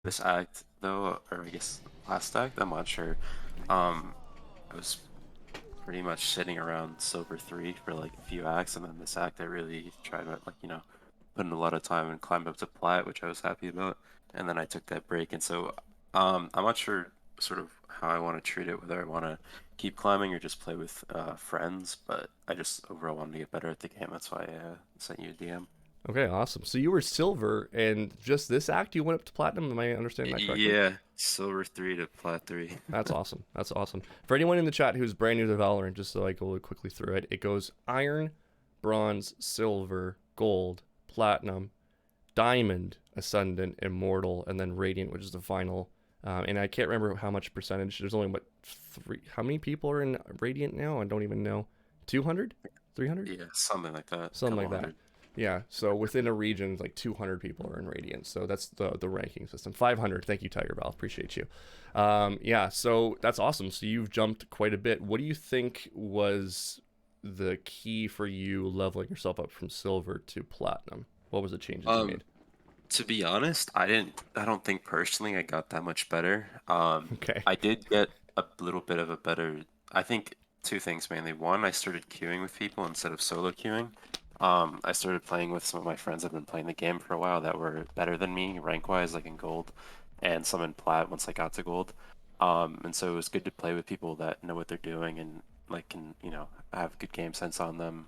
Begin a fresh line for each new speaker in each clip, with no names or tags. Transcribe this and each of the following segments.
this act though, or I guess last act, I'm not sure. Um, I was pretty much sitting around silver three for like a few acts, and then this act I really tried to put in a lot of time and climbed up to plat, which I was happy about. And then I took that break, and so I'm not sure sort of how I want to treat it, whether I want to keep climbing or just play with friends. But I just overall wanted to get better at the game. That's why I sent you a DM.
Okay, awesome. So you were silver, and just this act you went up to platinum. Am I understanding that correctly?
Yeah, silver three to plat three.
That's awesome. That's awesome. For anyone in the chat who's brand new to Valorant, just so I go quickly through it, it goes iron, bronze, silver, gold, platinum, diamond, ascendant, immortal, and then radiant, which is the final. And I can't remember how much percentage. There's only what three? How many people are in radiant now? I don't even know. 200, 300,
Yeah, something like that.
something
Couple
like that.
hundred.
Yeah, so within a region, like 200 people are in Radiant. So that's the ranking system. 500. Thank you, Tiger Val. Appreciate you. Yeah, so that's awesome. So you've jumped quite a bit. What do you think was the key for you leveling yourself up from silver to platinum? What was the changes you
Um,
made?
to be honest, I don't think personally I got that much better.
Okay.
I did get a little bit of a better, I think two things mainly. One, I started queuing with people instead of solo queuing. I started playing with some of my friends that have been playing the game for a while that were better than me rank-wise, like in gold, and some in plat once I got to gold. And so it was good to play with people that know what they're doing and like can, have good game sense on them.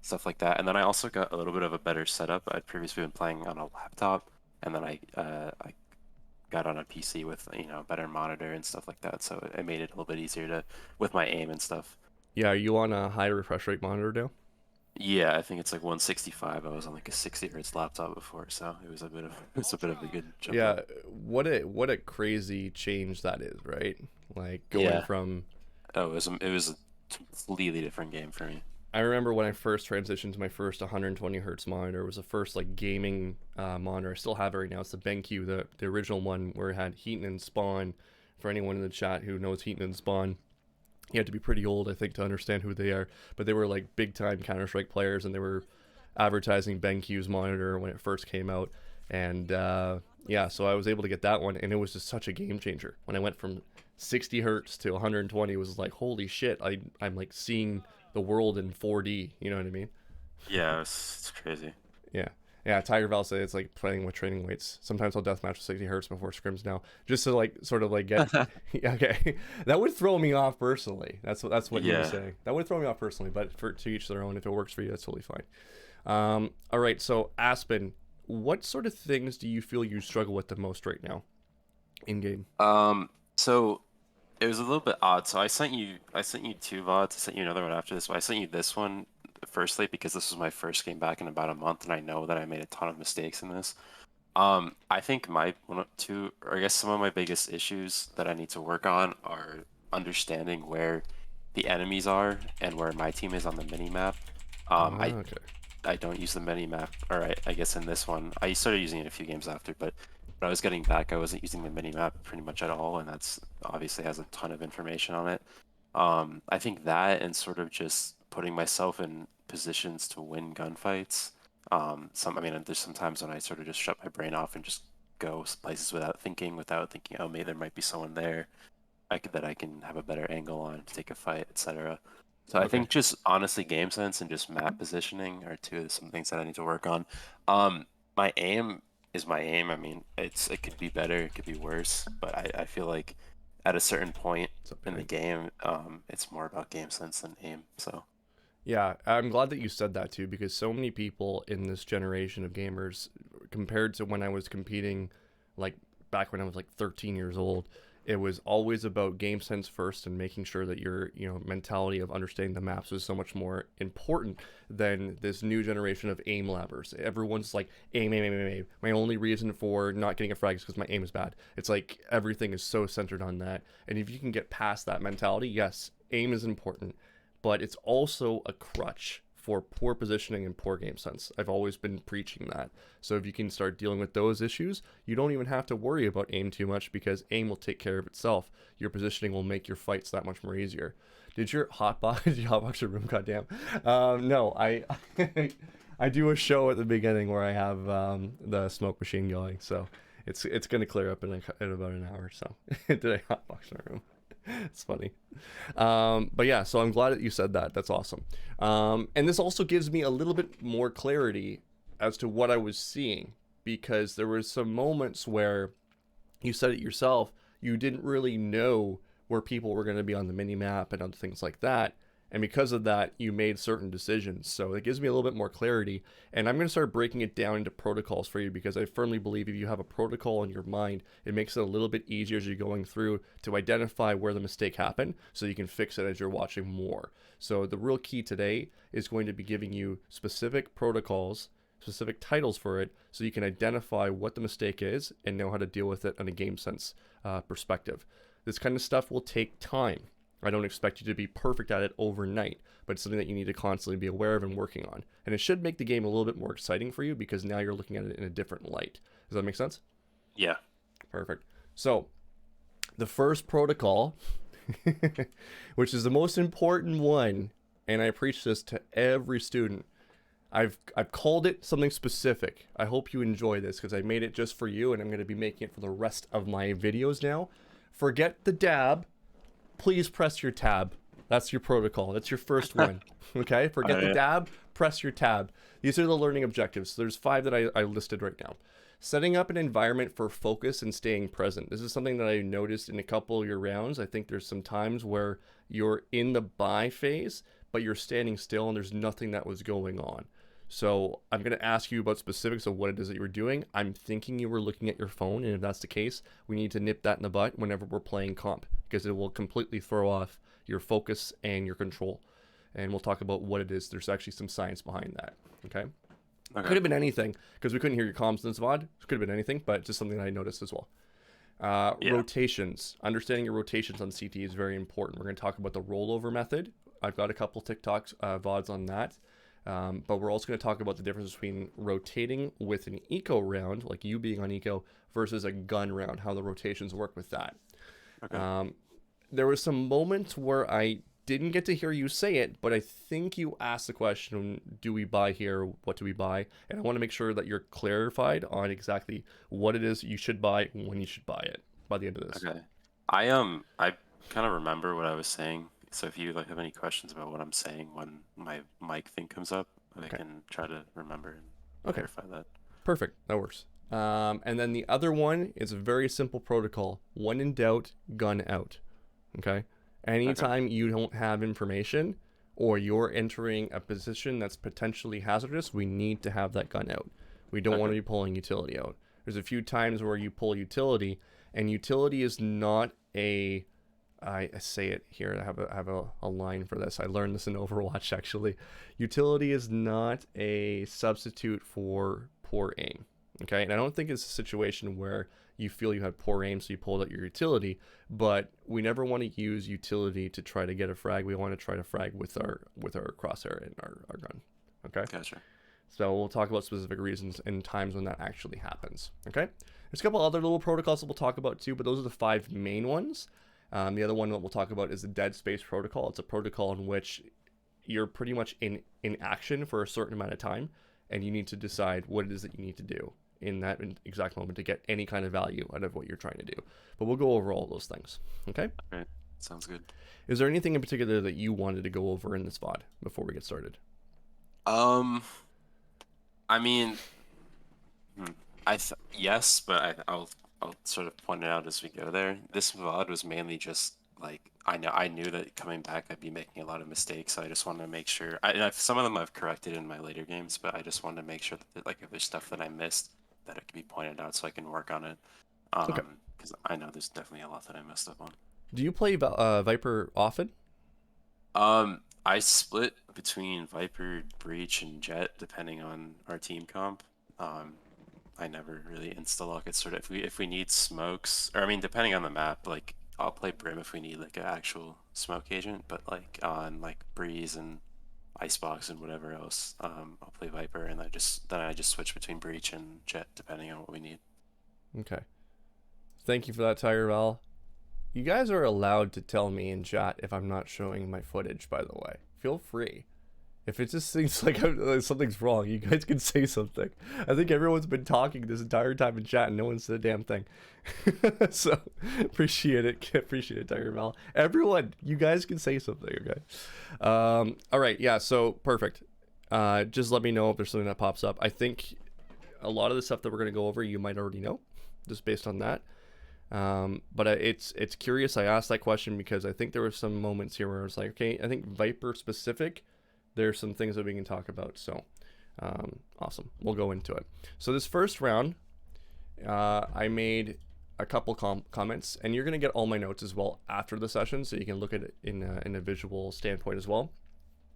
Stuff like that. And then I also got a little bit of a better setup. I'd previously been playing on a laptop, and then I got on a PC with better monitor and stuff like that. So it made it a little bit easier to with my aim and stuff.
Yeah, are you on a high refresh rate monitor now?
Yeah, I think it's like 165. I was on like a 60 hertz laptop before, so it was a bit of it's a bit of a good jump up.
Yeah, what a crazy change that is, right? Like going
Yeah.
from
Oh, it was a completely different game for me.
I remember when I first transitioned to my first 120 hertz monitor. It was the first like gaming monitor. I still have it right now. It's the BenQ, the original one where it had Heaton and Spawn. For anyone in the chat who knows Heaton and Spawn, you have to be pretty old, I think, to understand who they are. But they were like big time Counter Strike players, and they were advertising BenQ's monitor when it first came out. And yeah, so I was able to get that one, and it was just such a game changer. When I went from 60 hertz to 120, it was like holy shit! I'm like seeing the world in 4D. You know what I mean?
Yeah, it's crazy.
Yeah. Yeah, Tiger Val said it's like playing with training weights. Sometimes I'll deathmatch with 60 hertz before scrims now, just to like sort of like get. Yeah, okay, that would throw me off personally. That's what he was
Yeah.
saying. That would throw me off personally, but for to each their own. If it works for you, that's totally fine. All right, so Aspen, what sort of things do you feel you struggle with the most right now in game?
So it was a little bit odd. So I sent you two VODs. I sent you another one after this, but I sent you this one firstly because this was my first game back in about a month, and I know that I made a ton of mistakes in this. I think my one, two, or I guess some of my biggest issues that I need to work on are understanding where the enemies are and where my team is on the mini map. Um, I
Okay.
I don't use the mini map. All right, I guess in this one, I started using it a few games after, but when I was getting back, I wasn't using the mini map pretty much at all, and that's obviously has a ton of information on it. I think that and sort of just putting myself in positions to win gunfights. I mean, there's some times when I sort of just shut my brain off and just go places without thinking, oh, maybe there might be someone there that I can have a better angle on to take a fight, etc. So I
Okay.
think just honestly game sense and just map positioning are two of some things that I need to work on. My aim is my aim. I mean, it could be better, it could be worse, but I feel like at a certain point
What's up,
in the
Danny?
game, it's more about game sense than aim. So
Yeah, I'm glad that you said that too, because so many people in this generation of gamers, compared to when I was competing, like back when I was like 13 years old, it was always about game sense first and making sure that your mentality of understanding the maps was so much more important than this new generation of aim labbers. Everyone's like aim, aim, aim, aim, aim. My only reason for not getting a frag is because my aim is bad. It's like everything is so centered on that, and if you can get past that mentality, yes, aim is important, but it's also a crutch for poor positioning and poor game sense. I've always been preaching that. So if you can start dealing with those issues, you don't even have to worry about aim too much because aim will take care of itself. Your positioning will make your fights that much more easier. Did your hotbox? Did you hotbox your room? Goddamn. No, I I do a show at the beginning where I have the smoke machine going. So It's gonna clear up in about an hour or so. Did I hotbox my room? It's funny. But yeah, so I'm glad that you said that. That's awesome. And this also gives me a little bit more clarity as to what I was seeing, because there was some moments where you said it yourself, you didn't really know where people were going to be on the mini map and other things like that. And because of that, you made certain decisions. So it gives me a little bit more clarity. And I'm going to start breaking it down into protocols for you, because I firmly believe if you have a protocol in your mind, it makes it a little bit easier as you're going through to identify where the mistake happened so you can fix it as you're watching more. So the real key today is going to be giving you specific protocols, specific titles for it, so you can identify what the mistake is and know how to deal with it on a game sense perspective. This kind of stuff will take time. I don't expect you to be perfect at it overnight, but it's something that you need to constantly be aware of and working on. And it should make the game a little bit more exciting for you, because now you're looking at it in a different light. Does that make sense?
Yeah.
Perfect. So, the first protocol, which is the most important one, and I preach this to every student, I've called it something specific. I hope you enjoy this, because I made it just for you, and I'm going to be making it for the rest of my videos now. Forget the dab. Please press your tab. That's your protocol. That's your first one. Okay? Forget the dab. Press your tab. These are the learning objectives. There's 5 that I listed right now. Setting up an environment for focus and staying present. This is something that I noticed in a couple of your rounds. I think there's some times where you're in the buy phase, but you're standing still and there's nothing that was going on. So I'm going to ask you about specifics of what it is that you were doing. I'm thinking you were looking at your phone, and if that's the case, we need to nip that in the butt whenever we're playing comp, because it will completely throw off your focus and your control. And we'll talk about what it is. There's actually some science behind that. Okay? Could have been anything, because we couldn't hear your comms in this VOD. Could have been anything, but just something that I noticed as well. Rotations. Understanding your rotations on CT is very important. We're going to talk about the rollover method. I've got a couple TikToks, VODs on that. But we're also going to talk about the difference between rotating with an eco round, like you being on eco, versus a gun round, how the rotations work with that. Okay. There were some moments where I didn't get to hear you say it, but I think you asked the question, do we buy here? What do we buy? And I want to make sure that you're clarified on exactly what it is you should buy, when you should buy it by the end of this.
Okay. I kind of remember what I was saying. So if you have any questions about what I'm saying when my mic thing comes up, I can try to remember and clarify that.
Perfect. That works. And then the other one is a very simple protocol. When in doubt, gun out. Okay? Anytime you don't have information or you're entering a position that's potentially hazardous, we need to have that gun out. We don't want to be pulling utility out. There's a few times where you pull utility, and utility is not a... I say it here. I have a line for this. I learned this in Overwatch, actually. Utility is not a substitute for poor aim. Okay, and I don't think it's a situation where you feel you had poor aim, so you pulled out your utility. But we never want to use utility to try to get a frag. We want to try to frag with our crosshair and our gun. Okay.
Gotcha.
So we'll talk about specific reasons and times when that actually happens. Okay. There's a couple other little protocols that we'll talk about too, but those are the 5 main ones. The other one that we'll talk about is the dead space protocol. It's a protocol in which you're pretty much in action for a certain amount of time, and you need to decide what it is that you need to do in that exact moment to get any kind of value out of what you're trying to do. But we'll go over all those things. Okay?
All right. Sounds good.
Is there anything in particular that you wanted to go over in this VOD before we get started?
I mean, yes, but I'll sort of point it out as we go there. This VOD was mainly just I knew that coming back I'd be making a lot of mistakes, so I just wanted to make sure. Some of them I've corrected in my later games, but I just wanted to make sure that if there's stuff that I missed, that it can be pointed out so I can work on it. Because I know there's definitely a lot that I messed up on.
Do you play Viper often?
I split between Viper, Breach, and Jet depending on our team comp. I never really insta-lock it. Sort of if we need smokes, or I mean, depending on the map, I'll play Brim if we need an actual smoke agent, but on Breeze and Icebox and whatever else, I'll play Viper, and I just switch between Breach and Jet depending on what we need.
Okay. Thank you for that, Tiger Val. You guys are allowed to tell me in chat if I'm not showing my footage, by the way. Feel free. If it just seems like something's wrong, you guys can say something. I think everyone's been talking this entire time in chat and no one said a damn thing. So appreciate it. Appreciate it, Tiger Val. Everyone, you guys can say something, okay? All right, yeah, so perfect. Just let me know if there's something that pops up. I think a lot of the stuff that we're going to go over, you might already know, just based on that. But it's curious. I asked that question because I think there were some moments here where I was like, okay, I think Viper specific, there's some things that we can talk about. So awesome, we'll go into it. So this first round, I made a couple comments, and you're gonna get all my notes as well after the session, so you can look at it in a visual standpoint as well.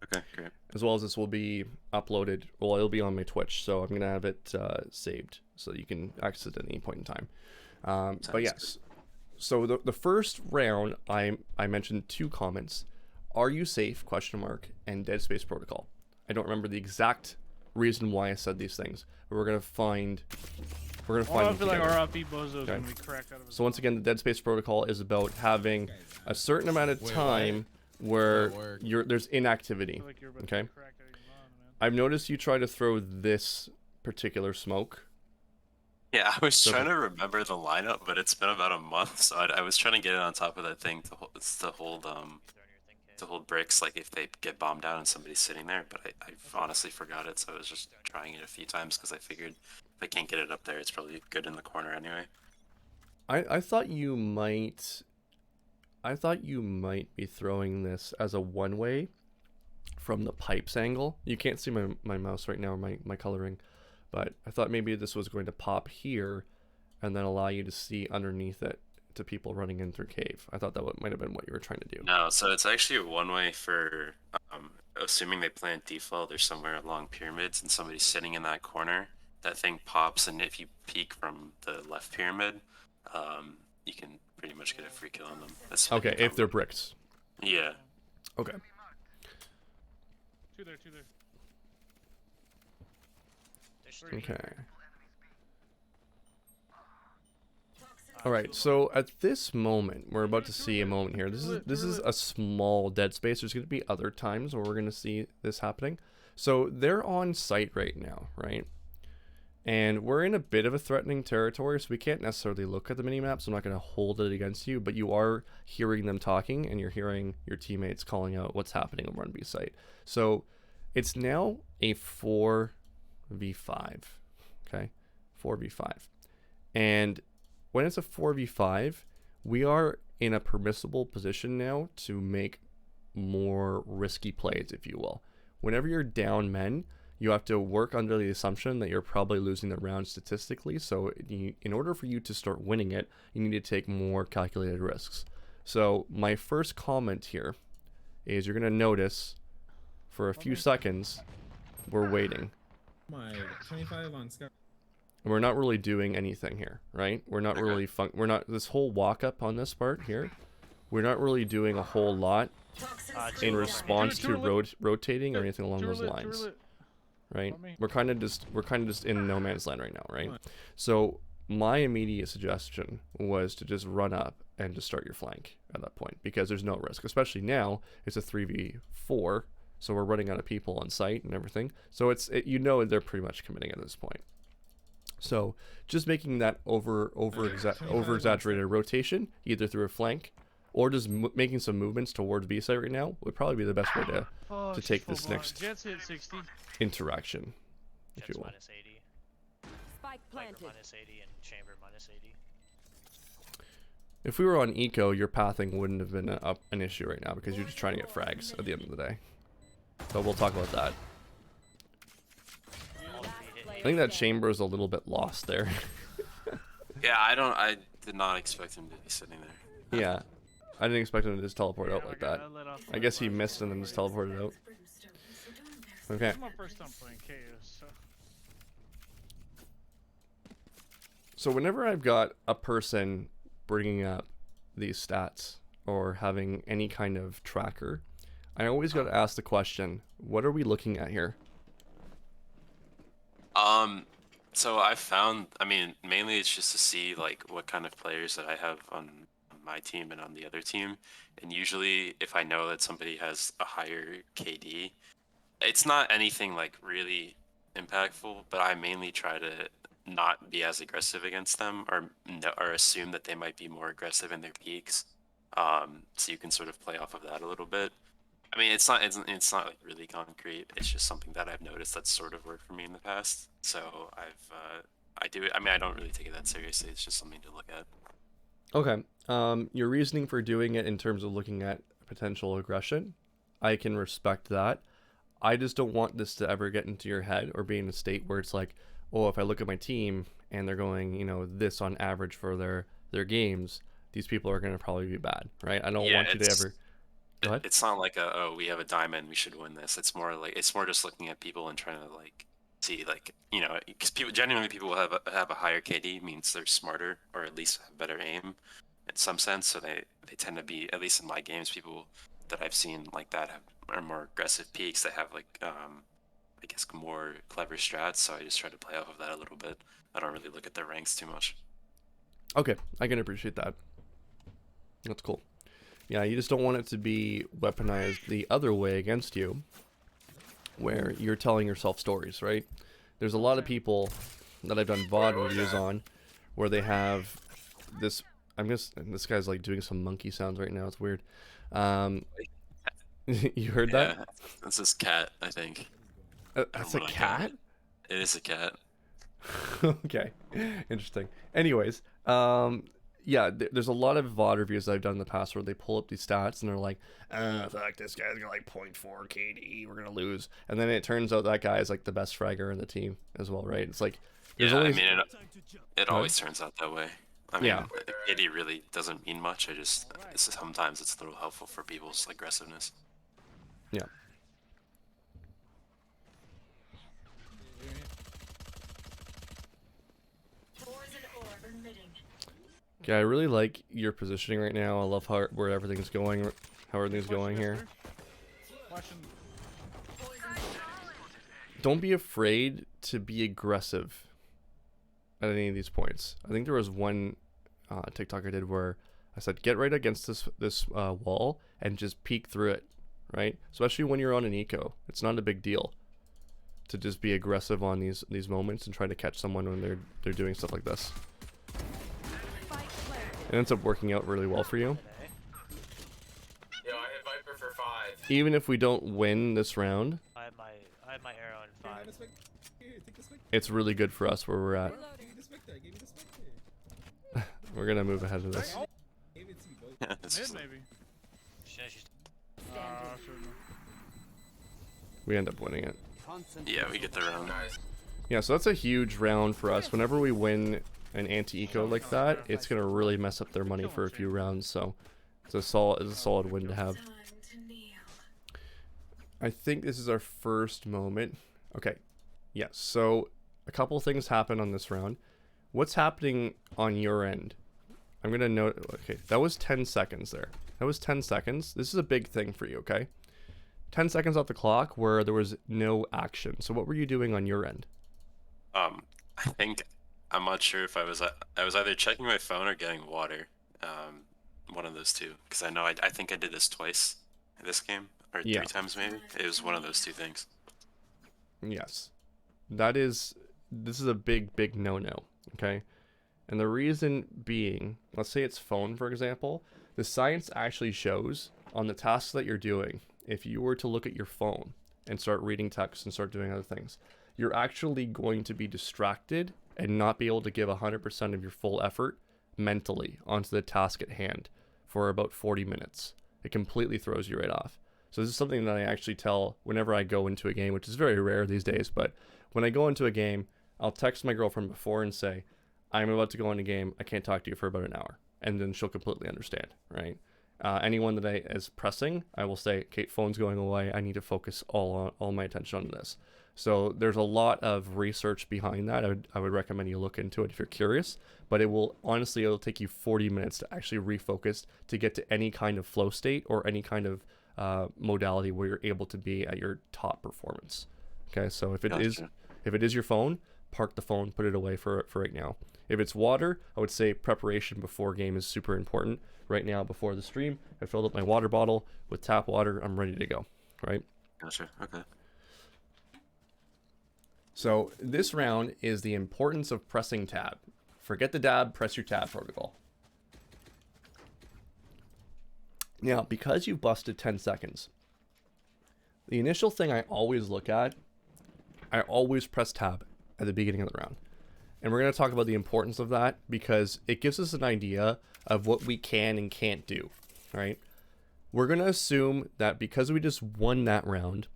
Okay, great.
As well as this will be uploaded. Well, it'll be on my Twitch, so I'm gonna have it saved so you can access it at any point in time. But yes, so the first round, I mentioned 2 comments: "Are you safe?" and Dead Space Protocol. I don't remember the exact reason why I said these things, but we're gonna find. I feel like RLP Bozo's gonna be cracked out of his. So once again, the Dead Space Protocol is about having a certain amount of time where there's inactivity. Okay. I've noticed you try to throw this particular smoke.
Yeah, I was trying to remember the lineup, but it's been about a month, so I was trying to get it on top of that thing to hold bricks, like if they get bombed out and somebody's sitting there. But I honestly forgot it, so I was just trying it a few times because I figured if I can't get it up there, it's probably good in the corner anyway.
I thought you might. I thought you might be throwing this as a one-way from the pipes angle. You can't see my mouse right now, or my coloring. But I thought maybe this was going to pop here and then allow you to see underneath it to people running in through cave. I thought that might have been what you were trying to do.
No, so it's actually a one-way for, assuming they plant default, they're somewhere along pyramids and somebody's sitting in that corner. That thing pops, and if you peek from the left pyramid, you can pretty much get a free kill on them. That's
okay, if they're bricks.
Yeah.
Okay.
Two there.
Okay. All right. So at this moment, we're about to see a moment here. This is a small dead space. There's going to be other times where we're going to see this happening. So they're on site right now, right? And we're in a bit of a threatening territory, so we can't necessarily look at the minimap, so I'm not going to hold it against you, but you are hearing them talking, and you're hearing your teammates calling out what's happening over on B site. So it's now a 4v5, okay? 4v5. And when it's a 4v5, we are in a permissible position now to make more risky plays, if you will. Whenever you're down men, you have to work under the assumption that you're probably losing the round statistically. So in order for you to start winning it, you need to take more calculated risks. So my first comment here is you're going to notice for a few seconds, we're waiting.
My 25 on Sky.
We're not really doing anything here, right? We're not really we're not, this whole walk up on this part here, we're not really doing a whole lot in response to rotating or anything along those lines. Right? We're kind of just in no man's land right now, right? So my immediate suggestion was to just run up and just start your flank at that point, because there's no risk, especially now it's a 3v4, so we're running out of people on site and everything. So you know they're pretty much committing at this point. So just making that over exaggerated rotation, either through a flank or just making some movements towards B site right now, would probably be the best way to take this next interaction, if you will.
Minus 80.
Spike planted.
Minus 80 and chamber minus 80.
If we were on eco, your pathing wouldn't have been an issue right now, because you're just trying to get frags at the end of the day. But we'll talk about that. I think that chamber is a little bit lost there.
Yeah, I did not expect him to be sitting there.
Yeah, I didn't expect him to just teleport out like that. I guess he missed and then just teleported out. Okay.
This is my first time playing Chaos, so.
So whenever I've got a person bringing up these stats or having any kind of tracker, I always got to ask the question, what are we looking at here?
So I found, I mean, mainly it's just to see like what kind of players that I have on my team and on the other team. And usually if I know that somebody has a higher KD, it's not anything like really impactful, but I mainly try to not be as aggressive against them, or or assume that they might be more aggressive in their peaks. So you can sort of play off of that a little bit. I mean, it's not like really concrete. It's just something that I've noticed that's sort of worked for me in the past. So I do it. I mean, I don't really take it that seriously. It's just something to look at.
Okay. Your reasoning for doing it in terms of looking at potential aggression, I can respect that. I just don't want this to ever get into your head or be in a state where it's like, oh, if I look at my team and they're going, this on average for their games, these people are going to probably be bad, right? I don't
Yeah,
want you to ever. Go ahead.
It's not like we have a diamond, we should win this. It's more just looking at people and trying to like see like because people will have a higher KD means they're smarter or at least have better aim in some sense. So they tend to be, at least in my games, people that I've seen like that are more aggressive peaks that have like I guess more clever strats. So I just try to play off of that a little bit. I don't really look at their ranks too much.
Okay, I can appreciate that. That's cool. Yeah, you just don't want it to be weaponized the other way against you, where you're telling yourself stories, right? There's a lot of people that I've done VOD reviews on where they have this. This guy's like doing some monkey sounds right now. It's weird. You heard that?
Yeah, that's this cat, I think.
That's a
What I got.
cat?
It is a cat.
Okay, interesting. Anyways, yeah, there's a lot of VOD reviews that I've done in the past where they pull up these stats and they're like, fuck, this guy's got like 0.4 KD, we're gonna lose. And then it turns out that guy is like the best fragger in the team as well, right? It's like, there's
Yeah,
always...
I mean, it always turns out that way. I mean,
Yeah.
KD really doesn't mean much. Sometimes it's a little helpful for people's aggressiveness.
Yeah. Okay, I really like your positioning right now. I love where everything's going, how everything's going here.
Flashing.
Don't be afraid to be aggressive at any of these points. I think there was one TikTok I did where I said, get right against this wall and just peek through it, right? Especially when you're on an eco. It's not a big deal to just be aggressive on these moments and try to catch someone when they're doing stuff like this. It ends up working out really well for you.
Yo, I hit Viper for 5.
Even if we don't win this round,
I have my arrow in 5.
Take the spec.
it's really good for us where we're at.
Give me the spectre. Give me the spectre.
We're gonna move ahead of this.
Gave it to you, boy.
Yeah, it's
Mid
just,
maybe.
She's
Shouldn't.
We end up winning it.
yeah, we get the round.
Nice.
Yeah, so that's a huge round for us. Whenever we win an anti-eco like that, it's gonna really mess up their money for a few rounds. So it's a solid win to have. I think this is our first moment. Okay, yes. So a couple things happen on this round. What's happening on your end? I'm gonna note. Okay, that was 10 seconds there. That was 10 seconds. This is a big thing for you. Okay, 10 seconds off the clock where there was no action. So what were you doing on your end?
I think I'm not sure if I was either checking my phone or getting water. One of those two, because I know I think I did this twice in this game, or
Yeah.
3 times maybe. It was one of those two things.
Yes. This is a big no-no, okay? And the reason being, let's say it's phone, for example, the science actually shows on the tasks that you're doing, if you were to look at your phone and start reading text and start doing other things, you're actually going to be distracted and not be able to give 100% of your full effort mentally onto the task at hand for about 40 minutes. It completely throws you right off. So this is something that I actually tell whenever I go into a game, which is very rare these days, but when I go into a game, I'll text my girlfriend before and say, I'm about to go into a game, I can't talk to you for about an hour. And then she'll completely understand, right? Anyone that is pressing, I will say, Kate, phone's going away, I need to focus all my attention on this. So there's a lot of research behind that. I would recommend you look into it if you're curious, but it'll take you 40 minutes to actually refocus to get to any kind of flow state or any kind of modality where you're able to be at your top performance. Okay, so if it is your phone, park the phone, put it away for right now. If it's water, I would say preparation before game is super important. Right now, before the stream, I filled up my water bottle with tap water. I'm ready to go, right?
Gotcha. Okay.
So this round is the importance of pressing tab. Forget the dab, press your tab protocol. Now, because you've busted 10 seconds, the initial thing I always look at, I always press tab at the beginning of the round. And we're going to talk about the importance of that because it gives us an idea of what we can and can't do, right? We're going to assume that because we just won that round,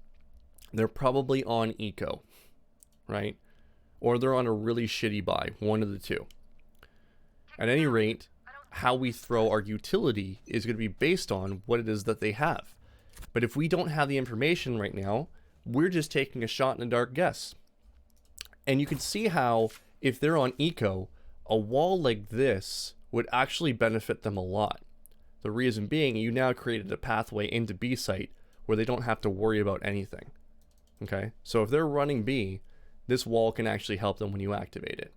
they're probably on eco, right? Or they're on a really shitty buy, one of the two. At any rate, how we throw our utility is going to be based on what it is that they have. But if we don't have the information right now, we're just taking a shot in the dark guess. And you can see how if they're on eco, a wall like this would actually benefit them a lot. The reason being, you now created a pathway into B site where they don't have to worry about anything. Okay, so if they're running B, this wall can actually help them when you activate it.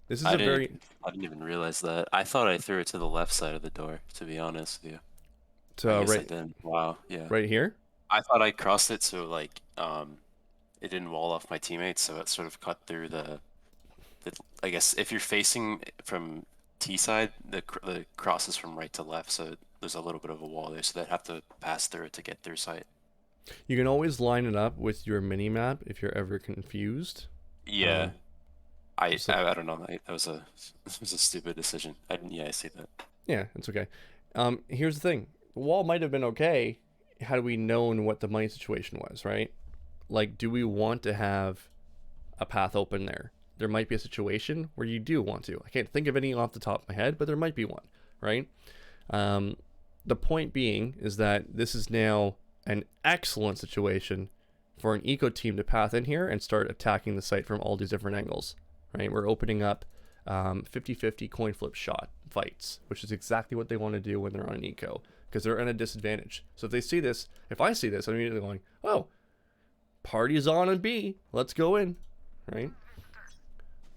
This is
I
a
didn't even realize that. I thought I threw it to the left side of the door, to be honest with you. I guess I
right,
didn't. Wow, yeah.
right here.
I thought I crossed it so like it didn't wall off my teammates, so it sort of cut through the I guess if you're facing from T side, the cross is from right to left, so there's a little bit of a wall there, so they'd have to pass through it to get through site.
You can always line it up with your mini map if you're ever confused.
Yeah. I don't know. That was a stupid decision. I see that.
Yeah, it's okay. Here's the thing: the wall might have been okay. Had we known what the money situation was, right? Like, do we want to have a path open there? There might be a situation where you do want to. I can't think of any off the top of my head, but there might be one, right? The point being is that this is now an excellent situation for an eco team to path in here and start attacking the site from all these different angles, right? We're opening up 50-50 coin flip shot fights, which is exactly what they want to do when they're on an eco, because they're at a disadvantage. So if they see this, if I see this, I'm immediately going, oh, party's on B, let's go in, right?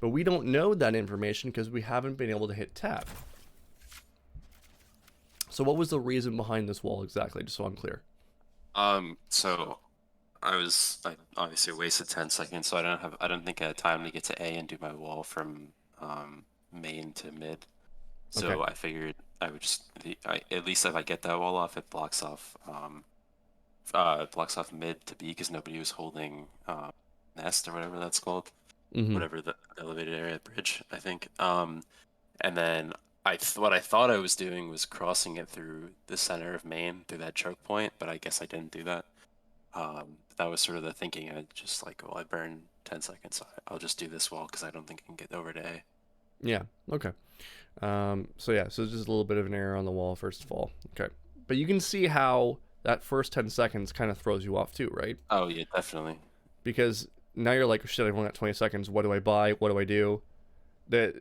But we don't know that information because we haven't been able to hit tab. So what was the reason behind this wall exactly, just so I'm clear?
So I obviously wasted 10 seconds, so I don't think I had time to get to A and do my wall from main to mid. So
Okay.
I figured I would just at least if I get that wall off, it blocks off mid to B because nobody was holding nest or whatever that's called,
Mm-hmm.
whatever the elevated area bridge, I think. And then what I thought I was doing was crossing it through the center of main through that choke point, but I guess I didn't do that. That was sort of the thinking. I just like, well, I burned 10 seconds, so I'll just do this wall because I don't think I can get over to A.
Yeah, okay. So just a little bit of an error on the wall, first of all. Okay. But you can see how that first 10 seconds kind of throws you off too, right?
Oh, yeah, definitely.
Because now you're like, shit, I've only got 20 seconds. What do I buy? What do I do? The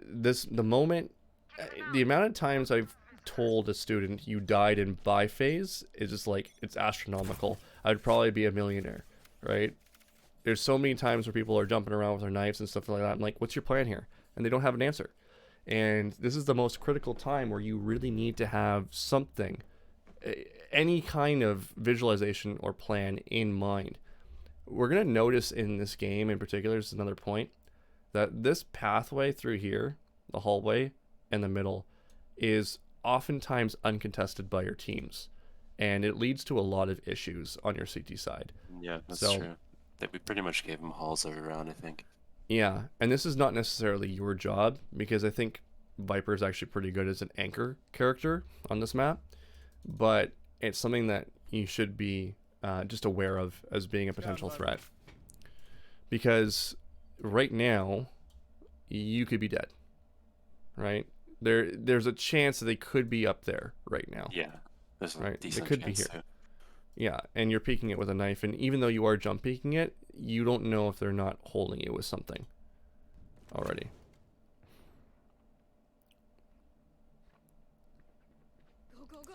amount of times I've told a student you died in buy phase is just like, it's astronomical. I'd probably be a millionaire, right? There's so many times where people are jumping around with their knives and stuff like that. I'm like, what's your plan here? And they don't have an answer. And this is the most critical time where you really need to have something, any kind of visualization or plan in mind. We're going to notice in this game in particular, this is another point, that this pathway through here, the hallway and the middle, is oftentimes uncontested by your teams. And it leads to a lot of issues on your CT side.
Yeah, that's
So-
true. We pretty much gave them halls every round, I think.
Yeah, and this is not necessarily your job, because I think Viper is actually pretty good as an anchor character on this map, but it's something that you should be just aware of as being a potential threat. Because right now, you could be dead, right? There's a chance that they could be up there right now.
Yeah, there's a
Right, they
decent
could be
chance
here.
too.
Yeah, and you're peeking it with a knife, and even though you are jump peeking it, you don't know if they're not holding you with something already.
Go, go, go.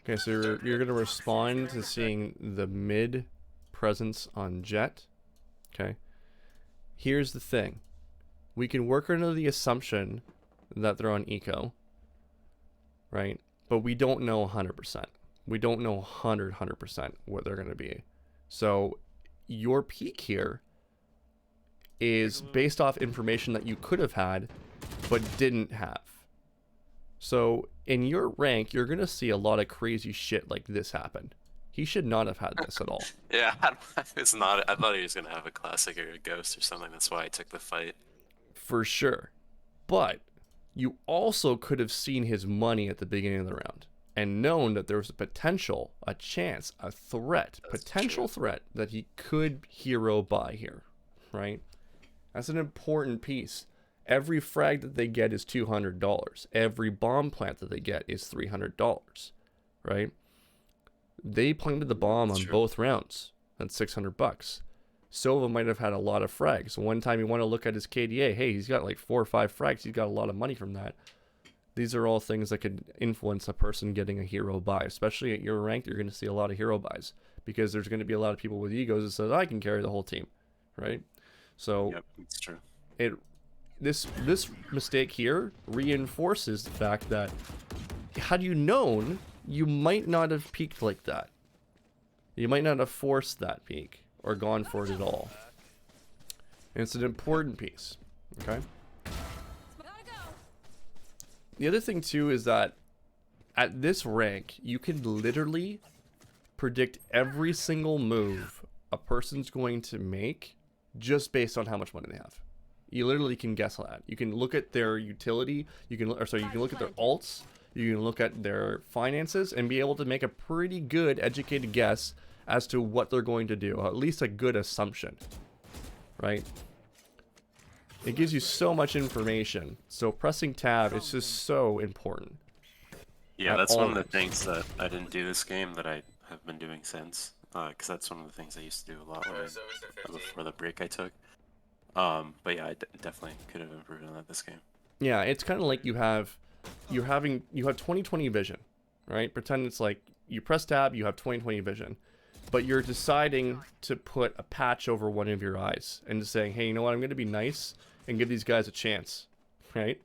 Okay, so you're going to respond to seeing the mid presence on Jet. Okay. Here's the thing. We can work under the assumption that they're on eco, right? But we don't know 100%. We don't know 100% what they're going to be. So your peak here is based off information that you could have had but didn't have. So in your rank, you're going to see a lot of crazy shit like this happen. He should not have had this at all.
Yeah, it's not. I thought he was gonna have a classic or a ghost or something. That's why I took the fight.
For sure. But you also could have seen his money at the beginning of the round and known that there was a potential, a chance, a threat,
That's
potential
true.
threat that he could hero buy here, right? That's an important piece. Every frag that they get is $200. Every bomb plant that they get is $300, right? They planted the bomb
That's
on
true.
both rounds. That's $600. Sova might have had a lot of frags. One time you want to look at his KDA, hey, he's got like 4 or 5 frags. He's got a lot of money from that. These are all things that could influence a person getting a hero buy. Especially at your rank, you're going to see a lot of hero buys because there's going to be a lot of people with egos that says, I can carry the whole team, right? So
Yep, it's true.
this mistake here reinforces the fact that had you known, you might not have peaked like that. You might not have forced that peak or gone for it at all. And it's an important piece, okay?
Gotta go.
The other thing too is that at this rank, you can literally predict every single move a person's going to make just based on how much money they have. You literally can guess that. You can look at their utility, you can look at their alts, you can look at their finances and be able to make a pretty good educated guess as to what they're going to do, at least a good assumption, right? It gives you so much information. So pressing tab is just so important.
Yeah,
At
that's one
all
of the
times.
things that I didn't do this game that I have been doing since. Because that's one of the things I used to do a lot when
So is there 15?
before the break I took. But yeah, I definitely could have improved on that this game.
Yeah, it's kind of like you have 20/20 vision, right? Pretend it's like you press tab, you have 20/20 vision, but you're deciding to put a patch over one of your eyes and just saying, hey, you know what? I'm going to be nice and give these guys a chance, right?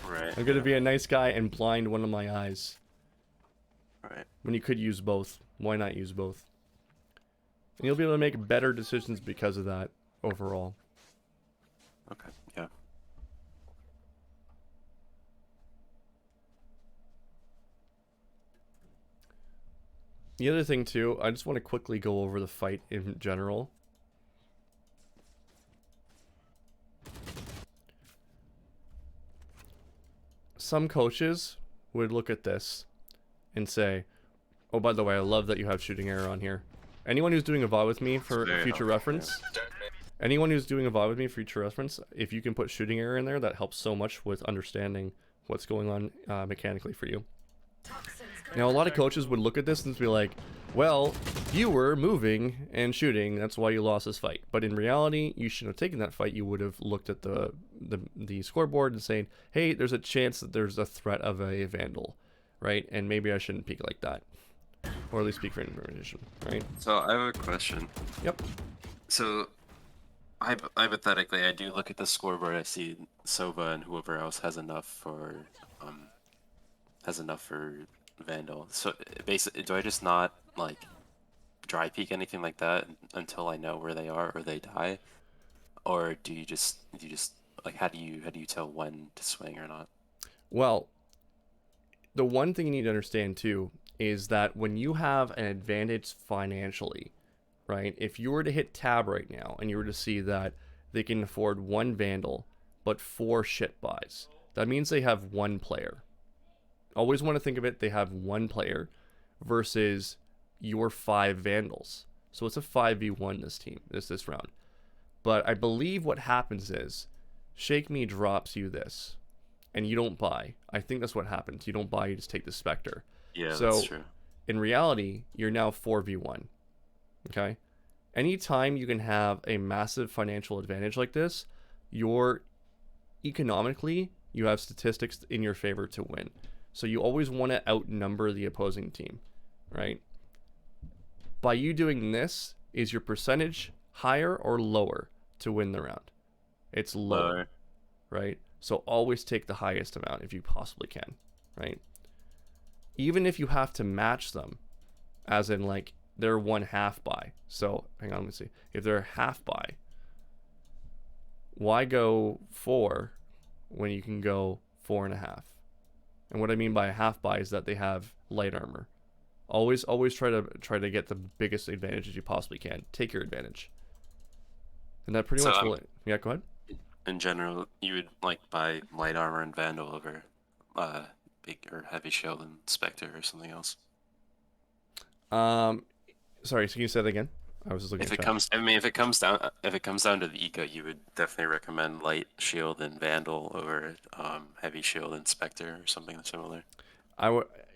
Right.
I'm going to be a nice guy and blind one of my eyes.
Right.
When you could use both. Why not use both? And you'll be able to make better decisions because of that overall.
Okay. Yeah.
The other thing too, I just want to quickly go over the fight in general. Some coaches would look at this and say, oh, by the way, I love that you have shooting error on here. Anyone who's doing a VOD with me for
very
future
helpful,
reference, anyone who's doing a VOD with me for future reference, if you can put shooting error in there, that helps so much with understanding what's going on mechanically for you. Now, a lot of coaches would look at this and be like, well, you were moving and shooting, that's why you lost this fight. But in reality, you shouldn't have taken that fight. You would have looked at the scoreboard and saying, hey, there's a chance that there's a threat of a vandal, right? And maybe I shouldn't peek like that. Or at least peek for information, right?
So I have a question.
Yep.
So, hypothetically, I do look at the scoreboard. I see Sova and whoever else has enough for Vandal. So basically, do I just not like dry peek anything like that until I know where they are or they die, or do you just like how do you tell when to swing or not?
Well, the one thing you need to understand too is that when you have an advantage financially, right? If you were to hit tab right now and you were to see that they can afford 1 Vandal but 4 shit buys, that means they have 1 player. Always want to think of it, they have 1 player versus your 5 Vandals. So it's a 5v1 this round. But I believe what happens is Shake Me drops you this and you don't buy. I think that's what happens. You don't buy, you just take the Spectre.
Yeah,
So,
that's true.
in reality, you're now 4v1. Okay? Anytime you can have a massive financial advantage like this, economically, you have statistics in your favor to win. So you always want to outnumber the opposing team, right? By you doing this, is your percentage higher or lower to win the round? It's lower, right? So always take the highest amount if you possibly can, right? Even if you have to match them, as in like they're 1/2 buy. So hang on, let me see. If they're half buy, why go 4 when you can go 4.5? And what I mean by a half buy is that they have light armor. Always try to get the biggest advantages you possibly can. Take your advantage. And that pretty
So,
much will. Yeah, go ahead.
In general, you would like buy light armor and Vandal over big or heavy shield and Spectre or something else.
Sorry, so can you say that again? I was just looking
If
at
it
chat.
comes, I mean, if it comes down to the eco, you would definitely recommend light shield and Vandal over heavy shield and Spectre or something similar.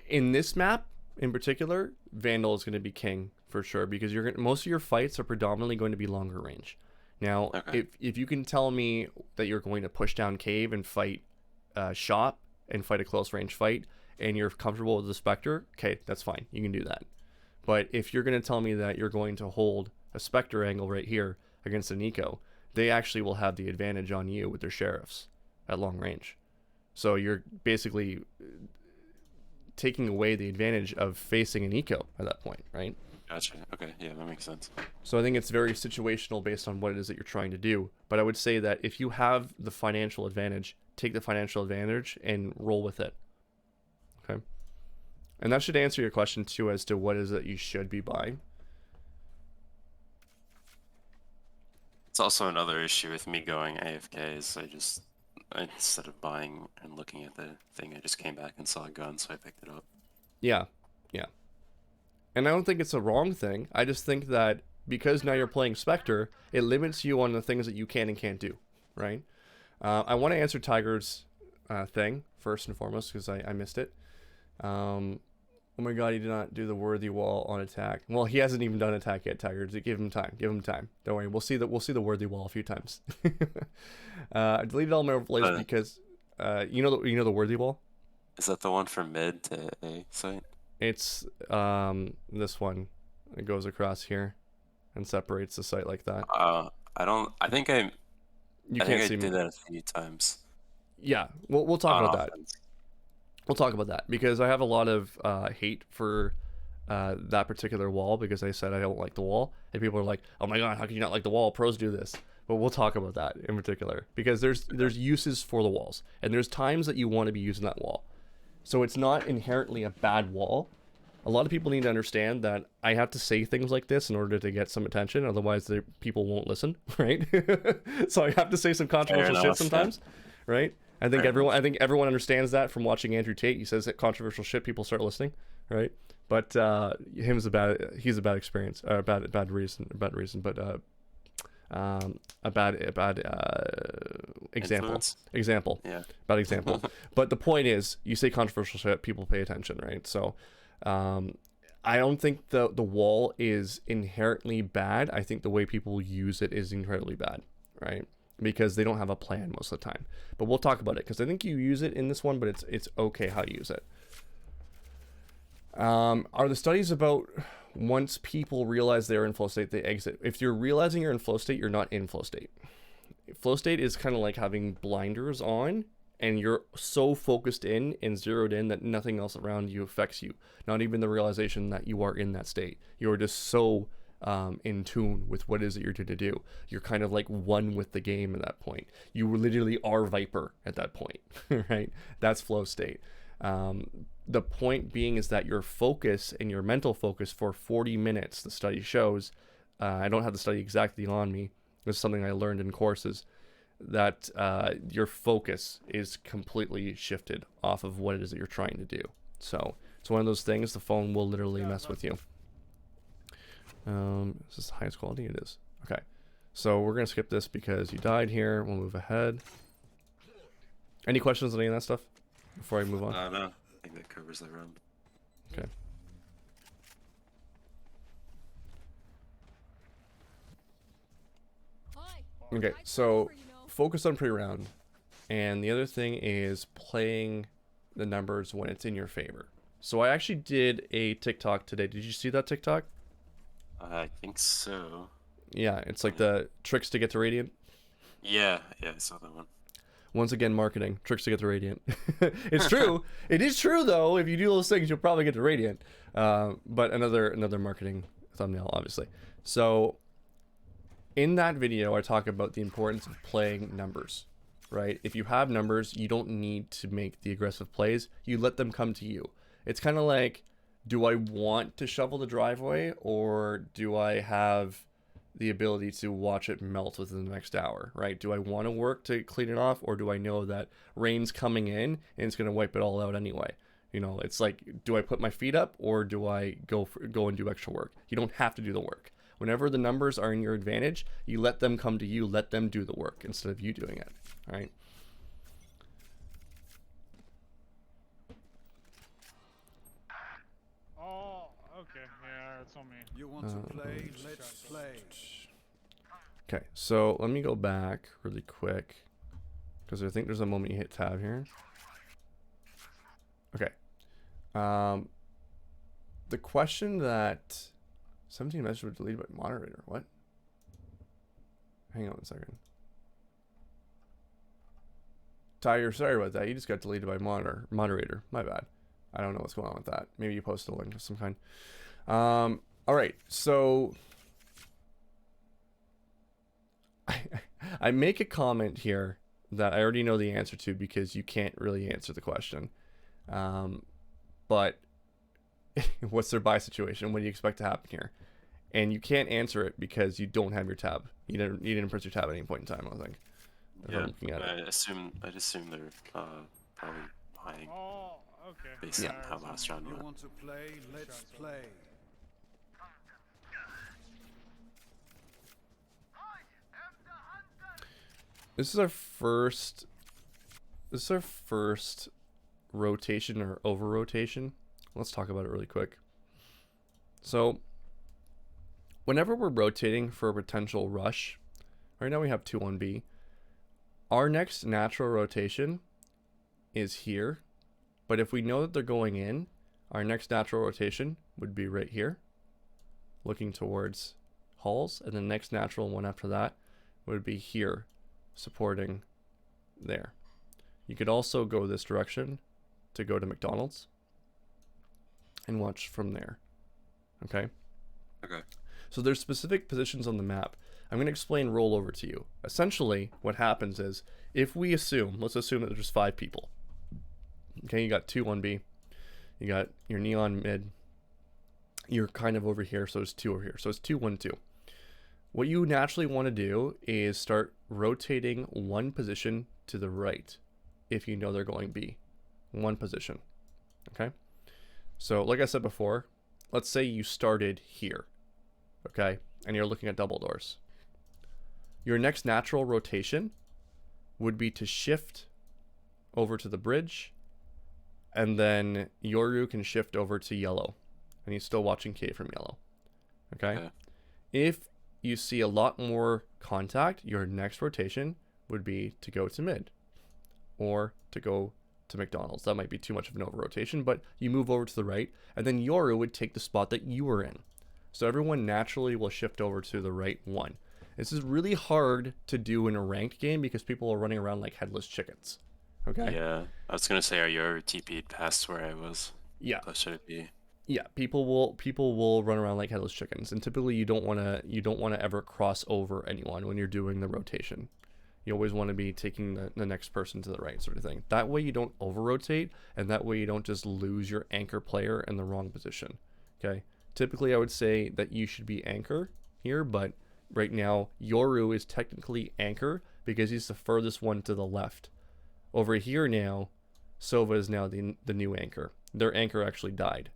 In this map in particular, Vandal is going to be king for sure because most of your fights are predominantly going to be longer range. Now,
Okay.
if you can tell me that you're going to push down cave and fight shop and fight a close range fight, and you're comfortable with the Spectre, okay, that's fine. You can do that. But if you're going to tell me that you're going to hold a Spectre angle right here against an eco, they actually will have the advantage on you with their sheriffs at long range. So you're basically taking away the advantage of facing an eco at that point, right?
Gotcha. Okay, yeah, that makes sense.
So I think it's very situational based on what it is that you're trying to do. But I would say that if you have the financial advantage, take the financial advantage and roll with it. Okay. And that should answer your question too as to what is it you should be buying.
It's also another issue with me going AFK is instead of buying and looking at the thing, I just came back and saw a gun, so I picked it up.
Yeah. Yeah. And I don't think it's a wrong thing. I just think that because now you're playing Spectre, it limits you on the things that you can and can't do, right? I want to answer Tiger's thing first and foremost because I missed it. Oh my god, he did not do the worthy wall on attack. Well, he hasn't even done attack yet, Tiger. Give him time. Give him time. Don't worry. We'll see the worthy wall a few times. I deleted all my overlays because you know the worthy wall?
Is that the one from mid to A site?
It's this one. It goes across here and separates the site like that.
I think I
See
did
me.
that a few times.
Yeah, we'll talk
On
about that.
offense.
We'll talk about that because I have a lot of hate for that particular wall because I said I don't like the wall, and people are like, "Oh my god, how can you not like the wall? Pros do this." But we'll talk about that in particular because there's uses for the walls, and there's times that you want to be using that wall. So it's not inherently a bad wall. A lot of people need to understand that I have to say things like this in order to get some attention, otherwise people won't listen, right? So I have to say some controversial shit sometimes, right? I think everyone understands that from watching Andrew Tate. He says that controversial shit, people start listening, right? But he's a bad experience, bad reason, but a bad example.
Influence?
Example.
Yeah.
Bad example. But the point is, you say controversial shit, people pay attention, right? So I don't think the wall is inherently bad. I think the way people use it is incredibly bad, right? Because they don't have a plan most of the time. But we'll talk about it because I think you use it in this one, but it's okay how you use it. Are the studies about once people realize they're in flow state, they exit? If you're realizing you're in flow state, you're not in flow state. Flow state is kind of like having blinders on and you're so focused in and zeroed in that nothing else around you affects you. Not even the realization that you are in that state. You're just so in tune with what it is that you're trying to do. You're kind of like one with the game at that point. You literally are Viper at that point, right? That's flow state. The point being is that your focus and your mental focus for 40 minutes, the study shows, I don't have the study exactly on me, this is something I learned in courses, that your focus is completely shifted off of what it is that you're trying to do. So it's one of those things, the phone will literally mess with you. Is this the highest quality? It is. Okay. So we're going to skip this because you died here. We'll move ahead. Any questions on any of that stuff before I move on?
No. I think that covers the round.
Okay.
Hi.
Okay, so focus on pre-round. And the other thing is playing the numbers when it's in your favor. So I actually did a TikTok today. Did you see that TikTok?
I think so.
Yeah, it's like the tricks to get to Radiant.
Yeah, I saw that one.
Once again, marketing. Tricks to get to Radiant. It's true. It is true, though. If you do those things, you'll probably get to Radiant. But another marketing thumbnail, obviously. So in that video, I talk about the importance of playing numbers, right? If you have numbers, you don't need to make the aggressive plays. You let them come to you. It's kind of like, do I want to shovel the driveway, or do I have the ability to watch it melt within the next hour, right? Do I want to work to clean it off, or do I know that rain's coming in and it's going to wipe it all out anyway? You know, it's like, do I put my feet up, or do I go and do extra work? You don't have to do the work. Whenever the numbers are in your advantage, you let them come to you, let them do the work instead of you doing it, all right?
Oh, okay. Yeah, it's on me.
You want to play? Let's play.
Okay, so let me go back really quick, because I think there's a moment you hit tab here. Okay. The question that 17 messages were deleted by moderator. What? Hang on a second. Tyre, sorry about that. You just got deleted by moderator. My bad. I don't know what's going on with that. Maybe you posted a link of some kind. All right. So I make a comment here that I already know the answer to, because you can't really answer the question. But what's their buy situation? What do you expect to happen here? And you can't answer it because you don't have your tab. You didn't press your tab at any point in time, I think. If I'm looking at it.
I'd assume they're probably buying
Oh, okay.
based
Yeah,
on how
it's on
last
me.
round
You
went.
want to play? Let's play.
This is our first rotation or over rotation. Let's talk about it really quick. So whenever we're rotating for a potential rush, right now we have 2 on B. Our next natural rotation is here, but if we know that they're going in, our next natural rotation would be right here, looking towards halls, and the next natural one after that would be here, supporting there. You could also go this direction to go to McDonald's and watch from there. Okay?
Okay.
So there's specific positions on the map. I'm going to explain rollover to you. Essentially, what happens is, if we assume, let's assume that there's 5 people. Okay, you got 2 on B. You got your neon mid. You're kind of over here, so there's 2 over here. So it's 2, 1, 2. What you naturally want to do is start rotating 1 position to the right if you know they're going B. 1 position. Okay? So like I said before, let's say you started here. Okay? And you're looking at double doors. Your next natural rotation would be to shift over to the bridge, and then Yoru can shift over to yellow. And he's still watching K from yellow. Okay? If you see a lot more contact, your next rotation would be to go to mid or to go to McDonald's. That might be too much of an over rotation, but you move over to the right, and then Yoru would take the spot that you were in. So everyone naturally will shift over to the right one. This is really hard to do in a ranked game because people are running around like headless chickens. Okay?
Yeah, I was gonna say, are you TP'd past where I was?
Yeah.
But should it be?
Yeah, people will run around like headless chickens, and typically you don't want to ever cross over anyone when you're doing the rotation. You always want to be taking the next person to the right, sort of thing. That way you don't over rotate, and that way you don't just lose your anchor player in the wrong position. Okay. Typically I would say that you should be anchor here, but right now Yoru is technically anchor because he's the furthest one to the left. Over here now, Sova is now the new anchor. Their anchor actually died.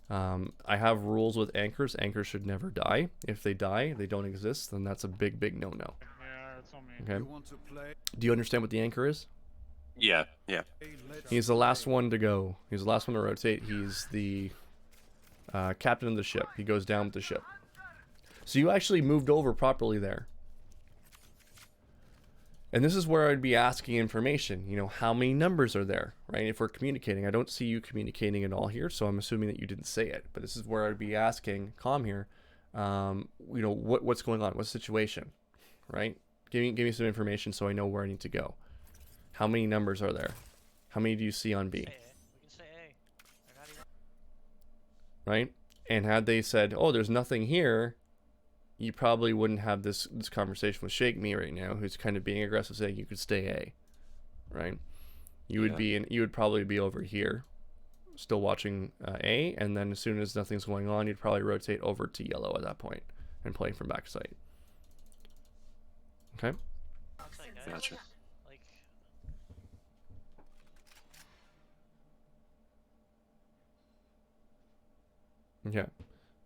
I have rules with anchors. Anchors should never die. If they die, they don't exist, then that's a big, big no-no.
Yeah, it's on me.
Okay.
You want to play?
Do you understand what the anchor is?
Yeah.
Let's
He's the last one to go. He's the last one to rotate. He's the captain of the ship. He goes down with the ship. So you actually moved over properly there. And this is where I'd be asking information. You know, how many numbers are there, right? If we're communicating, I don't see you communicating at all here, so I'm assuming that you didn't say it. But this is where I'd be asking, calm here, you know, what's going on? What's the situation, right? Give me some information so I know where I need to go. How many numbers are there? How many do you see on B?
Say A. We can say A. They're not even...
Right? And had they said, "Oh, there's nothing here," you probably wouldn't have this conversation with Shake Me right now, who's kind of being aggressive, saying you could stay A, right? You would be you would probably be over here, still watching A, and then as soon as nothing's going on, you'd probably rotate over to yellow at that point and playing from backside. Okay.
Gotcha.
Like,
Okay.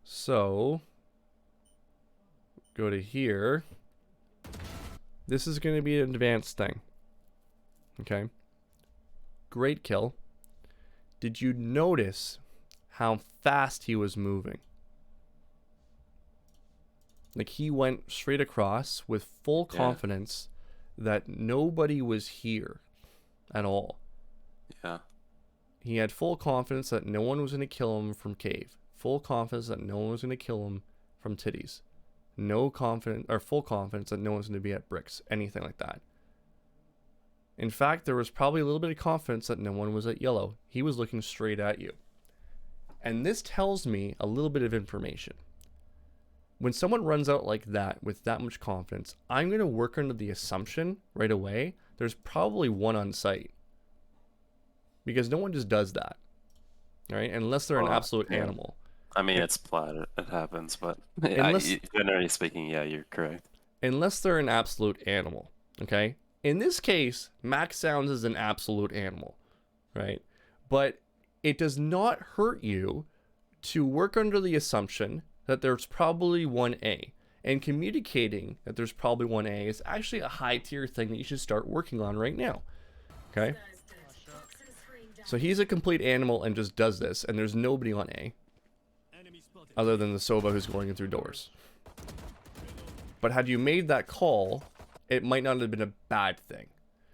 So go to here. This is going to be an advanced thing. Okay. Great kill. Did you notice how fast he was moving? Like, he went straight across with full confidence that nobody was here at all.
Yeah.
He had full confidence that no one was going to kill him from cave. Full confidence that no one was going to kill him from titties. No confidence, or full confidence that no one's going to be at bricks. Anything like that. In fact, there was probably a little bit of confidence that no one was at yellow. He was looking straight at you. And this tells me a little bit of information. When someone runs out like that with that much confidence, I'm going to work under the assumption right away there's probably one on site. Because no one just does that. Right? Unless they're an absolute animal.
I mean, it's plat. It happens, but
Unless-
generally speaking, yeah, you're correct.
Unless they're an absolute animal. Okay? In this case, Max Sounds is an absolute animal. Right? But it does not hurt you to work under the assumption that there's probably 1A. And communicating that there's probably 1A is actually a high tier thing that you should start working on right now. Okay? So he's a complete animal and just does this, and there's nobody on A. Other than the Soba who's going in through doors. But had you made that call, it might not have been a bad thing.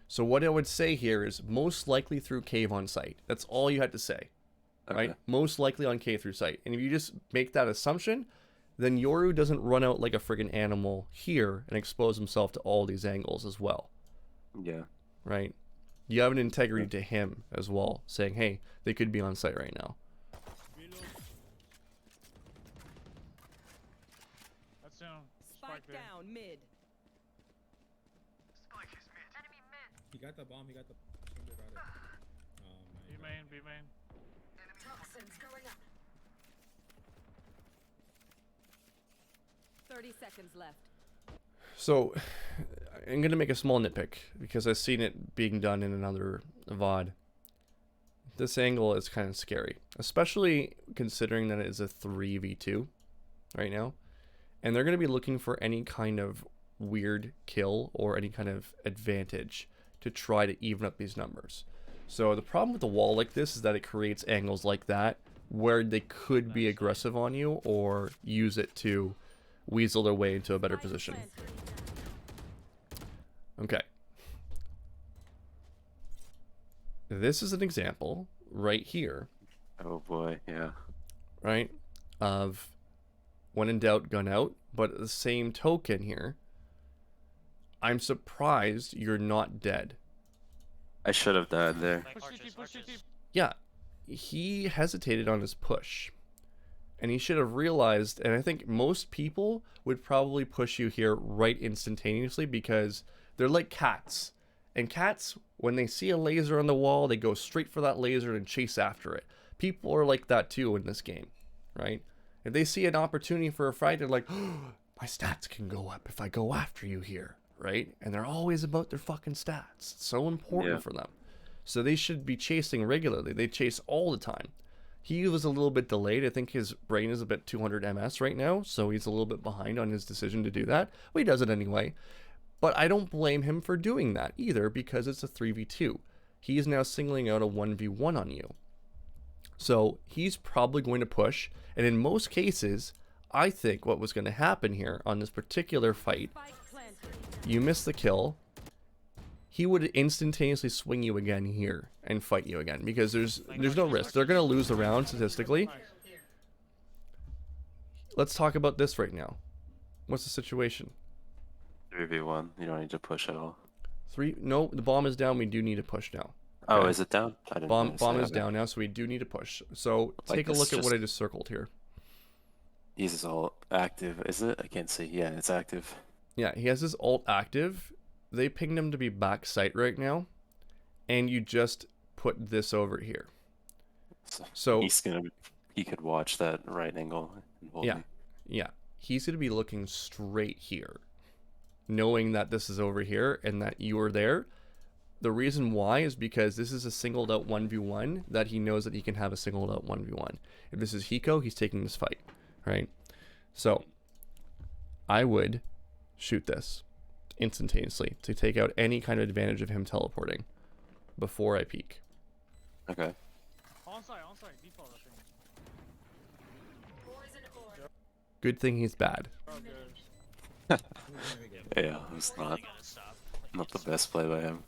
So what I would say here is most likely through cave on site. That's all you had to say. Right? Most likely on cave through site. And if you just make that assumption, then Yoru doesn't run out like a friggin' animal here and expose himself to all these angles as well.
Yeah.
Right? You have an integrity to him as well, saying, hey, they could be on site right now.
That's down.
Spike
there.
down mid.
He got the bomb. He got the. Chamber got it.
B main, B main.
Toxins going up. 30 seconds left.
So, I'm going to make a small nitpick because I've seen it being done in another VOD. This angle is kind of scary, especially considering that it is a 3v2 right now. And they're going to be looking for any kind of weird kill or any kind of advantage to try to even up these numbers. So the problem with the wall like this is that it creates angles like that where they could be aggressive on you or use it to weasel their way into a better position. Okay. This is an example right here,
Oh boy, yeah.
right, of when in doubt, gun out. But at the same token here, I'm surprised you're not dead.
I should have died there.
Like arches, arches.
Yeah, he hesitated on his push. And he should have realized, and I think most people would probably push you here right instantaneously because they're like cats. And cats, when they see a laser on the wall, they go straight for that laser and chase after it. People are like that too in this game, right? If they see an opportunity for a fight, they're like, oh, my stats can go up if I go after you here, right? And they're always about their fucking stats. It's so important for them. So they should be chasing regularly. They chase all the time. He was a little bit delayed. I think his brain is a bit 200 ms right now, so he's a little bit behind on his decision to do that. But he does it anyway. But I don't blame him for doing that either because it's a 3v2. He is now singling out a 1v1 on you. So he's probably going to push. And in most cases, I think what was going to happen here on this particular fight, you miss the kill. He would instantaneously swing you again here and fight you again because there's no risk. They're going to lose the round statistically. Let's talk about this right now. What's the situation?
3v1. You don't need to push at all.
No, the bomb is down. We do need to push now.
Oh,
Okay.
is it down? I didn't
Bomb
notice that.
is down now, so we do need to push. So
Like
take a
this
look at what
just-
I just circled here.
He's his ult active, is it? I can't see. Yeah, it's active.
Yeah, he has his ult active. They pinged him to be back site right now, and you just put this over here. So
He could watch that right angle and hold
yeah,
me.
yeah, he's gonna be looking straight here, knowing that this is over here and that you are there. The reason why is because this is a singled out 1v1 that he knows that he can have a singled out 1v1. If this is Hiko, he's taking this fight, right? So I would shoot this instantaneously to take out any kind of advantage of him teleporting before I peek.
On
Okay.
site, default, I think.
Poison orb.
Good thing he's bad.
Oh, good.
Yeah, it's not
Gotta stop.
the best play by him.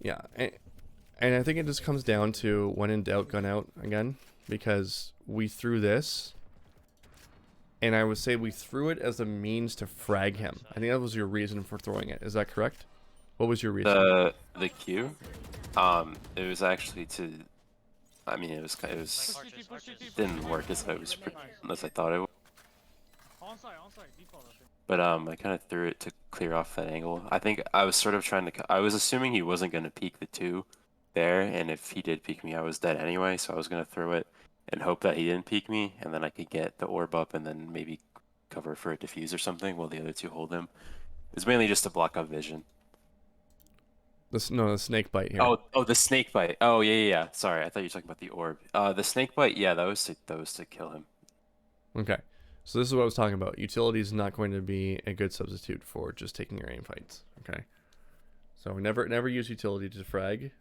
Yeah, and I think it just comes down to when in doubt, gun out again, because we threw this, and I would say we threw it as a means to frag him. I think that was your reason for throwing it. Is that correct? What was your reason?
The Q, it was actually to. I mean, it was
Push CT.
didn't work as I thought it would.
On site, default, I think.
But I kind of threw it to clear off that angle. I think I was sort of trying to. I was assuming he wasn't going to peek the 2 there, and if he did peek me, I was dead anyway. So I was going to throw it and hope that he didn't peek me, and then I could get the orb up and then maybe cover for a defuse or something while the other 2 hold him. It's mainly just to block up vision.
The snake bite here.
Oh, the snake bite. Oh, yeah. Sorry, I thought you were talking about the orb. The snake bite. Yeah, that was to kill him.
Okay. So this is what I was talking about. Utility is not going to be a good substitute for just taking your aim fights. Okay. So never use utility to frag.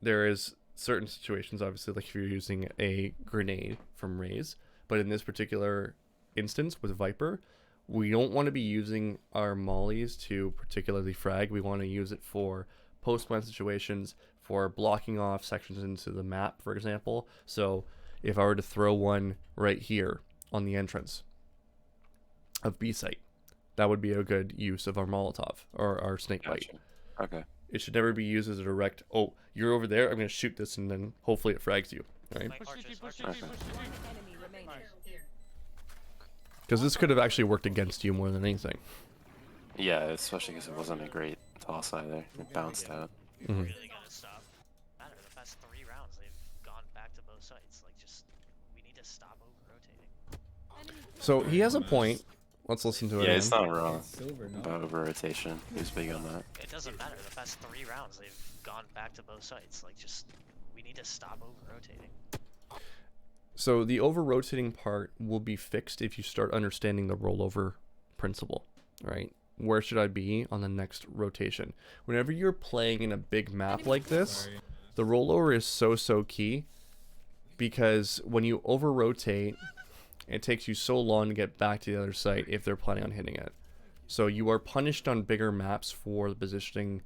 There is certain situations, obviously, like if you're using a grenade from Raze, but in this particular instance with Viper, we don't want to be using our mollies to particularly frag. We want to use it for post-plant situations, for blocking off sections into the map, for example. So if I were to throw one right here on the entrance of B site, that would be a good use of our Molotov or our snake bite.
Gotcha. Okay.
It should never be used as a direct, oh, you're over there, I'm going to shoot this, and then hopefully it frags you, right?
Like
Push
archers,
CT.
archers.
Okay.
Enemy remaining.
Because this could have actually worked against you more than anything.
Yeah, especially because it wasn't a great toss either. It bounced out.
Mhm.
Really gotta stop. Matter the past 3 rounds, they've gone back to both sides. Like, just we need to stop over rotating.
So he has a point. Let's listen to it.
Yeah, it's
again.
not wrong
Silver, no?
about over rotation. He's big on that.
It doesn't matter. The past 3 rounds, they've gone back to both sides. Like, just we need to stop over rotating.
So the over-rotating part will be fixed if you start understanding the rollover principle, right? Where should I be on the next rotation? Whenever you're playing in a big map like this,
Sorry.
the rollover is so key, because when you over-rotate, it takes you so long to get back to the other site if they're planning on hitting it. So you are punished on bigger maps for the positioning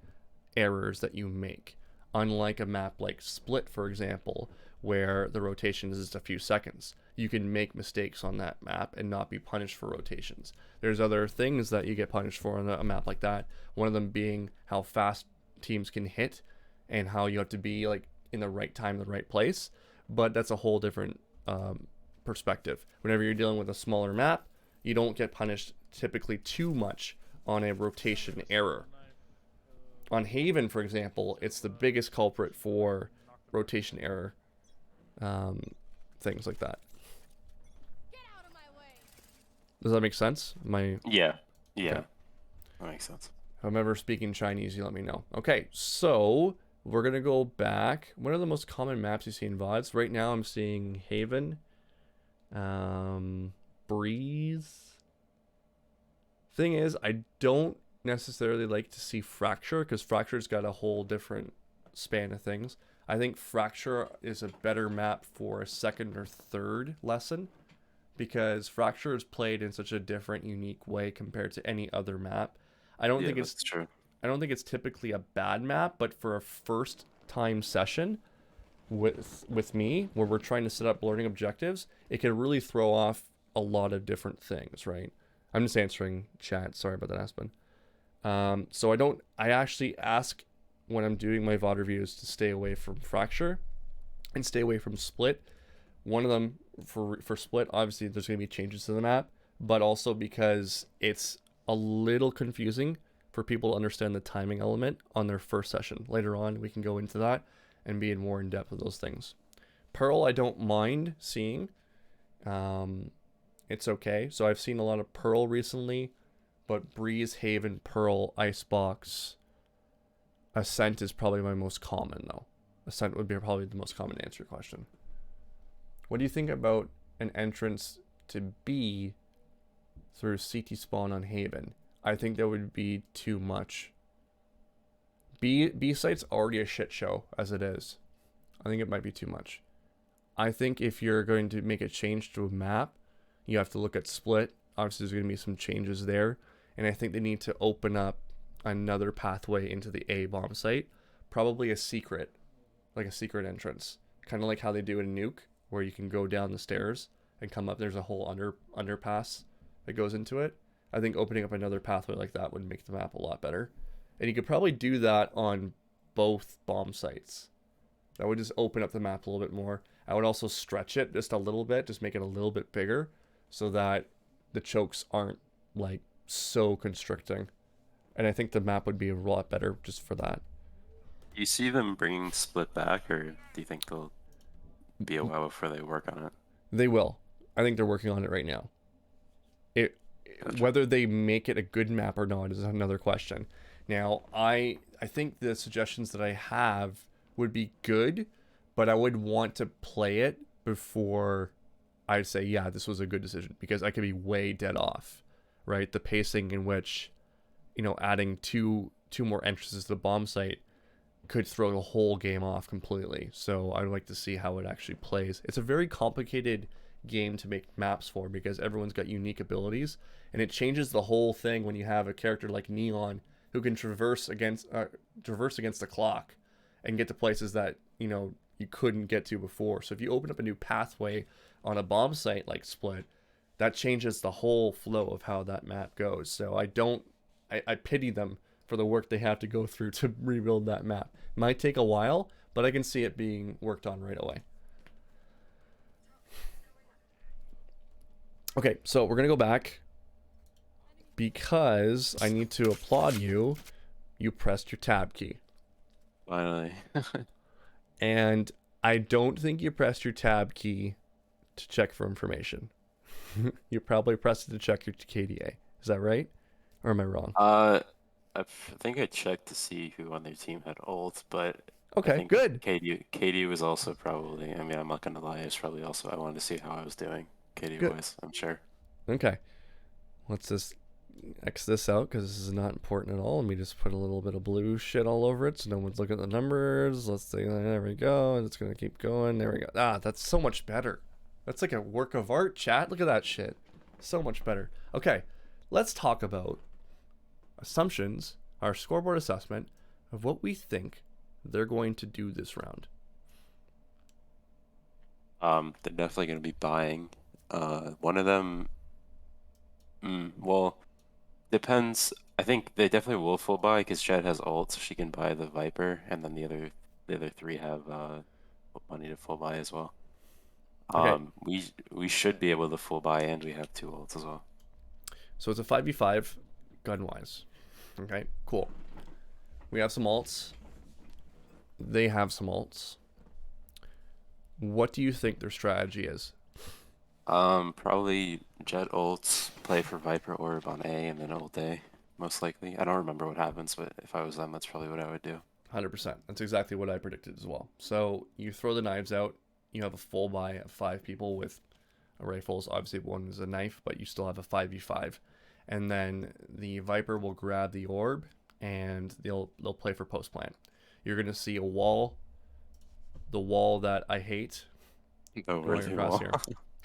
errors that you make. Unlike a map like Split, for example, where the rotation is just a few seconds. You can make mistakes on that map and not be punished for rotations. There's other things that you get punished for on a map like that. One of them being how fast teams can hit and how you have to be like in the right time, the right place. But that's a whole different perspective. Whenever you're dealing with a smaller map, you don't get punished typically too much on a rotation error. On Haven, for example, it's the biggest culprit for rotation error, things like that. Does that make sense?
Yeah.
Okay.
That makes sense.
If I'm ever speaking Chinese, you let me know. Okay, so we're gonna go back. What are the most common maps you see in VODs? Right now I'm seeing Haven, Breeze. Thing is, I don't necessarily like to see Fracture, because Fracture's got a whole different span of things. I think Fracture is a better map for a second or third lesson, because Fracture is played in such a different, unique way compared to any other map. I don't think
that's true.
I don't think it's typically a bad map, but for a first time session with me, where we're trying to set up learning objectives, it can really throw off a lot of different things, right? I'm just answering chat. Sorry about that, Aspen. So I actually ask when I'm doing my VOD reviews to stay away from Fracture and stay away from Split. One of them for Split, obviously there's going to be changes to the map, but also because it's a little confusing for people to understand the timing element on their first session. Later on, we can go into that and be in more in depth with those things. Pearl, I don't mind seeing. It's okay. So I've seen a lot of Pearl recently, but Breeze, Haven, Pearl, Icebox, Ascent is probably my most common though. Ascent would be probably the most common to answer your question. What do you think about an entrance to B through CT spawn on Haven? I think that would be too much. B site's already a shit show as it is. I think it might be too much. I think if you're going to make a change to a map, you have to look at Split. Obviously, there's going to be some changes there. And I think they need to open up another pathway into the A bomb site. Probably a secret, like a secret entrance. Kind of like how they do in Nuke, where you can go down the stairs and come up. There's a whole underpass that goes into it. I think opening up another pathway like that would make the map a lot better. And you could probably do that on both bomb sites. That would just open up the map a little bit more. I would also stretch it just a little bit, just make it a little bit bigger so that the chokes aren't like so constricting. And I think the map would be a lot better just for that.
Do you see them bringing Split back, or do you think they'll be a while before they work on it?
They will. I think they're working on it right now.
Gotcha.
Whether they make it a good map or not is another question. Now, I think the suggestions that I have would be good, but I would want to play it before I'd say, yeah, this was a good decision, because I could be way dead off, right? The pacing in which, you know, adding two more entrances to the bomb site could throw the whole game off completely. So I'd like to see how it actually plays. It's a very complicated game to make maps for because everyone's got unique abilities, and it changes the whole thing when you have a character like Neon who can traverse against the clock and get to places that, you know, you couldn't get to before. So if you open up a new pathway on a bomb site like Split, that changes the whole flow of how that map goes. So I pity them for the work they have to go through to rebuild that map. It might take a while, but I can see it being worked on right away. Okay, so we're gonna go back because I need to applaud you. You pressed your tab key.
Finally.
And I don't think you pressed your tab key to check for information. You probably pressed it to check your KDA. Is that right? Or am I wrong?
I think I checked to see who on their team had ult, but I
Okay,
think
good.
KD was also probably, I mean, I'm not gonna lie, it's probably also, I wanted to see how I was doing, KD
Good.
wise, I'm sure.
Okay. Let's just X this out because this is not important at all. Let me just put a little bit of blue shit all over it so no one's looking at the numbers. Let's see. There we go. And it's going to keep going. There we go. Ah, that's so much better. That's like a work of art, chat. Look at that shit. So much better. Okay. Let's talk about assumptions, our scoreboard assessment of what we think they're going to do this round.
They're definitely gonna be buying. One of them, well, depends. I think they definitely will full buy because Jed has ult, so she can buy the Viper, and then the other three have money to full buy as well.
Okay.
We should be able to full buy, and we have 2 ults as well.
So it's a 5v5 gun-wise. Okay, cool. We have some alts. They have some alts. What do you think their strategy is?
Probably Jet ults, play for Viper Orb on A, and then ult A, most likely. I don't remember what happens, but if I was them, that's probably what I would do.
100%. That's exactly what I predicted as well. So you throw the knives out. You have a full buy of 5 people with rifles. Obviously, one is a knife, but you still have a 5v5. And then the Viper will grab the orb, and they'll play for post plant. You're gonna see a wall, the wall that I hate,
The
going
worthy
across
wall.
here.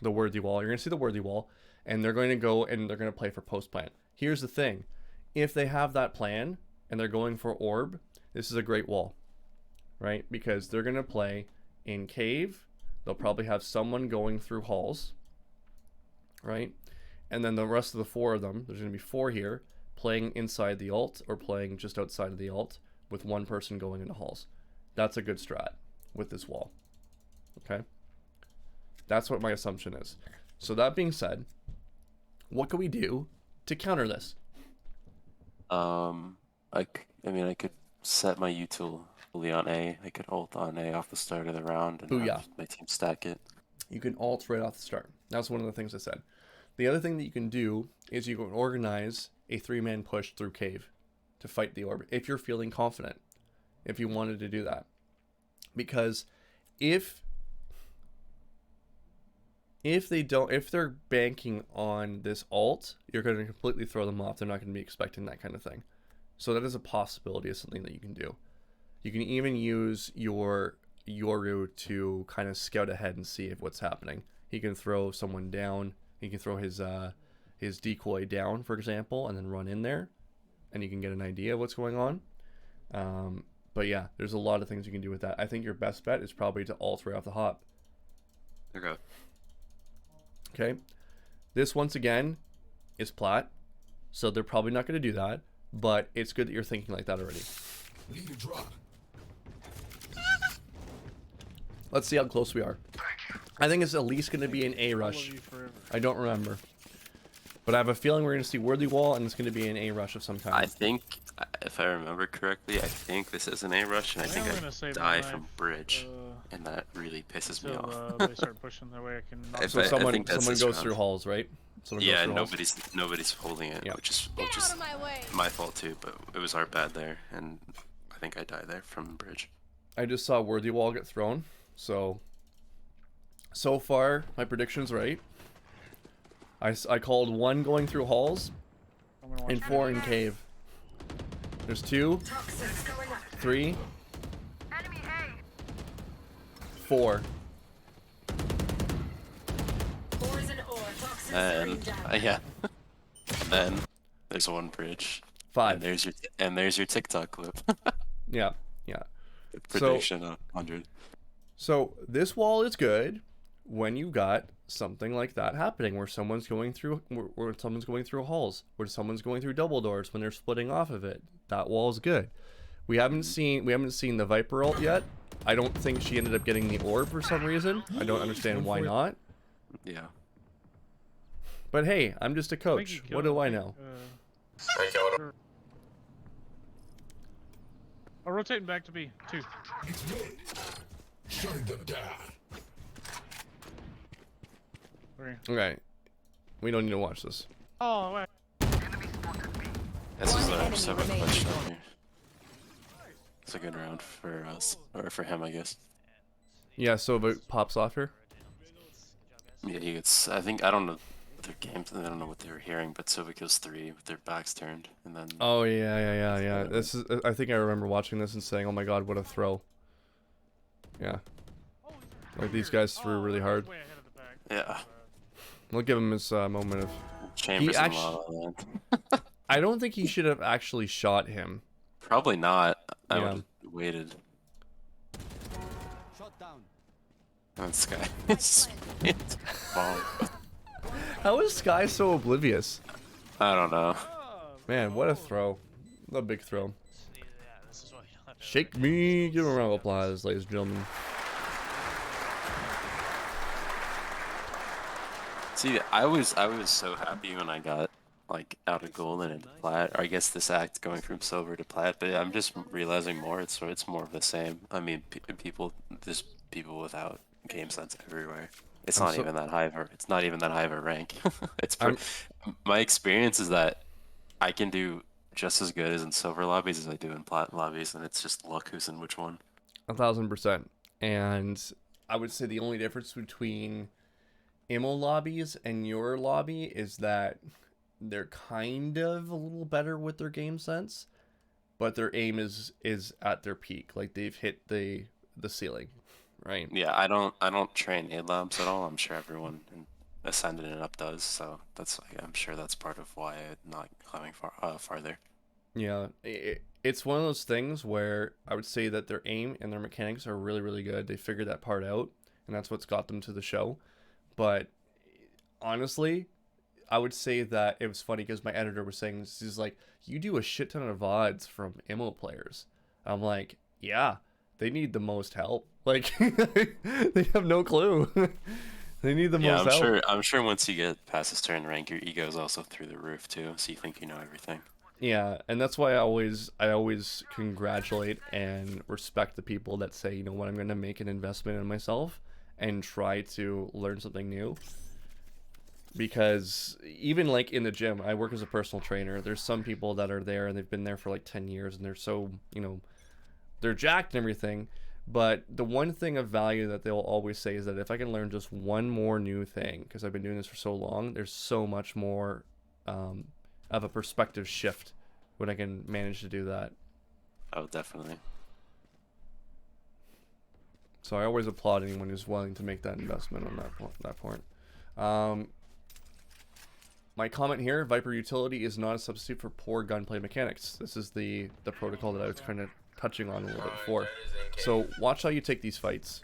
The worthy wall. You're gonna see the worthy wall, and they're going to go and they're gonna play for post plant. Here's the thing: if they have that plan and they're going for orb, this is a great wall, right? Because they're gonna play in cave. They'll probably have someone going through halls, right? And then the rest of the 4 of them, there's gonna be 4 here, playing inside the ult or playing just outside of the ult with 1 person going into halls. That's a good strat with this wall. Okay. That's what my assumption is. So that being said, what can we do to counter this?
I mean, I could set my util fully on A. I could ult on A off the start of the round and
Booyah.
have my team stack it.
You can alt right off the start. That's one of the things I said. The other thing that you can do is you can organize a 3-man push through cave to fight the orb if you're feeling confident, if you wanted to do that. Because if they're banking on this alt, you're going to completely throw them off. They're not going to be expecting that kind of thing. So that is a possibility of something that you can do. You can even use your Yoru to kind of scout ahead and see if what's happening. He can throw someone down. He can throw his decoy down, for example, and then run in there, and you can get an idea of what's going on. But yeah, there's a lot of things you can do with that. I think your best bet is probably to alt right off the hop.
Okay.
Okay. This, once again, is plat, so they're probably not going to do that, but it's good that you're thinking like that already. Let's see how close we are. I think it's at least going to be an A rush. I don't remember. But I have a feeling we're going to see Worthy Wall, and it's going to be an A rush of some kind.
I think, if I remember correctly, I think this is an A rush, and I think
I'm gonna
I
save
die
my
from
knife,
bridge, and that really pisses me
Till
off.
they start pushing their way. I can knock
If
So
I
someone
think that's
goes
this round.
through halls, right? Someone
Yeah,
goes through halls.
nobody's holding it,
Yeah.
which is
my way.
my fault too. But it was our bad there, and I think I died there from bridge.
I just saw Worthy Wall get thrown, so far my prediction's right. I called 1 going through halls
I'm gonna watch
and 4 in cave. There's 2,
Toxins going up.
3,
Enemy A.
4.
Poison ore. Toxins
And
down.
yeah, and then there's 1 bridge.
5.
And there's your TikTok clip.
Yeah.
Prediction 100.
So this wall is good when you got something like that happening, where someone's going through halls, where someone's going through double doors when they're splitting off of it. That wall's good. We haven't seen the Viper ult yet. I don't think she ended up getting the orb for some reason. I don't understand why not.
Yeah.
But hey, I'm just a
I think
coach.
he
What
killed
do I
him.
know?
I killed him.
I'm rotating back to B. 2.
Shutting them down.
3.
Okay. We don't need to watch this.
Oh, wait.
This is
One
our
enemy
7th
remaining.
touchdown here. It's a good round for us, or for him, I guess.
Yeah, so if it pops off here.
Yeah, he gets. I don't know their games. I don't know what they were hearing, but Sova goes 3 with their backs turned, and then.
Oh yeah. This is. I think I remember watching this and saying, "Oh my God, what a throw!" Yeah, like these guys threw really hard.
Way ahead of the back.
Yeah.
We'll give him his moment of.
Chambers
He
and
actu-
La La Land.
I don't think he should have actually shot him.
Probably not. I
Yeah.
would have waited.
Shot down.
And Sky. Bomb.
How is Sky so oblivious?
I don't know.
Man, what a throw! A big throw.
Yeah, this is why you don't have to
Shake me. Give him a round of applause, ladies and gentlemen.
See, I was so happy when I got like out of golden into plat. Or I guess this act going from silver to plat, but I'm just realizing more. It's more of the same. I mean, there's people without game sense everywhere. It's
I'm
not
so-
even that high of a. It's not even that high of a rank.
I'm-
My experience is that I can do just as good as in silver lobbies as I do in plat lobbies, and it's just luck who's in which one.
1000%. And I would say the only difference between IMO lobbies and your lobby is that they're kind of a little better with their game sense, but their aim is at their peak. Like they've hit the ceiling, right?
Yeah, I don't train A labs at all. I'm sure everyone in Ascendant and Up does, so I'm sure that's part of why I'm not climbing farther.
Yeah, it's one of those things where I would say that their aim and their mechanics are really, really good. They figured that part out, and that's what's got them to the show. But honestly, I would say that it was funny because my editor was saying this. He's like, you do a shit ton of VODs from IMO players. I'm like, yeah, they need the most help. Like, they have no clue. They need the
Yeah,
most
I'm
help.
sure. I'm sure once you get past a certain rank, your ego is also through the roof too. So you think you know everything.
Yeah, and that's why I always congratulate and respect the people that say, you know what, I'm going to make an investment in myself and try to learn something new. Because even like in the gym, I work as a personal trainer. There's some people that are there and they've been there for like 10 years and they're so, they're jacked and everything. But the one thing of value that they'll always say is that if I can learn just one more new thing, because I've been doing this for so long, there's so much more of a perspective shift when I can manage to do that.
Oh, definitely.
So I always applaud anyone who's willing to make that investment on that point. My comment here: Viper utility is not a substitute for poor gunplay mechanics. This is the protocol that I was kind of touching on a little bit before. So watch how you take these fights.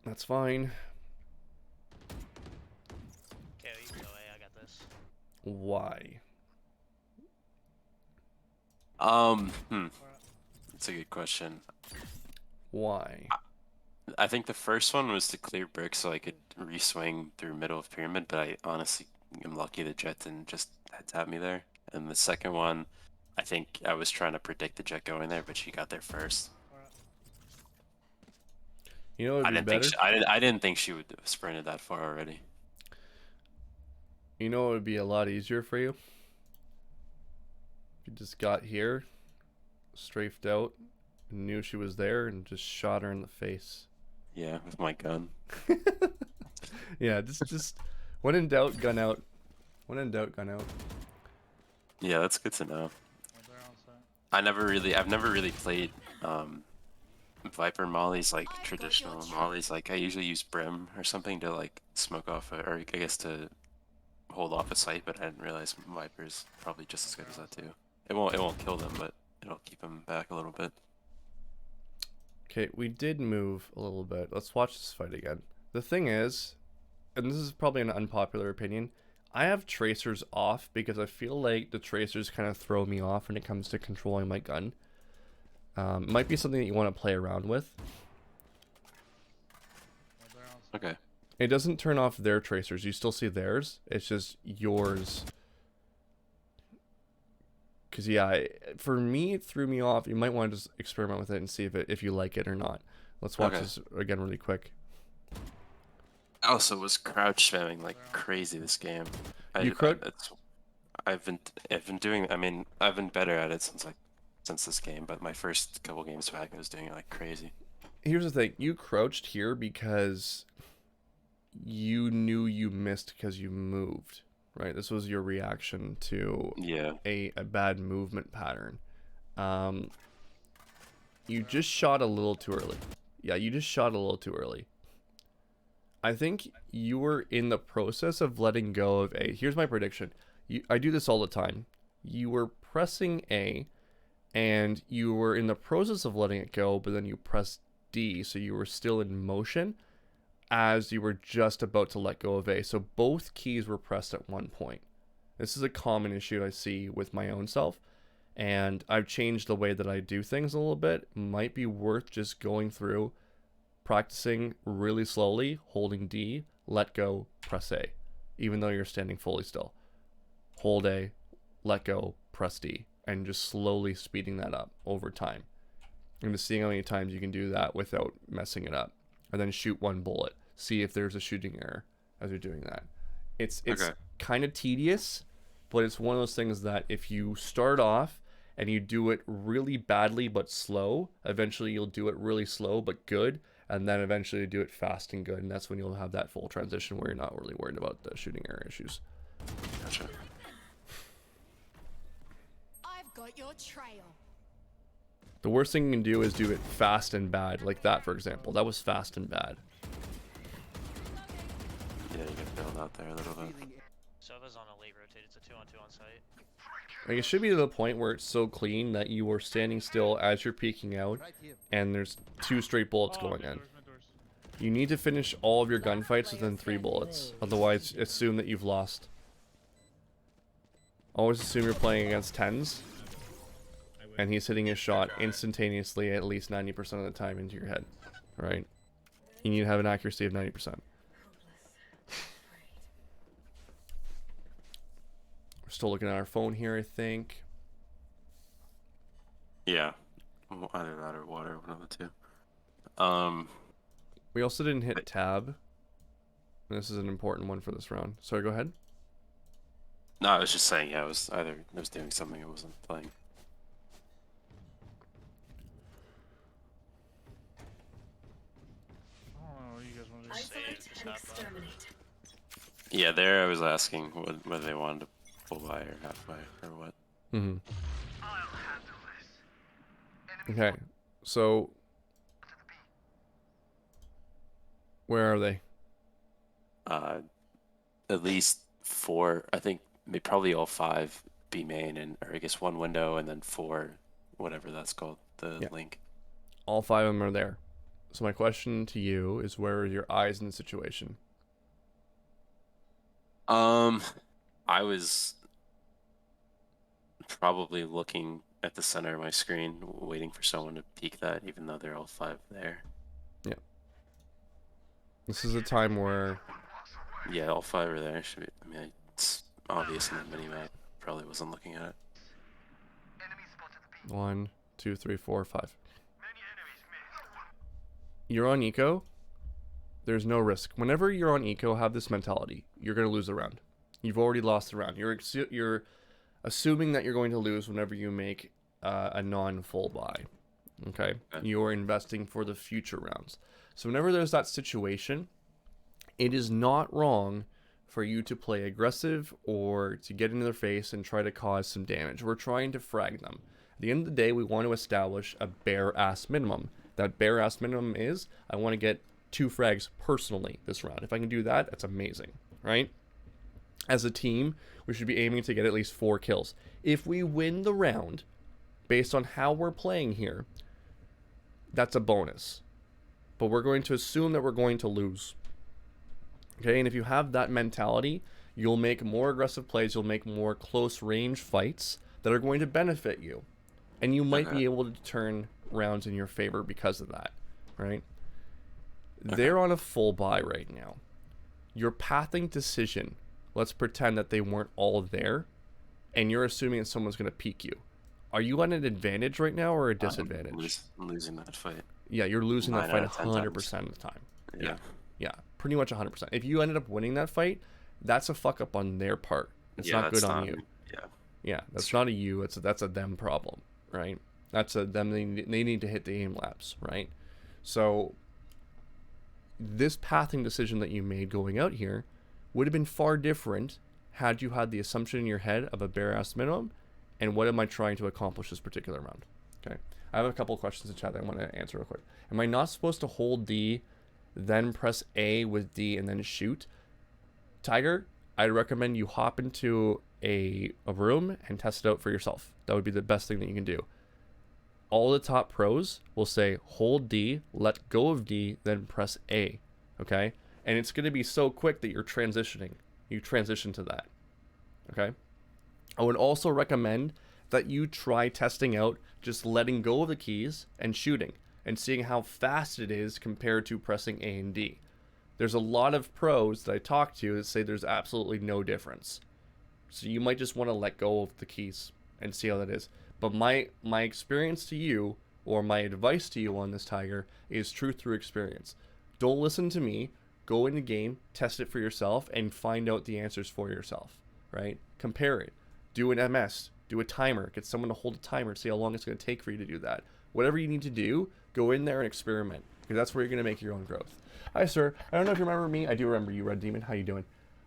That's fine.
Okay, you can go A. I got this.
Why?
That's a good question.
Why?
I think the first one was to clear brick so I could re-swing through middle of pyramid, but I honestly am lucky the jet didn't just tap me there. And the second one, I think I was trying to predict the jet going there, but she got there first.
You know what
I
would be
didn't
better?
think I didn't think she would have sprinted that far already.
You know what would be a lot easier for you? If you just got here, strafed out, knew she was there, and just shot her in the face.
Yeah, with my gun.
Yeah, just when in doubt, gun out. When in doubt, gun out.
Yeah, that's good to know.
Oh, they're on site.
I've never really played Viper mollies like traditional mollies. Like I usually use Brim or something to like smoke off or I guess to hold off a site, but I didn't realize Viper's probably just as good as that too. It won't kill them, but it'll keep them back a little bit.
Okay, we did move a little bit. Let's watch this fight again. The thing is, and this is probably an unpopular opinion, I have tracers off because I feel like the tracers kind of throw me off when it comes to controlling my gun. Might be something that you want to play around with.
Oh, they're on site.
Okay.
It doesn't turn off their tracers. You still see theirs. It's just yours. Because, yeah, for me, it threw me off. You might want to just experiment with it and see if you like it or not. Let's watch
Okay.
this again really quick.
I also was crouch spamming like crazy this game.
You crouch?
I've been doing. I mean, I've been better at it since this game, but my first couple games back, I was doing it like crazy.
Here's the thing. You crouched here because you knew you missed because you moved, right? This was your reaction to
Yeah.
a bad movement pattern. You just shot a little too early. Yeah, you just shot a little too early. I think you were in the process of letting go of A. Here's my prediction. I do this all the time. You were pressing A, and you were in the process of letting it go, but then you pressed D, so you were still in motion as you were just about to let go of A. So both keys were pressed at one point. This is a common issue I see with my own self, and I've changed the way that I do things a little bit. Might be worth just going through, practicing really slowly, holding D, let go, press A, even though you're standing fully still. Hold A, let go, press D, and just slowly speeding that up over time. And just seeing how many times you can do that without messing it up. And then shoot one bullet. See if there's a shooting error as you're doing that. It's
Okay.
kind of tedious, but it's one of those things that if you start off and you do it really badly but slow, eventually you'll do it really slow but good, and then eventually do it fast and good, and that's when you'll have that full transition where you're not really worried about the shooting error issues.
Gotcha.
I've got your trail.
The worst thing you can do is do it fast and bad, like that, for example. That was fast and bad.
Yeah, you get bailed out there a little bit.
Sova's on a late rotate. It's a 2-on-2 on site.
Like, it should be to the point where it's so clean that you are standing still as you're peeking out, and there's 2 straight bullets
Oh,
going
mid
in.
doors, mid doors.
You need to finish all of your gunfights within 3 bullets. Otherwise, assume that you've lost. Always assume you're playing against 10s, and he's hitting his shot instantaneously at least 90% of the time into your head. Right? You need to have an accuracy of 90%. We're still looking at our phone here, I think.
Yeah. Either that or water, one of the two.
We also didn't hit tab. This is an important one for this round. Sorry, go ahead.
No, I was just saying, yeah, I was doing something, I wasn't playing.
I don't know what you guys want to do.
Save, just have fun.
Yeah, there I was asking whether they wanted to full buy or half buy or what.
Mm-hmm. Okay, so where are they?
At least 4, I think maybe probably all 5 B main, and or I guess 1 window and then 4, whatever that's called, the
Yeah.
link.
All 5 of them are there. So my question to you is, where are your eyes in the situation?
I was probably looking at the center of my screen, waiting for someone to peek that, even though they're all 5 there.
Yeah. This is a time where
Yeah, all 5 are there. Should be, I mean, it's obvious in the minimap. Probably wasn't looking at it.
1, 2, 3, 4, 5. You're on eco. There's no risk. Whenever you're on eco, have this mentality. You're going to lose the round. You've already lost the round. You're assuming that you're going to lose whenever you make a non-full buy. Okay? You're investing for the future rounds. So whenever there's that situation, it is not wrong for you to play aggressive or to get into their face and try to cause some damage. We're trying to frag them. At the end of the day, we want to establish a bare-ass minimum. That bare-ass minimum is, I want to get 2 frags personally this round. If I can do that, that's amazing, right? As a team, we should be aiming to get at least 4 kills. If we win the round, based on how we're playing here, that's a bonus. But we're going to assume that we're going to lose. Okay, and if you have that mentality, you'll make more aggressive plays, you'll make more close range fights that are going to benefit you. And you might be able to turn rounds in your favor because of that, right? They're on a full buy right now. Your pathing decision, let's pretend that they weren't all there, and you're assuming that someone's going to peek you. Are you on an advantage right now or a disadvantage?
I'm losing that fight.
Yeah, you're losing that
9
fight
out of 10
100% of the time.
Yeah.
Yeah, pretty much 100%. If you ended up winning that fight, that's a fuck up on their part. It's
Yeah,
not good
that's
on
not-
you.
Yeah.
Yeah, that's not a you. That's a them problem, right? That's a them. They need to hit the aim laps, right? So this pathing decision that you made going out here would have been far different had you had the assumption in your head of a bare ass minimum and what am I trying to accomplish this particular round. Okay, I have a couple of questions in chat that I want to answer real quick. Am I not supposed to hold D, then press A with D and then shoot? Tiger, I'd recommend you hop into a room and test it out for yourself. That would be the best thing that you can do. All the top pros will say hold D, let go of D, then press A. Okay? And it's going to be so quick that you're transitioning. You transition to that. Okay? I would also recommend that you try testing out just letting go of the keys and shooting and seeing how fast it is compared to pressing A and D. There's a lot of pros that I talk to that say there's absolutely no difference. So you might just want to let go of the keys and see how that is. But my experience to you, or my advice to you on this, Tiger, is truth through experience. Don't listen to me. Go in the game, test it for yourself, and find out the answers for yourself, right? Compare it. Do an MS. Do a timer. Get someone to hold a timer. See how long it's going to take for you to do that. Whatever you need to do, go in there and experiment, because that's where you're going to make your own growth. Hi, sir. I don't know if you remember me. I do remember you, Red Demon. How you doing?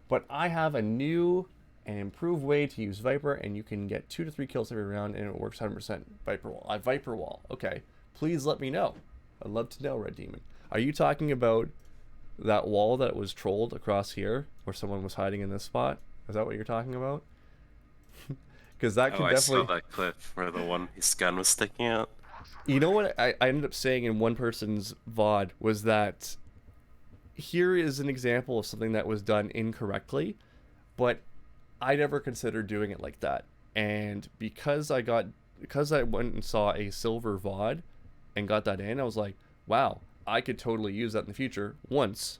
But I have a new and improved way to use Viper, and you can get 2 to 3 kills every round, and it works 100% Viper wall. Viper wall. Okay. Please let me know. I'd love to know, Red Demon. Are you talking about that wall that was trolled across here, where someone was hiding in this spot? Is that what you're talking about? Because that could
I
definitely.
saw that clip where the one his gun was sticking out.
You know what I ended up saying in one person's VOD was that here is an example of something that was done incorrectly, but I never considered doing it like that. And because I went and saw a silver VOD and got that in, I was like, wow, I could totally use that in the future once,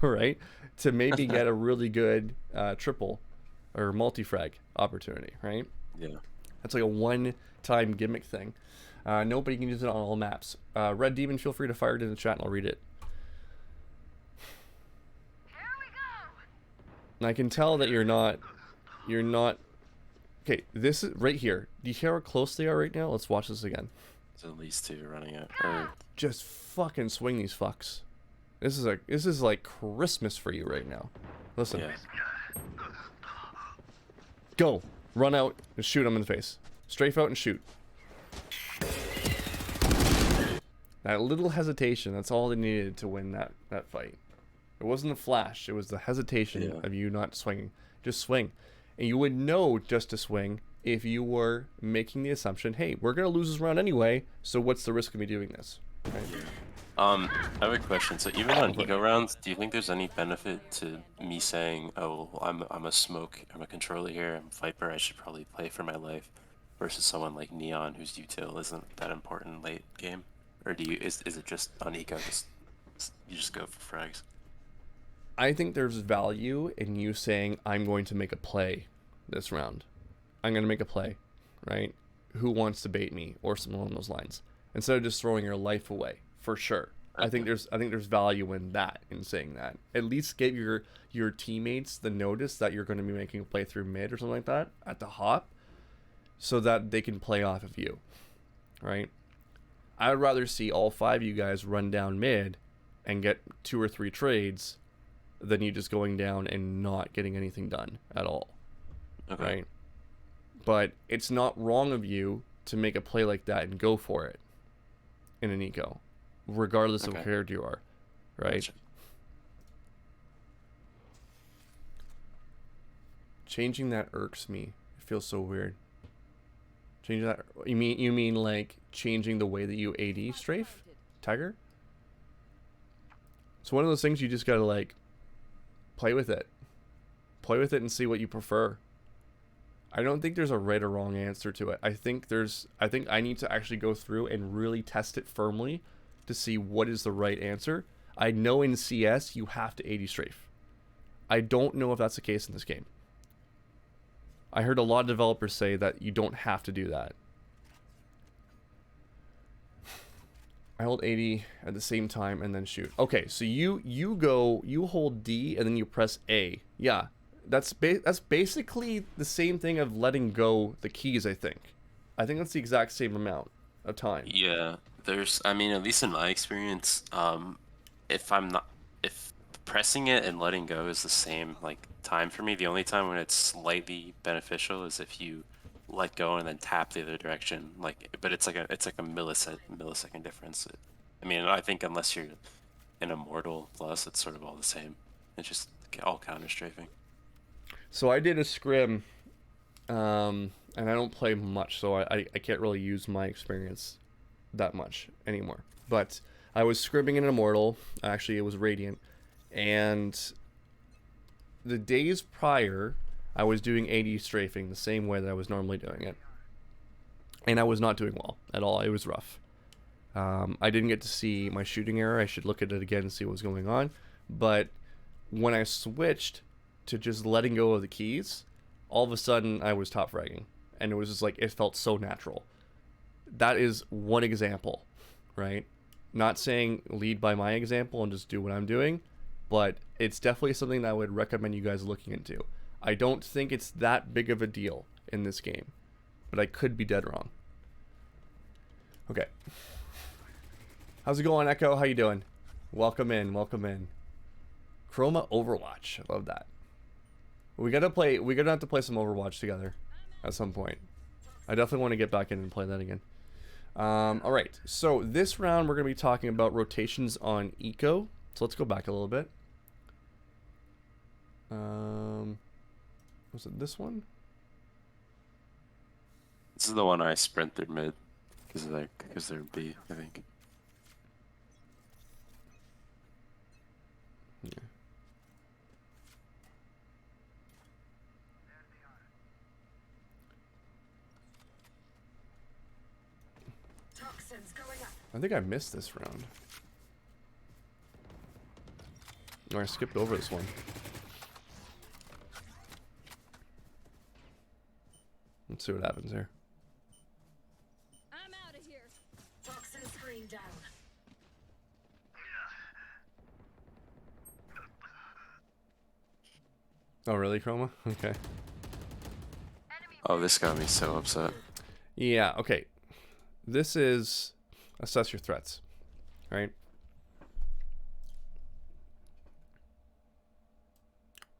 right? To maybe get a really good triple or multi-frag opportunity, right?
Yeah.
That's like a one-time gimmick thing. Nobody can use it on all maps. Red Demon, feel free to fire it in the chat and I'll read it. And I can tell that you're not. Okay, this is right here. Do you hear how close they are right now? Let's watch this again.
There's at least 2 running it. Or
Just fucking swing these fucks. This is like Christmas for you right now. Listen.
yeah.
Go. Run out and shoot them in the face. Strafe out and shoot. That little hesitation, that's all they needed to win that fight. It wasn't a flash, it was the hesitation of you not swinging. Just swing. And you would know just to swing if you were making the assumption, hey, we're going to lose this round anyway, so what's the risk of me doing this? Right?
I have a question. So even on ego rounds, do you think there's any benefit to me saying, "Oh, I'm a smoke, I'm a controller here, I'm Viper, I should probably play for my life," versus someone like Neon whose util isn't that important late game? Or is it just on ego, you just go for frags?
I think there's value in you saying, I'm going to make a play this round. I'm going to make a play, right? Who wants to bait me? Or something along those lines. Instead of just throwing your life away, for sure. I think there's value in that, in saying that. At least give your teammates the notice that you're going to be making a play through mid or something like that at the hop, so that they can play off of you, right? I would rather see all 5 of you guys run down mid and get 2 or 3 trades than you just going down and not getting anything done at all.
Okay.
Right? But it's not wrong of you to make a play like that and go for it in an eco, regardless of where you are. Right?
Gotcha.
Changing that irks me. It feels so weird. Changing that, you mean like changing the way that you AD strafe, Tiger? It's one of those things you just gotta like play with it and see what you prefer. I don't think there's a right or wrong answer to it. I think I need to actually go through and really test it firmly to see what is the right answer. I know in CS you have to AD strafe. I don't know if that's the case in this game. I heard a lot of developers say that you don't have to do that. I hold 80 at the same time and then shoot. Okay, so you hold D and then you press A. Yeah, that's basically the same thing of letting go the keys. I think that's the exact same amount of time.
Yeah, I mean, at least in my experience, if pressing it and letting go is the same like time for me, the only time when it's slightly beneficial is if you let go and then tap the other direction, but it's like a millisecond difference. I mean, I think unless you're an Immortal Plus, it's sort of all the same. It's just all counter strafing.
So I did a scrim, and I don't play much, so I can't really use my experience that much anymore. But I was scrimming in an Immortal. Actually, it was Radiant, and the days prior, I was doing AD strafing the same way that I was normally doing it. And I was not doing well at all. It was rough. I didn't get to see my shooting error. I should look at it again and see what was going on. But when I switched to just letting go of the keys, all of a sudden I was top fragging. And it was just like, it felt so natural. That is one example, right? Not saying lead by my example and just do what I'm doing, but it's definitely something that I would recommend you guys looking into. I don't think it's that big of a deal in this game, but I could be dead wrong. Okay. How's it going, Echo? How you doing? Welcome in, welcome in. Chroma Overwatch. I love that. We're gonna have to play some Overwatch together at some point. I definitely want to get back in and play that again. Alright, so this round we're gonna be talking about rotations on Eco. So let's go back a little bit. Was it this one?
This is the one I sprint through mid because they're B, I think.
Yeah.
Toxins going up.
I think I missed this round. Oh, I skipped over this one. Let's see what happens here.
I'm out of here. Toxin screen down.
Oh, really, Chroma? Okay.
Oh, this got me so upset.
Yeah, okay. This is assess your threats, right?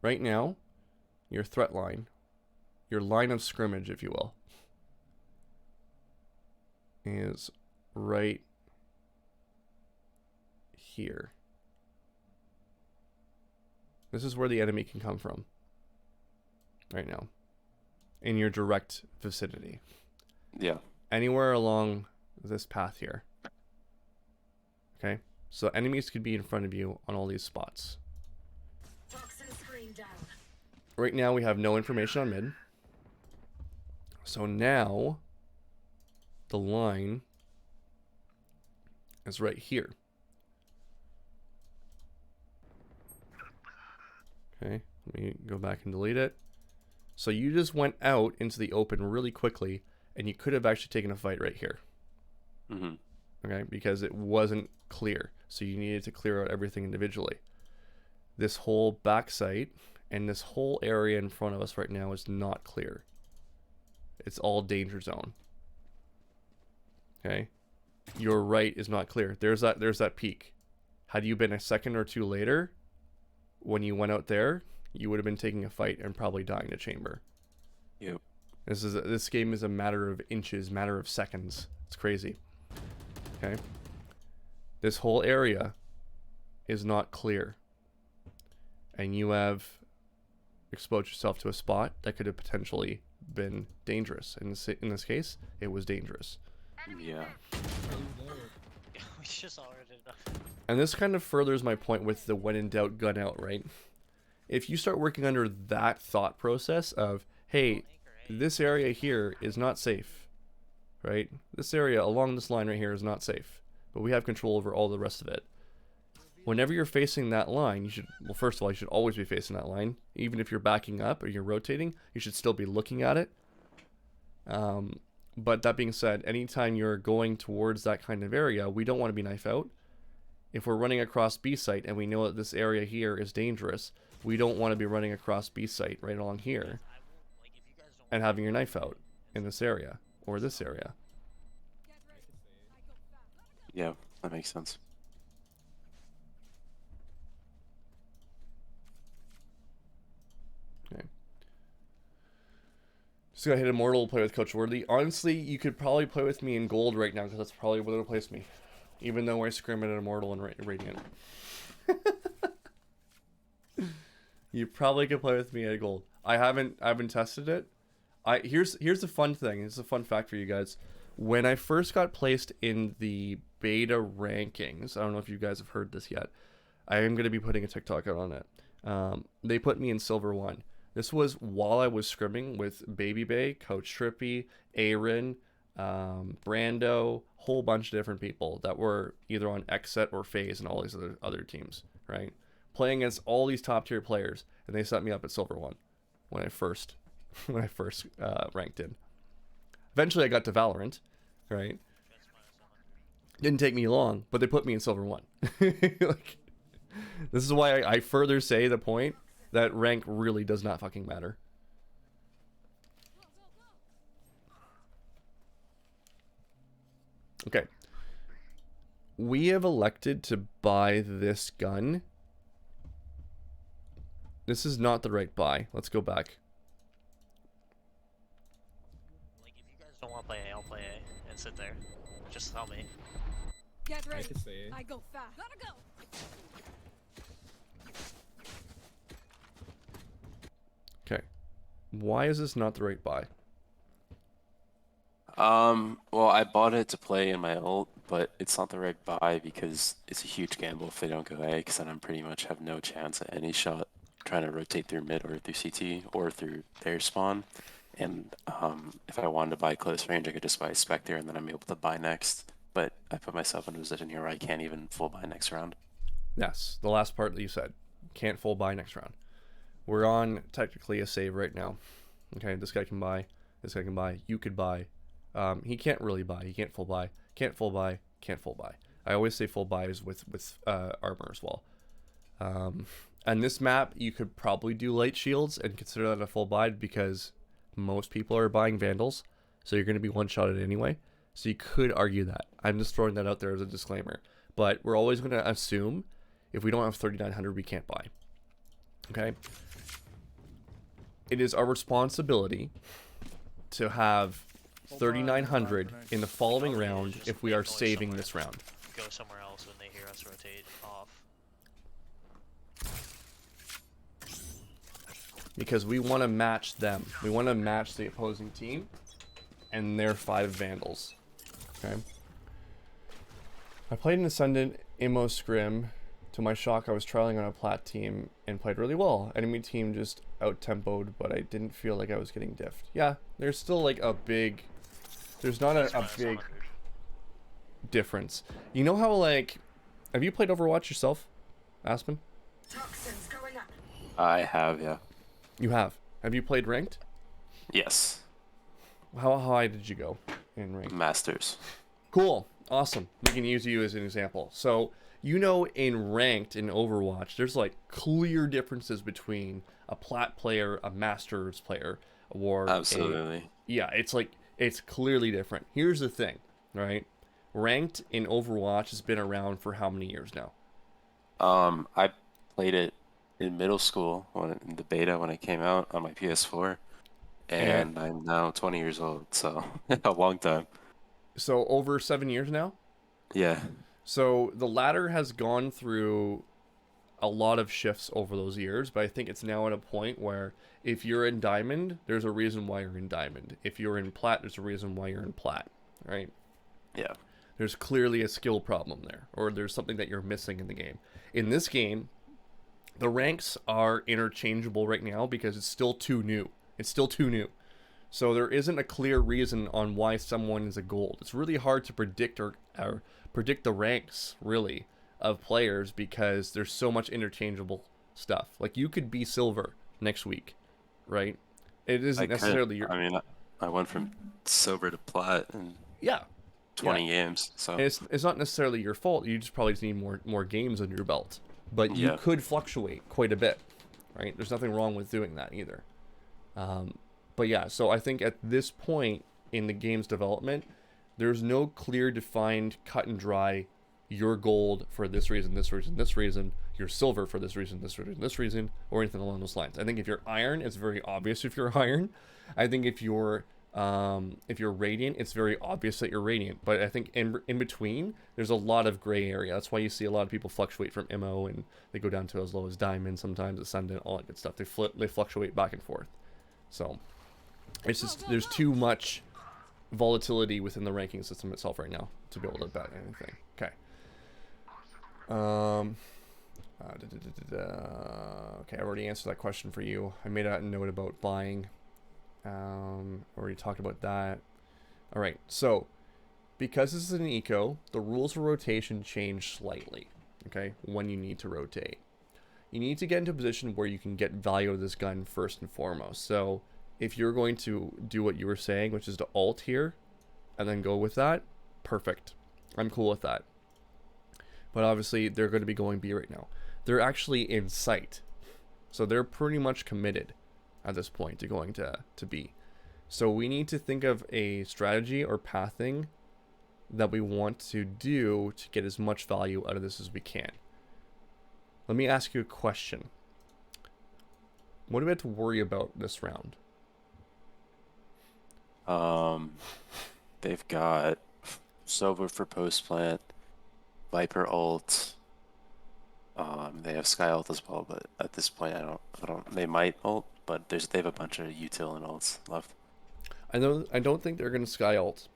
Right now, your threat line, your line of scrimmage, if you will, is right here. This is where the enemy can come from right now, in your direct vicinity.
Yeah.
Anywhere along this path here. Okay? So enemies could be in front of you on all these spots.
Toxin screen down.
Right now we have no information on mid. So now the line is right here. Okay, let me go back and delete it. So you just went out into the open really quickly, and you could have actually taken a fight right here.
Mm-hmm.
Okay, because it wasn't clear. So you needed to clear out everything individually. This whole back site and this whole area in front of us right now is not clear. It's all danger zone. Okay? Your right is not clear. There's that peak. Had you been a second or two later, when you went out there, you would have been taking a fight and probably dying to chamber.
Yep.
This game is a matter of inches, matter of seconds. It's crazy. Okay? This whole area is not clear. And you have exposed yourself to a spot that could have potentially been dangerous. In this case, it was dangerous.
Yeah.
We just already enough.
And this kind of furthers my point with the when in doubt, gun out, right? If you start working under that thought process of, hey, this area here is not safe, right? This area along this line right here is not safe, but we have control over all the rest of it. Whenever you're facing that line, you should, well, first of all, you should always be facing that line. Even if you're backing up or you're rotating, you should still be looking at it. But that being said, anytime you're going towards that kind of area, we don't want to be knife out. If we're running across B site and we know that this area here is dangerous, we don't want to be running across B site right along here and having your knife out in this area or this area.
Yeah, that makes sense.
Okay. Just gotta hit Immortal, play with Coach Worthy. Honestly, you could probably play with me in Gold right now because that's probably where they'll place me. Even though I scrim at Immortal and Radiant. You probably could play with me at Gold. I haven't tested it. Here's a fun thing. It's a fun fact for you guys. When I first got placed in the beta rankings, I don't know if you guys have heard this yet. I am going to be putting a TikTok out on it. They put me in Silver 1. This was while I was scrimming with Baby Bay, Coach Trippy, Aaron, Brando, whole bunch of different people that were either on Xset or FaZe and all these other teams, right? Playing against all these top tier players, and they set me up at Silver 1 when I first ranked in. Eventually I got to Valorant, right? Didn't take me long, but they put me in Silver 1. Like, this is why I further say the point that rank really does not fucking matter. Okay. We have elected to buy this gun. This is not the right buy. Let's go back.
Like, if you guys don't want to play A, I'll play A and sit there. Just tell me.
Get
I
ready.
can say it.
I go fast. Gotta go.
Okay. Why is this not the right buy?
Well, I bought it to play in my ult, but it's not the right buy because it's a huge gamble if they don't go A, because then I'm pretty much have no chance at any shot trying to rotate through mid or through CT or through their spawn. And if I wanted to buy close range, I could just buy a Spectre and then I'm able to buy next. But I put myself in a position here where I can't even full buy next round.
Yes, the last part that you said. can't full buy next round. We're on technically a save right now. Okay, this guy can buy. This guy can buy. You could buy. He can't really buy. He can't full buy. Can't full buy. Can't full buy. I always say full buys with armor as well. And this map, you could probably do light shields and consider that a full buy because most people are buying Vandals. So you're going to be one-shotted anyway. So you could argue that. I'm just throwing that out there as a disclaimer. But we're always going to assume if we don't have 3,900, we can't buy. Okay? It is our responsibility to have 3,900 in the following
Probably
round
just
if we
make
are
noise
saving
somewhere.
this round.
Go somewhere else when they hear us rotate off.
Because we want to match them. We want to match the opposing team and their 5 Vandals. Okay? I played an Ascendant Immo Scrim. To my shock, I was trialing on a plat team and played really well. Enemy team just out-tempoed, but I didn't feel like I was getting diffed. Yeah, there's still like a big... There's not a big difference. You know how like... Have you played Overwatch yourself, Aspen?
Toxins going up.
I have, yeah.
You have. Have you played ranked?
Yes.
How high did you go in ranked?
Masters.
Cool. Awesome. We can use you as an example. So, you know, in ranked in Overwatch, there's like clear differences between a plat player, a masters player, or
Absolutely.
yeah, it's like it's clearly different. Here's the thing, right? Ranked in Overwatch has been around for how many years now?
I played it in middle school in the beta when it came out on my PS4, and I'm now 20 years old, so a long time.
So over 7 years now?
Yeah.
So the ladder has gone through a lot of shifts over those years, but I think it's now at a point where if you're in diamond, there's a reason why you're in diamond. If you're in plat, there's a reason why you're in plat, right?
Yeah.
There's clearly a skill problem there, or there's something that you're missing in the game. In this game, the ranks are interchangeable right now because it's still too new. It's still too new. So there isn't a clear reason on why someone is a gold. It's really hard to predict or predict the ranks, really, of players because there's so much interchangeable stuff. Like, you could be silver next week, right? It isn't necessarily your...
I mean, I went from silver to plat in
Yeah.
20 games, so...
And it's not necessarily your fault. You just probably just need more games under your belt. But you could fluctuate quite a bit, right? There's nothing wrong with doing that either. But yeah, so I think at this point in the game's development, there's no clear defined cut and dry, you're gold for this reason, this reason, this reason, you're silver for this reason, this reason, this reason, or anything along those lines. I think if you're iron, it's very obvious if you're iron. I think if you're radiant, it's very obvious that you're radiant. But I think in between, there's a lot of gray area. That's why you see a lot of people fluctuate from MO and they go down to as low as diamond, sometimes ascendant, all that good stuff. They fluctuate back and forth. So it's just there's too much volatility within the ranking system itself right now to be able to bet anything. Okay. Okay, I already answered that question for you. I made a note about buying. Already talked about that. All right, so because this is an eco, the rules for rotation change slightly. Okay, when you need to rotate, you need to get into a position where you can get value out of this gun first and foremost. So if you're going to do what you were saying, which is to ult here and then go with that, perfect. I'm cool with that. But obviously they're going to be going B right now. They're actually in sight, so they're pretty much committed at this point to going to B. So we need to think of a strategy or pathing that we want to do to get as much value out of this as we can. Let me ask you a question. What do we have to worry about this round?
They've got silver for post plant, Viper ult. They have Sky ult as well, but at this point, I don't. They might ult, but they have a bunch of util and ults left.
I don't think they're going to Sky ult.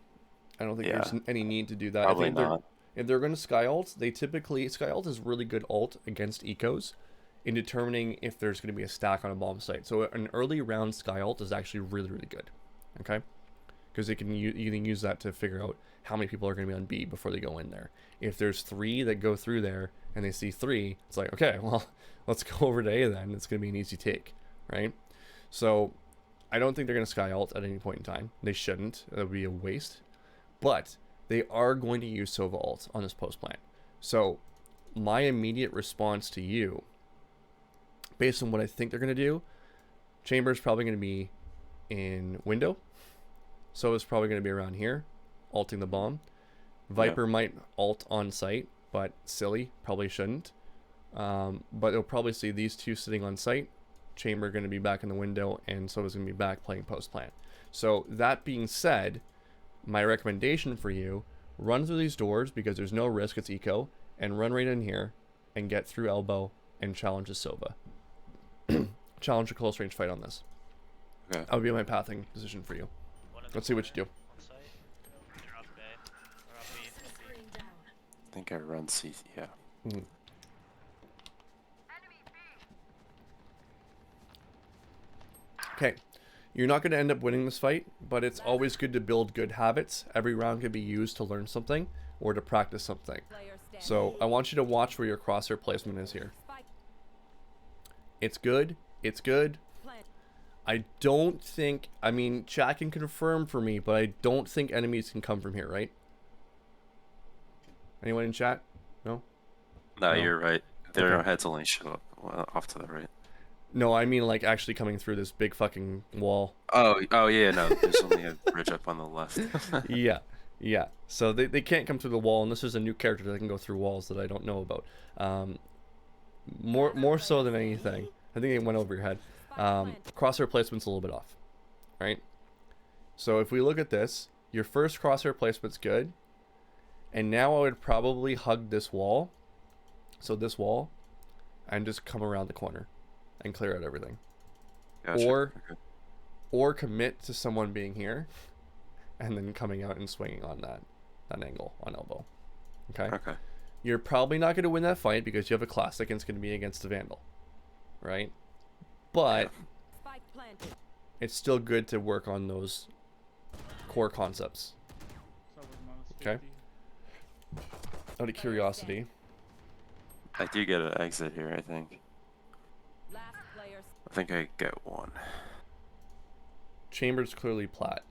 I don't think there's any need to do that.
Probably
I think
not.
If they're going to Sky ult, they typically Sky ult is really good ult against ecos in determining if there's going to be a stack on a bomb site. So an early round Sky ult is actually really, really good. Okay, because you can use that to figure out how many people are going to be on B before they go in there. If there's 3 that go through there and they see 3, it's like, okay, well, let's go over to A then. It's going to be an easy take, right? So I don't think they're going to sky ult at any point in time. They shouldn't. That would be a waste. But they are going to use Sova ult on this post plant. So my immediate response to you, based on what I think they're going to do, Chamber's probably going to be in window. Sova's probably going to be around here, ulting the bomb. Viper might ult on site, but silly, probably shouldn't. But you'll probably see these two sitting on site. Chamber going to be back in the window, and Sova's going to be back playing post plant. So that being said, my recommendation for you, run through these doors because there's no risk, it's eco, and run right in here and get through elbow and challenge the Sova. Challenge a close range fight on this.
Okay.
That would be my pathing decision for you. Let's see what you do.
On site. They're up A. They're up B.
Screen down.
I think I run C. Yeah.
Mm. Okay, you're not going to end up winning this fight, but it's always good to build good habits. Every round can be used to learn something or to practice something.
Player standing.
So I want you to watch where your crosshair placement is here.
Spike
It's good. It's good.
plant.
I don't think, I mean, chat can confirm for me, but I don't think enemies can come from here, right? Anyone in chat? No?
No,
No.
you're right. Their
Okay.
heads only show up off to the right.
No, I mean like actually coming through this big fucking wall.
Oh yeah, no. There's only a bridge up on the left.
Yeah, yeah. So they can't come through the wall, and this is a new character that can go through walls that I don't know about. More so than anything, I think it went over your head. Crosshair placement's a little bit off, right? So if we look at this, your first crosshair placement's good, and now I would probably hug this wall, so this wall, and just come around the corner and clear out everything.
Gotcha. Okay.
Or commit to someone being here and then coming out and swinging on that angle on elbow. Okay?
Okay.
You're probably not going to win that fight because you have a classic and it's going to be against the Vandal. Right? But
Spike planted.
it's still good to work on those core concepts.
So with minus
Okay.
50.
Out of curiosity.
I do get an exit here. I think.
Last player
I think I get one.
Chamber's clearly plat.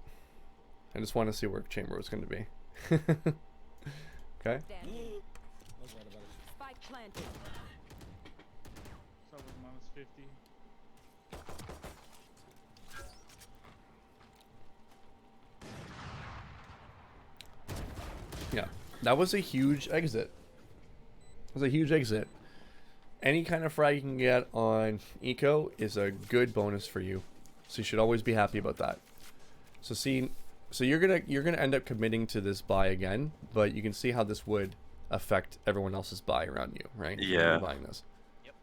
I just want to see where Chamber was going to be. Okay?
standing.
I was right about it.
Spike planted.
So with minus 50.
Yeah, that was a huge exit. It was a huge exit. Any kind of frag you can get on eco is a good bonus for you, so you should always be happy about that. So you're gonna end up committing to this buy again, but you can see how this would affect everyone else's buy around you, right? If you're
Yeah.
buying this.
Yep.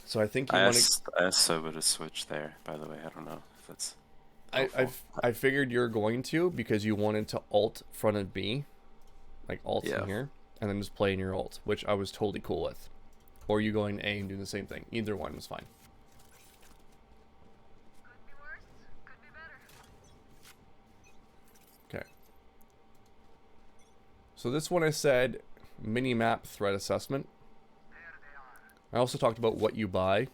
So I think you
I
want to.
asked Soba to switch there. By the way, I don't know if that's.
I figured you're going to because you wanted to alt front of B, like alt
Yeah.
in here, and then just play in your alt, which I was totally cool with. Or you going A and doing the same thing. Either one was fine. Okay. So this one I said mini map threat assessment. I also talked about what you buy.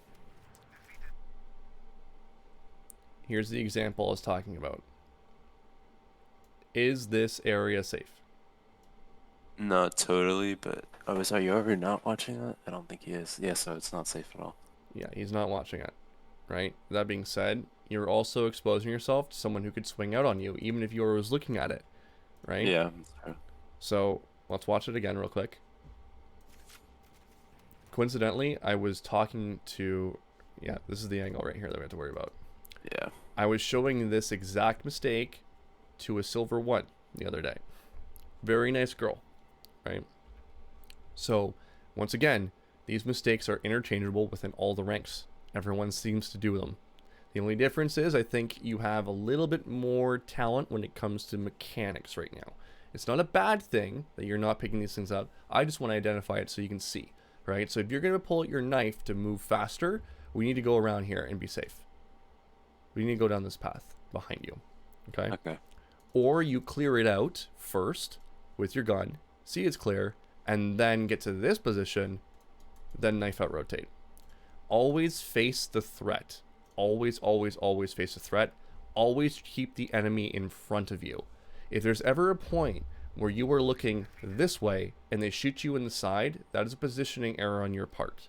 Here's the example I was talking about. Is this area safe?
Not totally, but are you ever not watching that? I don't think he is. Yeah, so it's not safe at all.
Yeah, he's not watching it, right? That being said, you're also exposing yourself to someone who could swing out on you, even if you was looking at it, right?
Yeah. That's true.
So let's watch it again real quick. Coincidentally, I was talking to, yeah, this is the angle right here that we have to worry about.
Yeah.
I was showing this exact mistake to a silver 1 the other day. Very nice girl, right? So, once again, these mistakes are interchangeable within all the ranks. Everyone seems to do them. The only difference is I think you have a little bit more talent when it comes to mechanics right now. It's not a bad thing that you're not picking these things up. I just want to identify it so you can see, right? So if you're going to pull out your knife to move faster, we need to go around here and be safe. We need to go down this path behind you, Okay?
Okay.
Or you clear it out first with your gun, see it's clear, and then get to this position, then knife out rotate. Always face the threat. Always, always, always face the threat. Always keep the enemy in front of you. If there's ever a point where you are looking this way and they shoot you in the side, that is a positioning error on your part.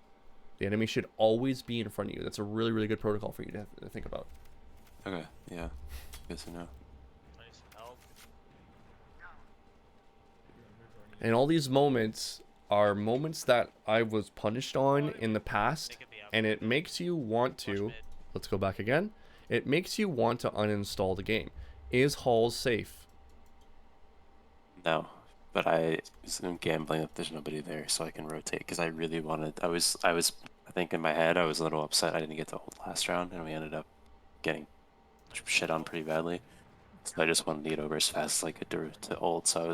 The enemy should always be in front of you. That's a really, really good protocol for you to think about.
Okay. Yeah. Good to know.
I need some help.
And all these moments are moments that I was punished on in the past,
They could be up.
and it makes you want
Push
to,
mid.
let's go back again, it makes you want to uninstall the game. Is Halls safe?
No, but I was gambling that there's nobody there so I can rotate because I really wanted. I think in my head I was a little upset I didn't get to hold last round and we ended up getting shit on pretty badly. So I just wanted to get over as fast as I could to ult. So I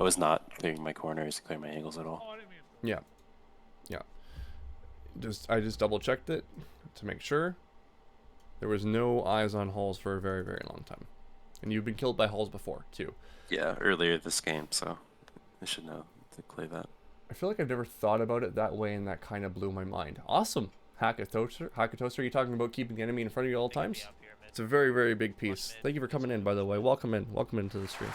was not clearing my corners, clearing my angles at all.
Oh, I didn't mean to.
Yeah. I just double checked it to make sure. There was no eyes on Halls for a very, very long time. And you've been killed by Halls before, too.
Yeah, earlier this game, so I should know to clear that.
I feel like I've never thought about it that way, and that kind of blew my mind. Awesome. Hackatoaster, are you talking about keeping the enemy in front of you at all
They could
times?
be up here mid.
It's a very, very big piece.
mid.
Thank you for coming in, by the way. Welcome in. Welcome into the stream.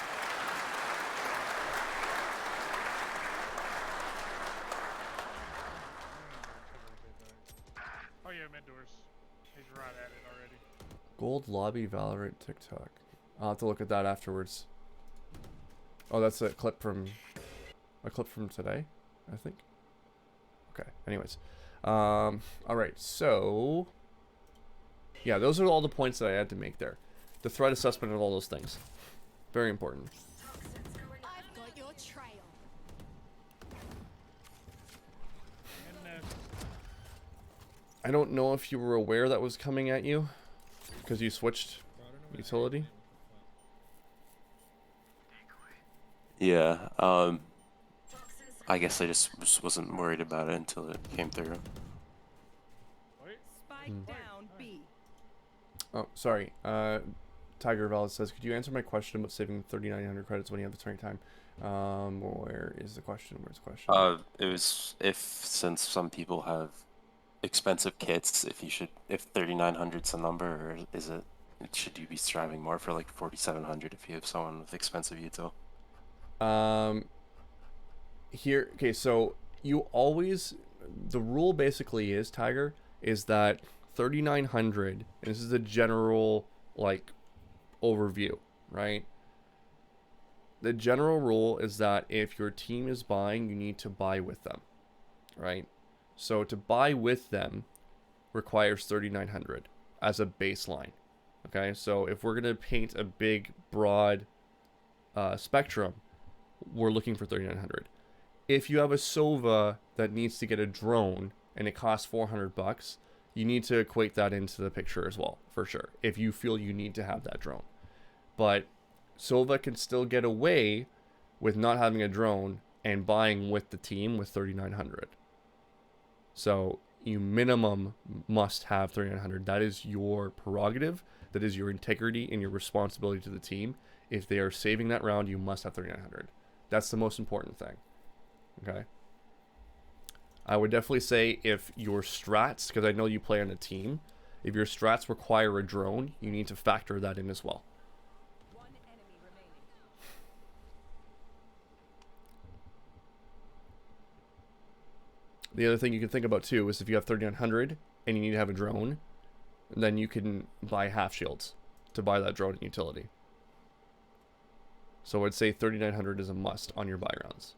Oh yeah, mid doors. He's right at it already.
Gold Lobby Valorant TikTok. I'll have to look at that afterwards. Oh, that's a clip from today, I think. Okay. Anyways, all right. So, yeah, those are all the points that I had to make there. The threat assessment and all those things. Very important.
I've got your trail.
And
I don't know if you were aware that was coming at you, because you switched
Bro, I don't know where
utility.
I am,
Yeah. I guess I just wasn't worried about it until it came through.
wait,
Spike down B.
Oh, sorry. Tiger Valid says, could you answer my question about saving 3,900 credits when you have the turning time? Where is the question? Where's the question?
It was since some people have expensive kits, if 3,900's the number, or should you be striving more for like 4,700 if you have someone with expensive util?
Here, okay, so you always, the rule basically is, Tiger, is that 3,900, and this is a general, like, overview, right? The general rule is that if your team is buying, you need to buy with them, right? So to buy with them requires 3,900 as a baseline, okay? So if we're going to paint a big, broad spectrum, we're looking for 3,900. If you have a Sova that needs to get a drone and it costs $400, you need to equate that into the picture as well, for sure, if you feel you need to have that drone. But Sova can still get away with not having a drone and buying with the team with 3,900. So you minimum must have 3,900. That is your prerogative. That is your integrity and your responsibility to the team. If they are saving that round, you must have 3,900. That's the most important thing. Okay. I would definitely say if your strats, because I know you play on a team, if your strats require a drone, you need to factor that in as well.
One enemy remaining.
The other thing you can think about too is if you have 3,900 and you need to have a drone, then you can buy half shields to buy that drone utility. So I'd say 3,900 is a must on your buy rounds.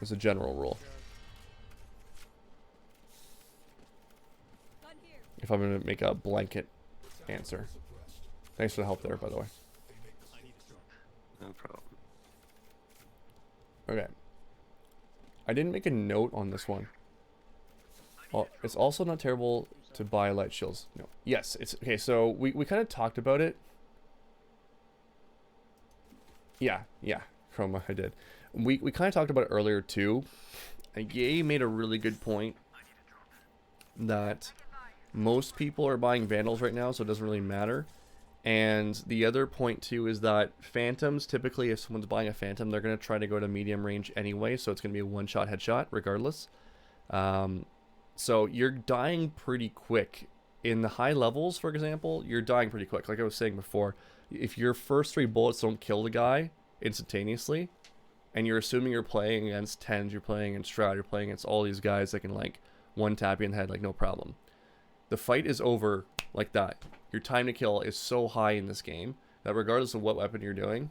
As a general rule.
Gun here.
If I'm going to make a blanket answer. Thanks for the help there, by the way.
No problem.
Okay. I didn't make a note on this one. Well, it's also not terrible to buy light shields. No. Yes, it's okay. So we kind of talked about it. Yeah, Chroma, I did. We kind of talked about it earlier too. And Ye made a really good point that Most people are buying Vandals right now, so it doesn't really matter. And the other point too is that Phantoms, typically if someone's buying a Phantom, they're going to try to go to medium range anyway, so it's going to be a one-shot headshot regardless. So you're dying pretty quick. In the high levels, for example, you're dying pretty quick. Like I was saying before, if your first 3 bullets don't kill the guy instantaneously, and you're assuming you're playing against Tens, you're playing against Shroud, you're playing against all these guys that can like one-tap you in the head like no problem. The fight is over like that. Your time to kill is so high in this game that regardless of what weapon you're doing,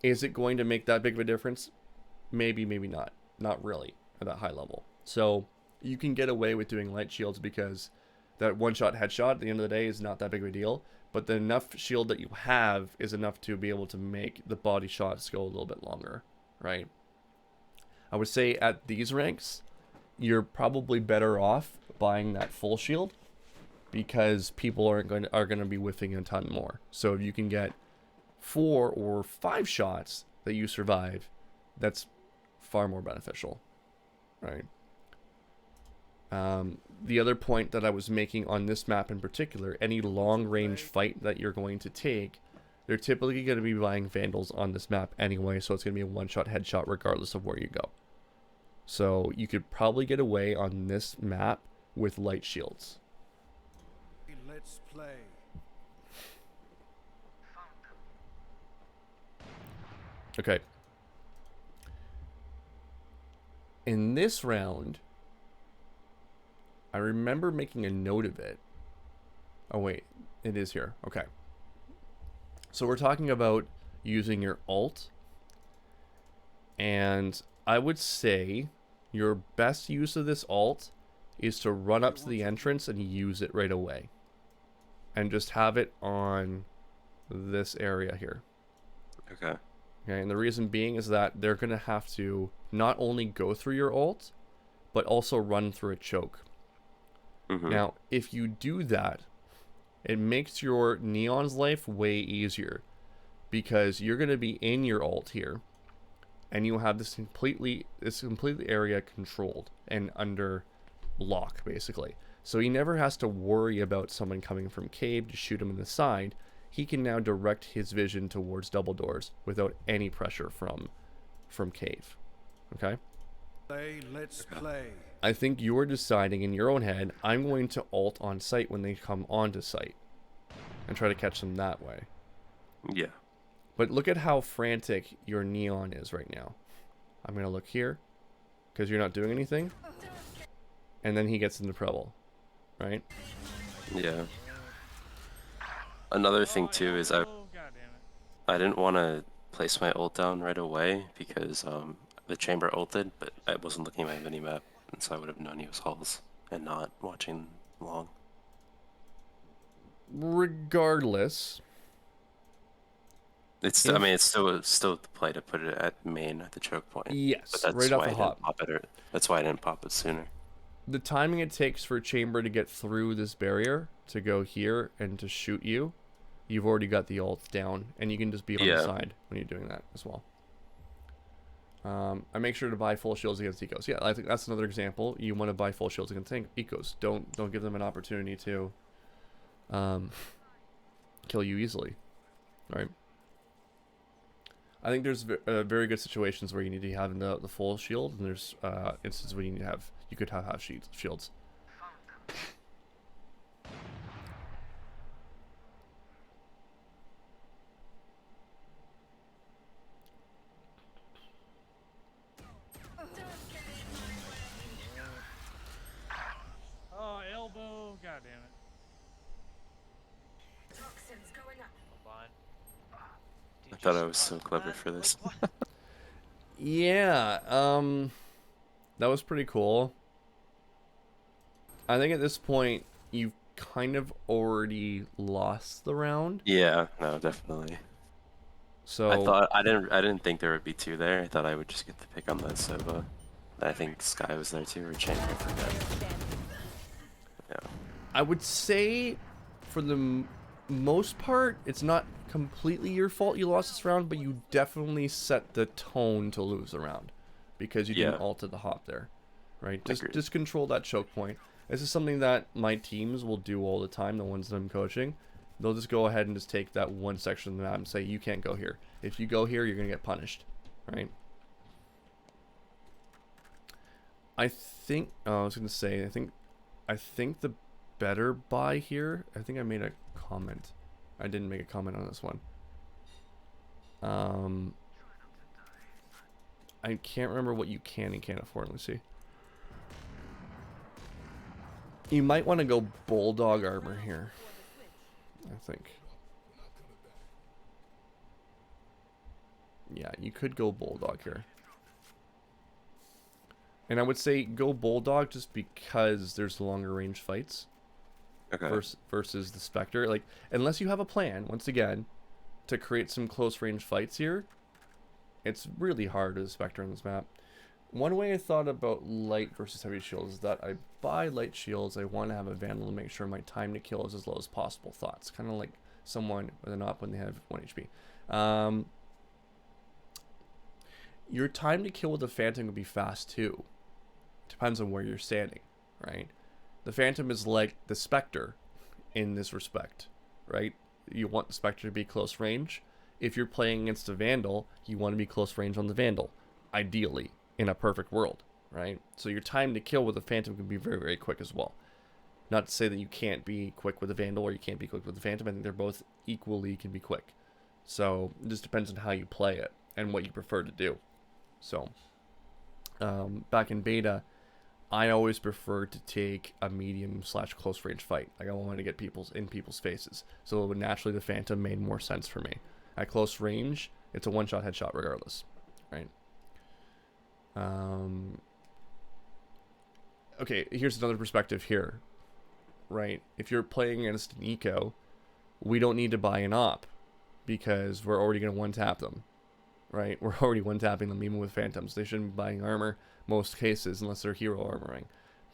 is it going to make that big of a difference? Maybe, maybe not. Not really at that high level. So you can get away with doing light shields because that one-shot headshot at the end of the day is not that big of a deal. But the enough shield that you have is enough to be able to make the body shots go a little bit longer, right? I would say at these ranks, you're probably better off buying that full shield because people are going to be whiffing a ton more. So if you can get 4 or 5 shots that you survive, that's far more beneficial, right? The other point that I was making on this map in particular, any long range fight that you're going to take, they're typically going to be buying Vandals on this map anyway, so it's going to be a one-shot headshot regardless of where you go. So you could probably get away on this map with light shields.
Let's play.
Okay. In this round, I remember making a note of it. Oh wait, it is here. Okay. So we're talking about using your ult. And I would say your best use of this ult is to run up to the entrance and use it right away. And just have it on this area here.
Okay.
Okay, and the reason being is that they're going to have to not only go through your ult, but also run through a choke. Now, if you do that, it makes your Neon's life way easier because you're going to be in your ult here, and you'll have this completely area controlled and under lock, basically. So he never has to worry about someone coming from cave to shoot him in the side. He can now direct his vision towards double doors without any pressure from cave. Okay?
Let's play.
I think you're deciding in your own head, I'm going to ult on site when they come onto site and try to catch them that way.
Yeah.
But look at how frantic your Neon is right now. I'm going to look here because you're not doing anything. And then he gets into trouble, right?
Yeah. Another thing too is
God damn it.
I didn't want to place my ult down right away because the chamber ulted, but I wasn't looking at my minimap, and so I would have known he was halls and not watching long.
Regardless,
It's I mean it's still the play to put it at main at the choke point.
yes,
But that's
right off
why
the
I
hop.
didn't pop it. That's why I didn't pop it sooner.
The timing it takes for chamber to get through this barrier to go here and to shoot you, you've already got the ult down, and you can just be on the side when you're doing that as well. I make sure to buy full shields against ecos. Yeah, I think that's another example. You want to buy full shields against ecos. Don't give them an opportunity to kill you easily, right? I think there's very good situations where you need to have the full shield, and there's instances where you could have half shields.
Oh, elbow. God damn it.
Toxins going up.
Blind.
I thought I was so clever for this.
Yeah, that was pretty cool. I think at this point you've kind of already lost the round.
Yeah, no, definitely.
So
I didn't think there would be 2 there. I thought I would just get the pick on the Sova. I think Sky was there too, or Chamber, I forgot. Yeah.
I would say for the most part, it's not completely your fault you lost this round, but you definitely set the tone to lose the round because you didn't ult at the hop there, right? Just control that choke point. This is something that my teams will do all the time, the ones that I'm coaching. They'll just go ahead and just take that one section of the map and say, you can't go here. If you go here, you're going to get punished, right? I think, I was going to say, I think the better buy here, I think I made a comment. I didn't make a comment on this one. I can't remember what you can and can't afford. Let's see. You might want to go Bulldog armor here, I think. Yeah, you could go Bulldog here. And I would say go Bulldog just because there's longer range fights.
Okay.
Versus the Spectre. Like, unless you have a plan, once again, to create some close range fights here, it's really hard as a Spectre on this map. One way I thought about light versus heavy shields is that I buy light shields, I want to have a Vandal to make sure my time to kill is as low as possible. Thoughts? Kind of like someone with an op when they have 1 HP. Your time to kill with the Phantom will be fast too. Depends on where you're standing, right? The Phantom is like the Spectre in this respect, right? You want the Spectre to be close range. If you're playing against a Vandal, you want to be close range on the Vandal, ideally, in a perfect world, right? So your time to kill with the Phantom can be very, very quick as well. Not to say that you can't be quick with the Vandal or you can't be quick with the Phantom. I think they're both equally can be quick. So it just depends on how you play it and what you prefer to do. So back in beta, I always prefer to take a medium / close range fight. Like I wanted to get in people's faces. So naturally the Phantom made more sense for me. At close range, it's a one-shot headshot regardless, right? Okay, here's another perspective here, right? If you're playing against an eco, we don't need to buy an op because we're already going to one-tap them, right? We're already one-tapping them even with Phantoms. They shouldn't be buying armor most cases unless they're hero armoring,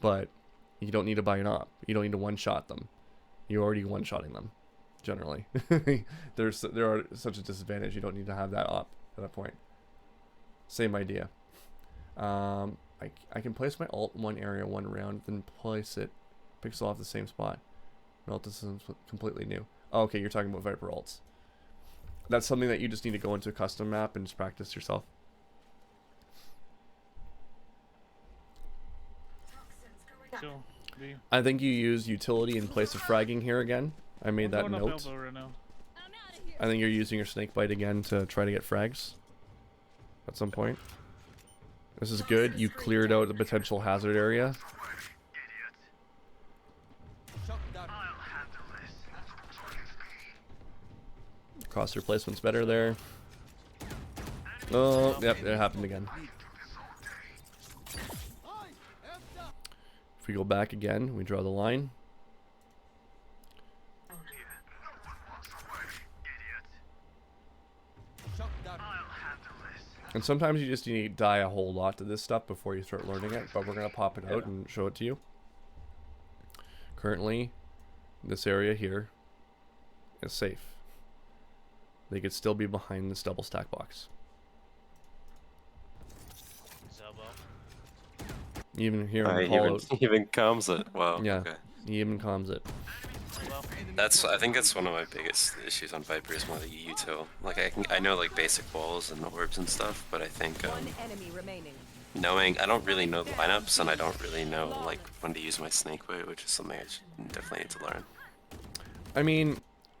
but you don't need to buy an op. You don't need to one-shot them. You're already one-shotting them, generally. there are such a disadvantage. You don't need to have that op at that point. Same idea. I can place my ult in one area one round, then place it pixel off the same spot. No, this is completely new. Oh, okay, you're talking about Viper ults. That's something that you just need to go into a custom map and just practice yourself.
Chill. B.
I think you use utility in place of fragging here again. I made that
Going up
note.
elbow right now.
I'm out of here.
I think you're using your snake bite again to try to get frags at some point. This is good. You cleared out the potential hazard area. Cross replacement's better there. Oh, yep, it happened again. If we go back again, we draw the line. And sometimes you just need to die a whole lot to this stuff before you start learning it, but we're going to pop it out and show it to you. Currently, this area here is safe. They could still be behind this double stack box.
Zobo.
Even here
I
in Call Out.
even calms it. Wow.
Yeah,
Okay.
he even calms it.
Zobo.
I think that's one of my biggest issues on Viper is more the util. Like I know like basic walls and orbs and stuff, but I think
One enemy remaining.
I don't really know the lineups and I don't really know like when to use my snake bite, which is something I definitely need to learn.
I mean,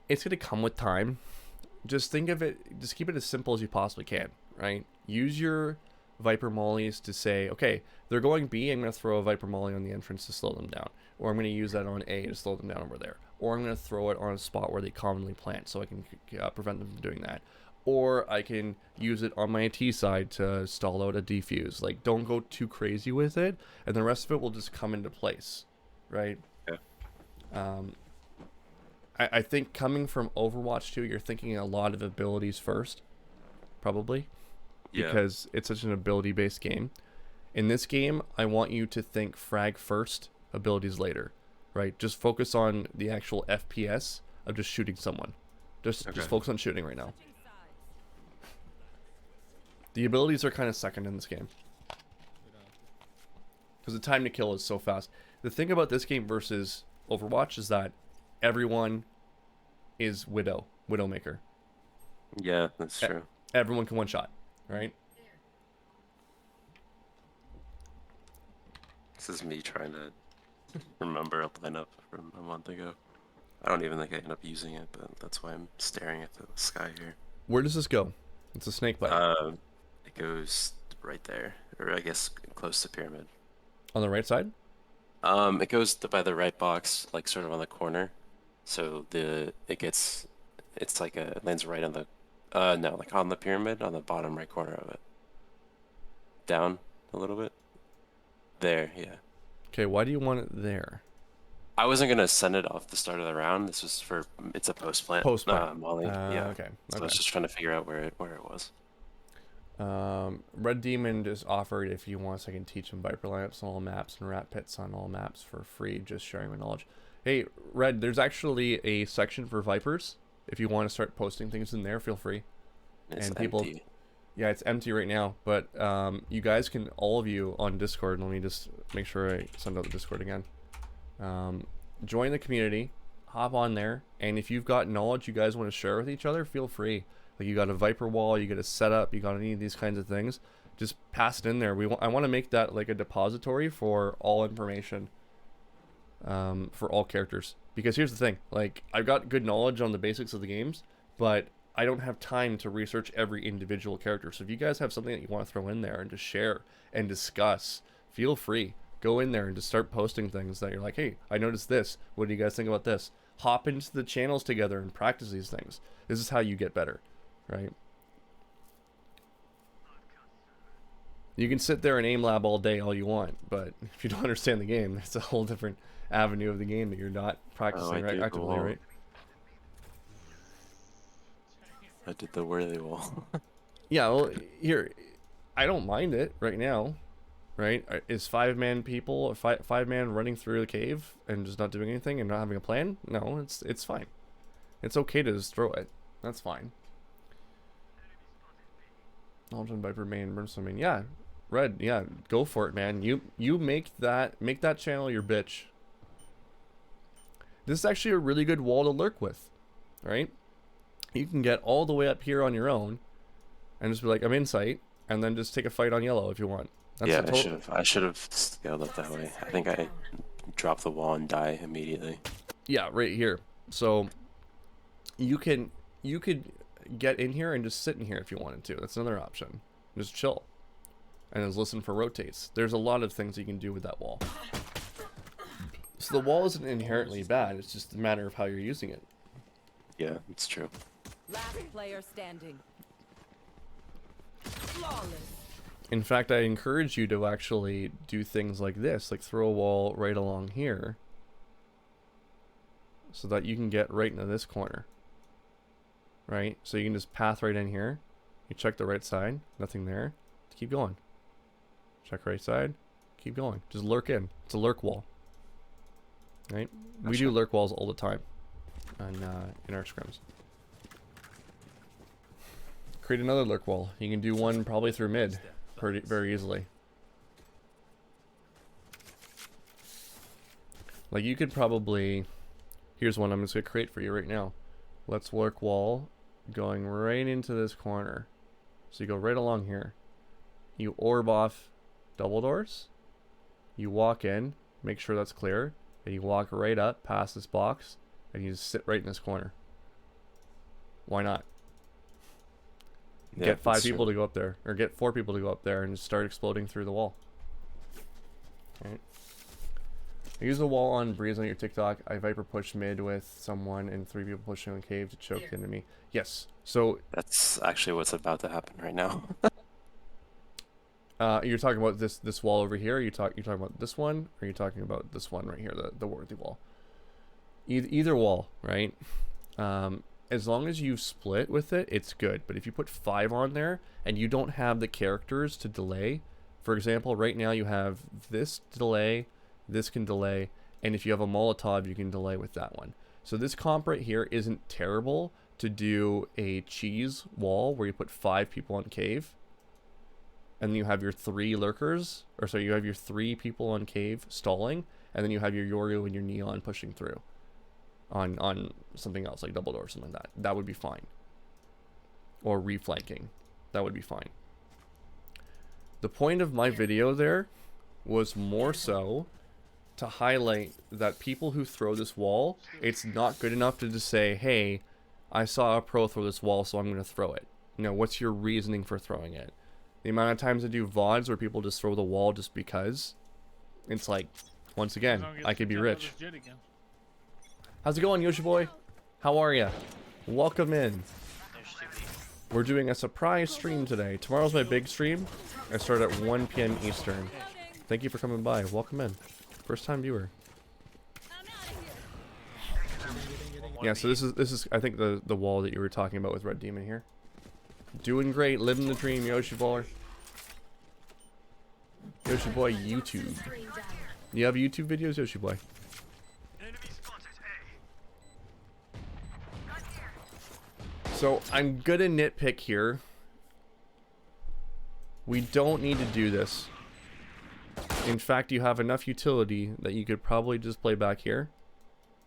it's going to come with time. Just think of it, just keep it as simple as you possibly can, right? Use your Viper mollies to say, okay, they're going B, I'm going to throw a Viper molly on the entrance to slow them down. Or I'm going to use that on A to slow them down over there. Or I'm going to throw it on a spot where they commonly plant so I can prevent them from doing that. Or I can use it on my T side to stall out a defuse. Like, don't go too crazy with it, and the rest of it will just come into place, right?
Yeah.
I think coming from Overwatch 2, you're thinking a lot of abilities first, probably.
Yeah.
Because it's such an ability-based game. In this game, I want you to think frag first, abilities later, right? Just focus on the actual FPS of just shooting someone. Just focus on shooting right now. The abilities are kind of second in this game. because the time to kill is so fast. The thing about this game versus Overwatch is that everyone is Widowmaker.
Yeah, that's true.
Everyone can one shot, right?
This is me trying to remember a lineup from a month ago. I don't even think I end up using it, but that's why I'm staring at the sky here.
Where does this go? It's a snake bite.
It goes right there, or I guess close to pyramid.
On the right side?
It goes by the right box, like sort of on the corner. So it's like it lands right on the, no, like on the pyramid, on the bottom right corner of it. Down a little bit. There, yeah.
Okay, why do you want it there?
I wasn't gonna send it off the start of the round. This was it's a post plant.
Post plant.
Molly. Yeah.
Okay.
So I was just trying to figure out where it was.
Red Demon just offered if you want, so I can teach him Viper lineups on all maps and rat pits on all maps for free, just sharing my knowledge. Hey, Red, there's actually a section for Vipers. If you want to start posting things in there, feel free.
It's
And people,
empty.
yeah, it's empty right now, but you guys can, all of you on Discord, let me just make sure I send out the Discord again. Join the community, hop on there, and if you've got knowledge you guys want to share with each other, feel free. Like you got a Viper wall, you got a setup, you got any of these kinds of things, just pass it in there. I want to make that like a depository for all information, for all characters. Because here's the thing, like I've got good knowledge on the basics of the games, but I don't have time to research every individual character. So if you guys have something that you want to throw in there and to share and discuss, feel free. Go in there and just start posting things that you're like, hey, I noticed this. What do you guys think about this? Hop into the channels together and practice these things. This is how you get better, right? You can sit there and aim lab all day all you want, but if you don't understand the game, it's a whole different avenue of the game that you're not practicing right, actively, right?
I did the worthy wall.
Yeah, well, here, I don't mind it right now, right? Is five-man running through the cave and just not doing anything and not having a plan? No, it's fine. It's okay to just throw it. That's fine. Knowledge on Viper main, Brimstone main. Yeah, Red, yeah, go for it, man. You make that channel your bitch. This is actually a really good wall to lurk with, right? You can get all the way up here on your own and just be like, I'm in sight, and then just take a fight on yellow if you want. That's
Yeah, I should have scaled up that way. I think I drop the wall and die immediately.
Yeah, right here. So you could get in here and just sit in here if you wanted to. That's another option. Just chill and just listen for rotates. There's a lot of things you can do with that wall. So the wall isn't inherently bad. It's just a matter of how you're using it.
Yeah, it's true.
Last player standing. Flawless.
In fact, I encourage you to actually do things like this, like throw a wall right along here so that you can get right into this corner. Right? So you can just path right in here. You check the right side, nothing there. Keep going. Check right side, keep going. Just lurk in. It's a lurk wall. Right? We do lurk walls all the time in our scrims. Create another lurk wall. You can do one probably through mid very easily. Like you could probably, here's one I'm just gonna create for you right now. Let's lurk wall going right into this corner. So you go right along here. You orb off double doors. You walk in, make sure that's clear, and you walk right up past this box, and you just sit right in this corner. Why not?
Yeah,
Get 5
that's
people
true.
to go up there, or get 4 people to go up there and just start exploding through the wall. Alright. I use the wall on Breeze on your TikTok. I Viper push mid with someone and 3 people pushing on cave to choke the enemy. Yes. So
That's actually what's about to happen right now.
you're talking about this wall over here. You're talking about this one, or are you talking about this one right here, the worthy wall? Either wall, right? As long as you split with it, it's good. But if you put 5 on there and you don't have the characters to delay, for example, right now you have this delay, this can delay, and if you have a Molotov, you can delay with that one. So this comp right here isn't terrible to do a cheese wall where you put 5 people on cave. and then you have your 3 lurkers, or sorry, you have your 3 people on cave stalling, and then you have your Yoru and your Neon pushing through on something else, like double door or something like that. That would be fine. Or reflanking. That would be fine. The point of my video there was more so to highlight that people who throw this wall, it's not good enough to just say, hey, I saw a pro throw this wall, so I'm going to throw it. You know, what's your reasoning for throwing it? The amount of times I do VODs where people just throw the wall just because, it's like, once again, I could be rich. How's it going, Yoshi boy? How are ya? Welcome in. We're doing a surprise stream today. Tomorrow's my big stream. I start at 1 p.m. Eastern. Thank you for coming by. Welcome in. First time viewer. Yeah, so this is I think the wall that you were talking about with Red Demon here. Doing great, living the dream, Yoshi Baller. Yoshi Boy YouTube. You have YouTube videos, Yoshi Boy? So I'm gonna nitpick here. We don't need to do this. In fact, you have enough utility that you could probably just play back here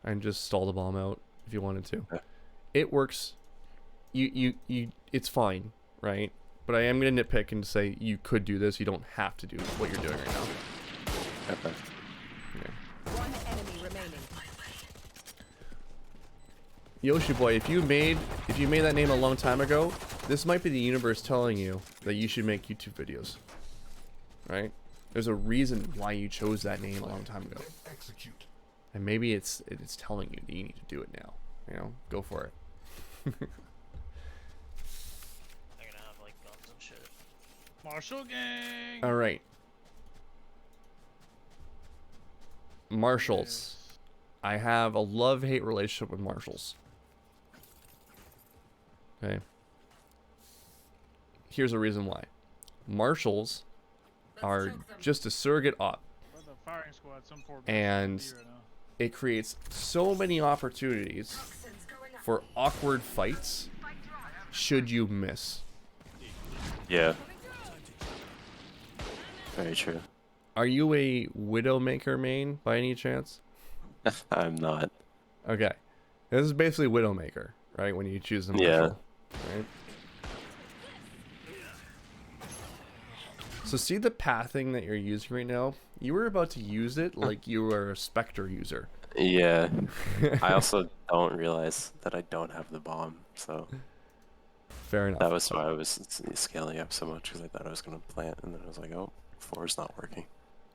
and just stall the bomb out if you wanted to. It works. It's fine, right? But I am gonna nitpick and say you could do this. You don't have to do what you're doing right now.
Okay.
Yeah.
One enemy remaining.
Yoshi Boy, if you made that name a long time ago, this might be the universe telling you that you should make YouTube videos. Right? There's a reason why you chose that name a long time ago. And maybe it's telling you that you need to do it now. You know, go for it.
I'm gonna have like guns and shit.
Marshall gang.
All right. Marshals. I have a love-hate relationship with marshals. Okay. Here's a reason why. Marshals are just a surrogate op,
We're the firing squad, some poor
and
bastard right now.
it creates so many opportunities for awkward fights should you miss.
Yeah. Very true.
Are you a Widowmaker main by any chance?
I'm not.
Okay. This is basically Widowmaker, right? When you choose the marshal, right? So see the pathing that you're using right now? You were about to use it like you were a Spectre user.
Yeah. I also don't realize that I don't have the bomb, so
Fair enough.
that was why I was scaling up so much, because I thought I was going to plant, and then I was like, oh, 4's not working.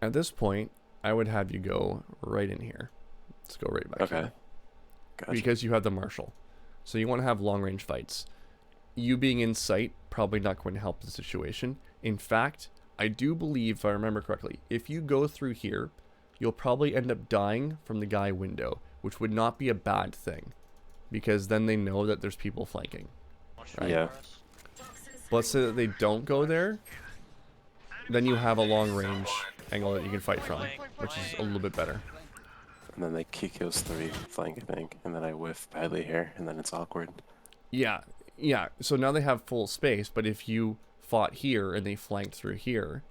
At this point, I would have you go right in here. Let's go right back
Okay.
here.
Gotcha.
Because you have the marshal. So you want to have long range fights. You being in sight, probably not going to help the situation. In fact, I do believe, if I remember correctly, if you go through here, you'll probably end up dying from the guy window, which would not be a bad thing, because then they know that there's people flanking. Right?
Yeah.
But let's say that they don't go there, then you have a long range angle that you can fight from, which is a little bit better.
And then they Kiko's 3 flank, I think, and then I whiff badly here, and then it's awkward.
Yeah, yeah. So now they have full space, but if you fought here and they flanked through here,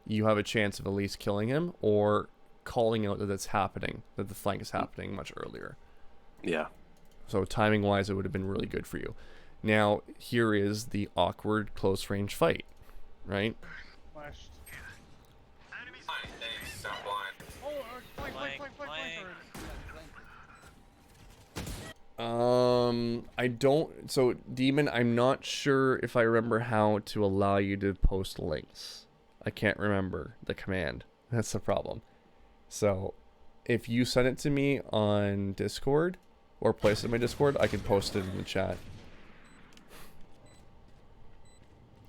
you have a chance of at least killing him or calling out that it's happening, that the flank is happening much earlier.
Yeah.
So timing wise, it would have been really good for you. Now, here is the awkward close range fight, right?
Flashed.
Thanks, I'm blind.
Oh, flank.
I don't. So, Demon, I'm not sure if I remember how to allow you to post links. I can't remember the command. That's the problem. So, if you send it to me on Discord or place it in my Discord, I can post it in the chat.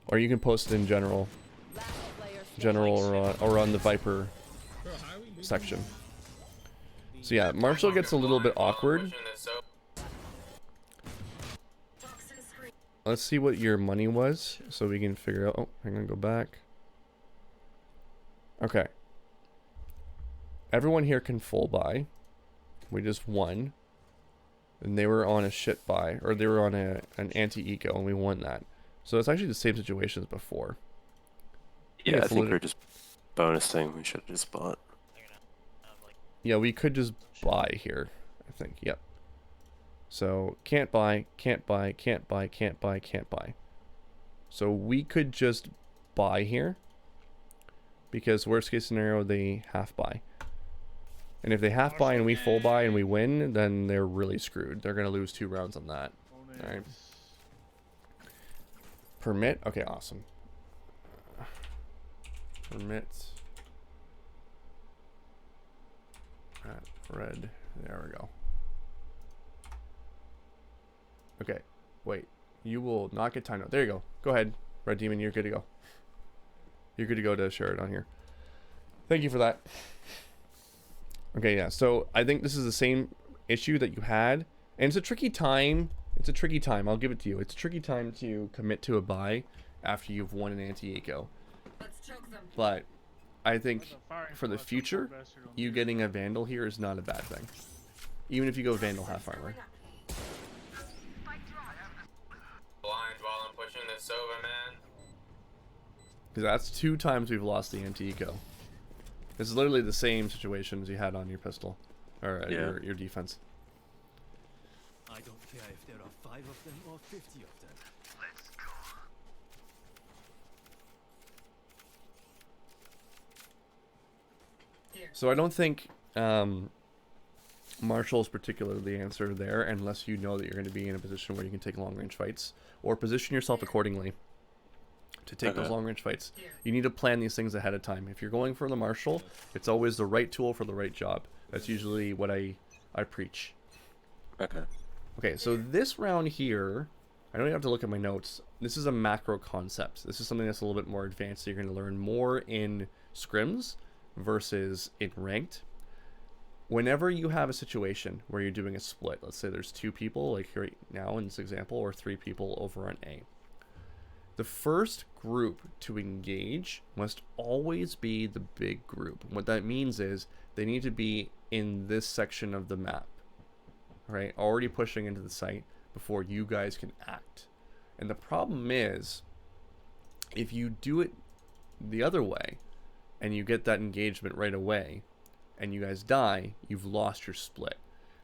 Or you can post it in general. Or on the Viper
Bro, how are we losing
section. So yeah, Marshall gets a little bit awkward.
Pushing this up.
Let's see what your money was, so we can figure out. Oh, I'm gonna go back. Okay. Everyone here can full buy. We just won. And they were on a shit buy, or they were on an anti-eco, and we won that. So it's actually the same situation as before.
Yeah, I
it's
think
lit-
we're just bonusing. We should have just bought.
They're gonna have like
Yeah, we could just buy here, I think. Yep. So, can't buy, can't buy, can't buy, can't buy, can't buy. So, we could just buy here. Because worst case scenario, they half buy. And if they half buy and we full buy and we win, then they're really screwed. They're going to lose 2 rounds on that. Alright. Permit. Okay, awesome. Permit. Red. There we go. Okay. Wait. You will not get timed out. There you go. Go ahead. Red Demon, you're good to go. You're good to go to share it on here. Thank you for that. Okay, yeah. So I think this is the same issue that you had. And it's a tricky time. It's a tricky time. I'll give it to you. It's a tricky time to commit to a buy after you've won an anti-eco.
Let's choke them.
But I think for the future, you getting a Vandal here is not a bad thing. Even if you go Vandal half armor.
Blind while I'm pushing this over, man.
Because that's 2 times we've lost the anti-eco. This is literally the same situation as you had on your pistol. Or
Yeah.
your defense.
I don't care if there are 5 of them or 50 of them. Let's go.
So I don't think Marshall is particularly the answer there, unless you know that you're going to be in a position where you can take long-range fights. Or position yourself accordingly to take those long-range fights. You need to plan these things ahead of time. If you're going for the Marshall, it's always the right tool for the right job. That's usually what I preach.
Okay.
Okay, so this round here, I don't even have to look at my notes. This is a macro concept. This is something that's a little bit more advanced. So you're going to learn more in scrims versus in ranked. Whenever you have a situation where you're doing a split, let's say there's 2 people, like right now in this example, or 3 people over on A. The first group to engage must always be the big group. What that means is they need to be in this section of the map, right? Already pushing into the site before you guys can act. And the problem is, if you do it the other way and you get that engagement right away and you guys die, you've lost your split.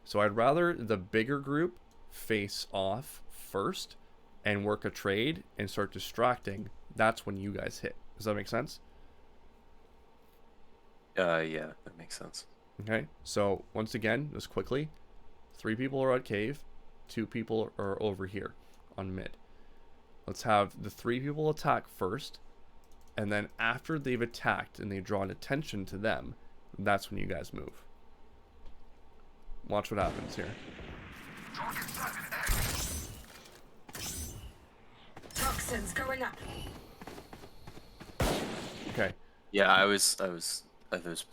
So I'd rather the bigger group face off first and work a trade and start distracting. That's when you guys hit. Does that make sense?
Yeah, that makes sense.
Okay, so once again, just quickly, 3 people are at cave, 2 people are over here on mid. Let's have the 3 people attack first, and then after they've attacked and they've drawn attention to them, that's when you guys move. Watch what happens here.
Toxins going up.
Okay,
Yeah, I was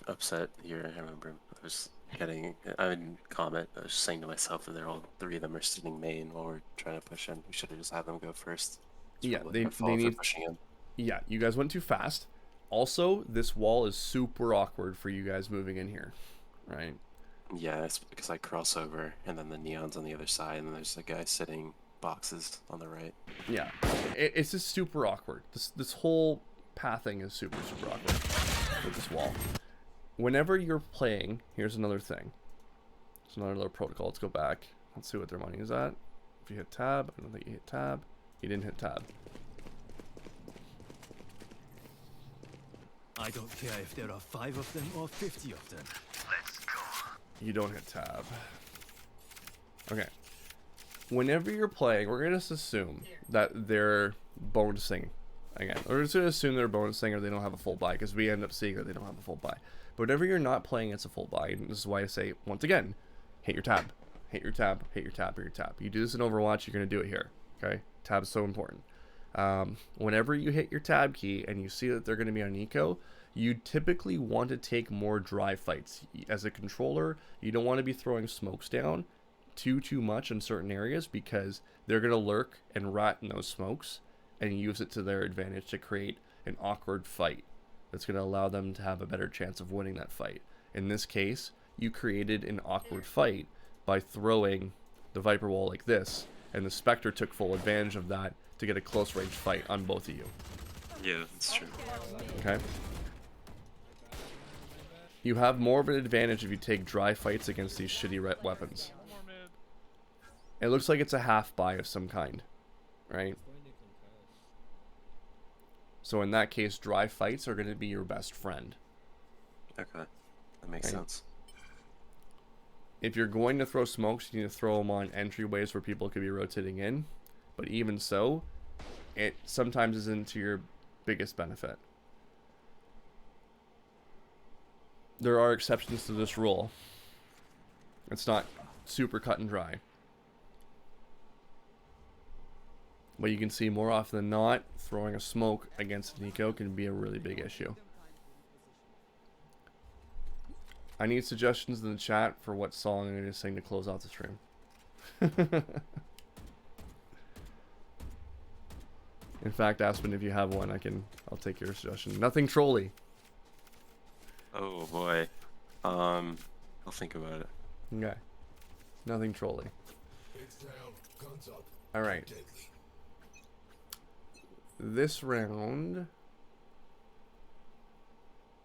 upset here. I remember I was I didn't comment. I was saying to myself that they're all 3 of them are sitting main while we're trying to push in. We should have just had them go first. It's
Yeah,
probably
they
my fault for
need-
pushing in.
yeah, you guys went too fast. Also, this wall is super awkward for you guys moving in here, right?
Yeah, it's because I cross over and then the neon's on the other side, and then there's a guy sitting boxes on the right.
Yeah, it's just super awkward. This whole pathing is super awkward with this wall. Whenever you're playing, here's another thing. It's another little protocol. Let's go back. Let's see what their money is at. If you hit tab, I don't think you hit tab. You didn't hit tab.
I don't care if there are 5 of them or 50 of them. Let's go.
You don't hit tab. Okay. Whenever you're playing, we're gonna just assume that they're bonusing. Again, we're just gonna assume they're bonusing or they don't have a full buy, because we end up seeing that they don't have a full buy. But whenever you're not playing, it's a full buy. And this is why I say, once again, hit your tab. Hit your tab, hit your tab, hit your tab. You do this in Overwatch, you're gonna do it here. Okay? Tab is so important. Whenever you hit your tab key and you see that they're going to be on eco, you typically want to take more dry fights. As a controller, you don't want to be throwing smokes down too much in certain areas, because they're going to lurk and rat in those smokes and use it to their advantage to create an awkward fight that's going to allow them to have a better chance of winning that fight. In this case, you created an awkward fight by throwing the Viper wall like this, and the Spectre took full advantage of that to get a close range fight on both of you.
Yeah, that's true.
Okay. You have more of an advantage if you take dry fights against these shitty weapons.
One more mid.
It looks like it's a half buy of some kind, right? So in that case, dry fights are going to be your best friend.
Okay, that makes
Okay.
sense.
If you're going to throw smokes, you need to throw them on entryways where people could be rotating in. But even so, it sometimes isn't to your biggest benefit. There are exceptions to this rule. It's not super cut and dry. But you can see more often than not, throwing a smoke against Nico can be a really big issue. I need suggestions in the chat for what song I'm going to sing to close out the stream. In fact, Aspen, if you have one, I'll take your suggestion. Nothing trolly.
Oh boy. I'll think about it.
Okay. Nothing trolly. Alright. This round,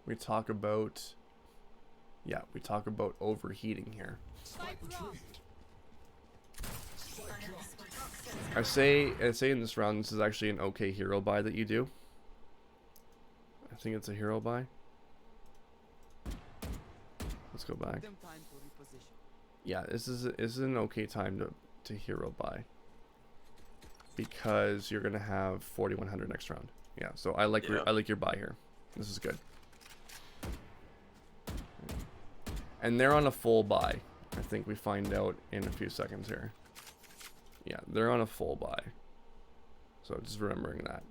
we talk about overheating here. I say in this round, this is actually an okay hero buy that you do. I think it's a hero buy. Let's go back. Yeah, this is an okay time to hero buy. Because you're gonna have 4100 next round. Yeah, so I like your buy here. This is good. And they're on a full buy. I think we find out in a few seconds here. Yeah, they're on a full buy. So just remembering that.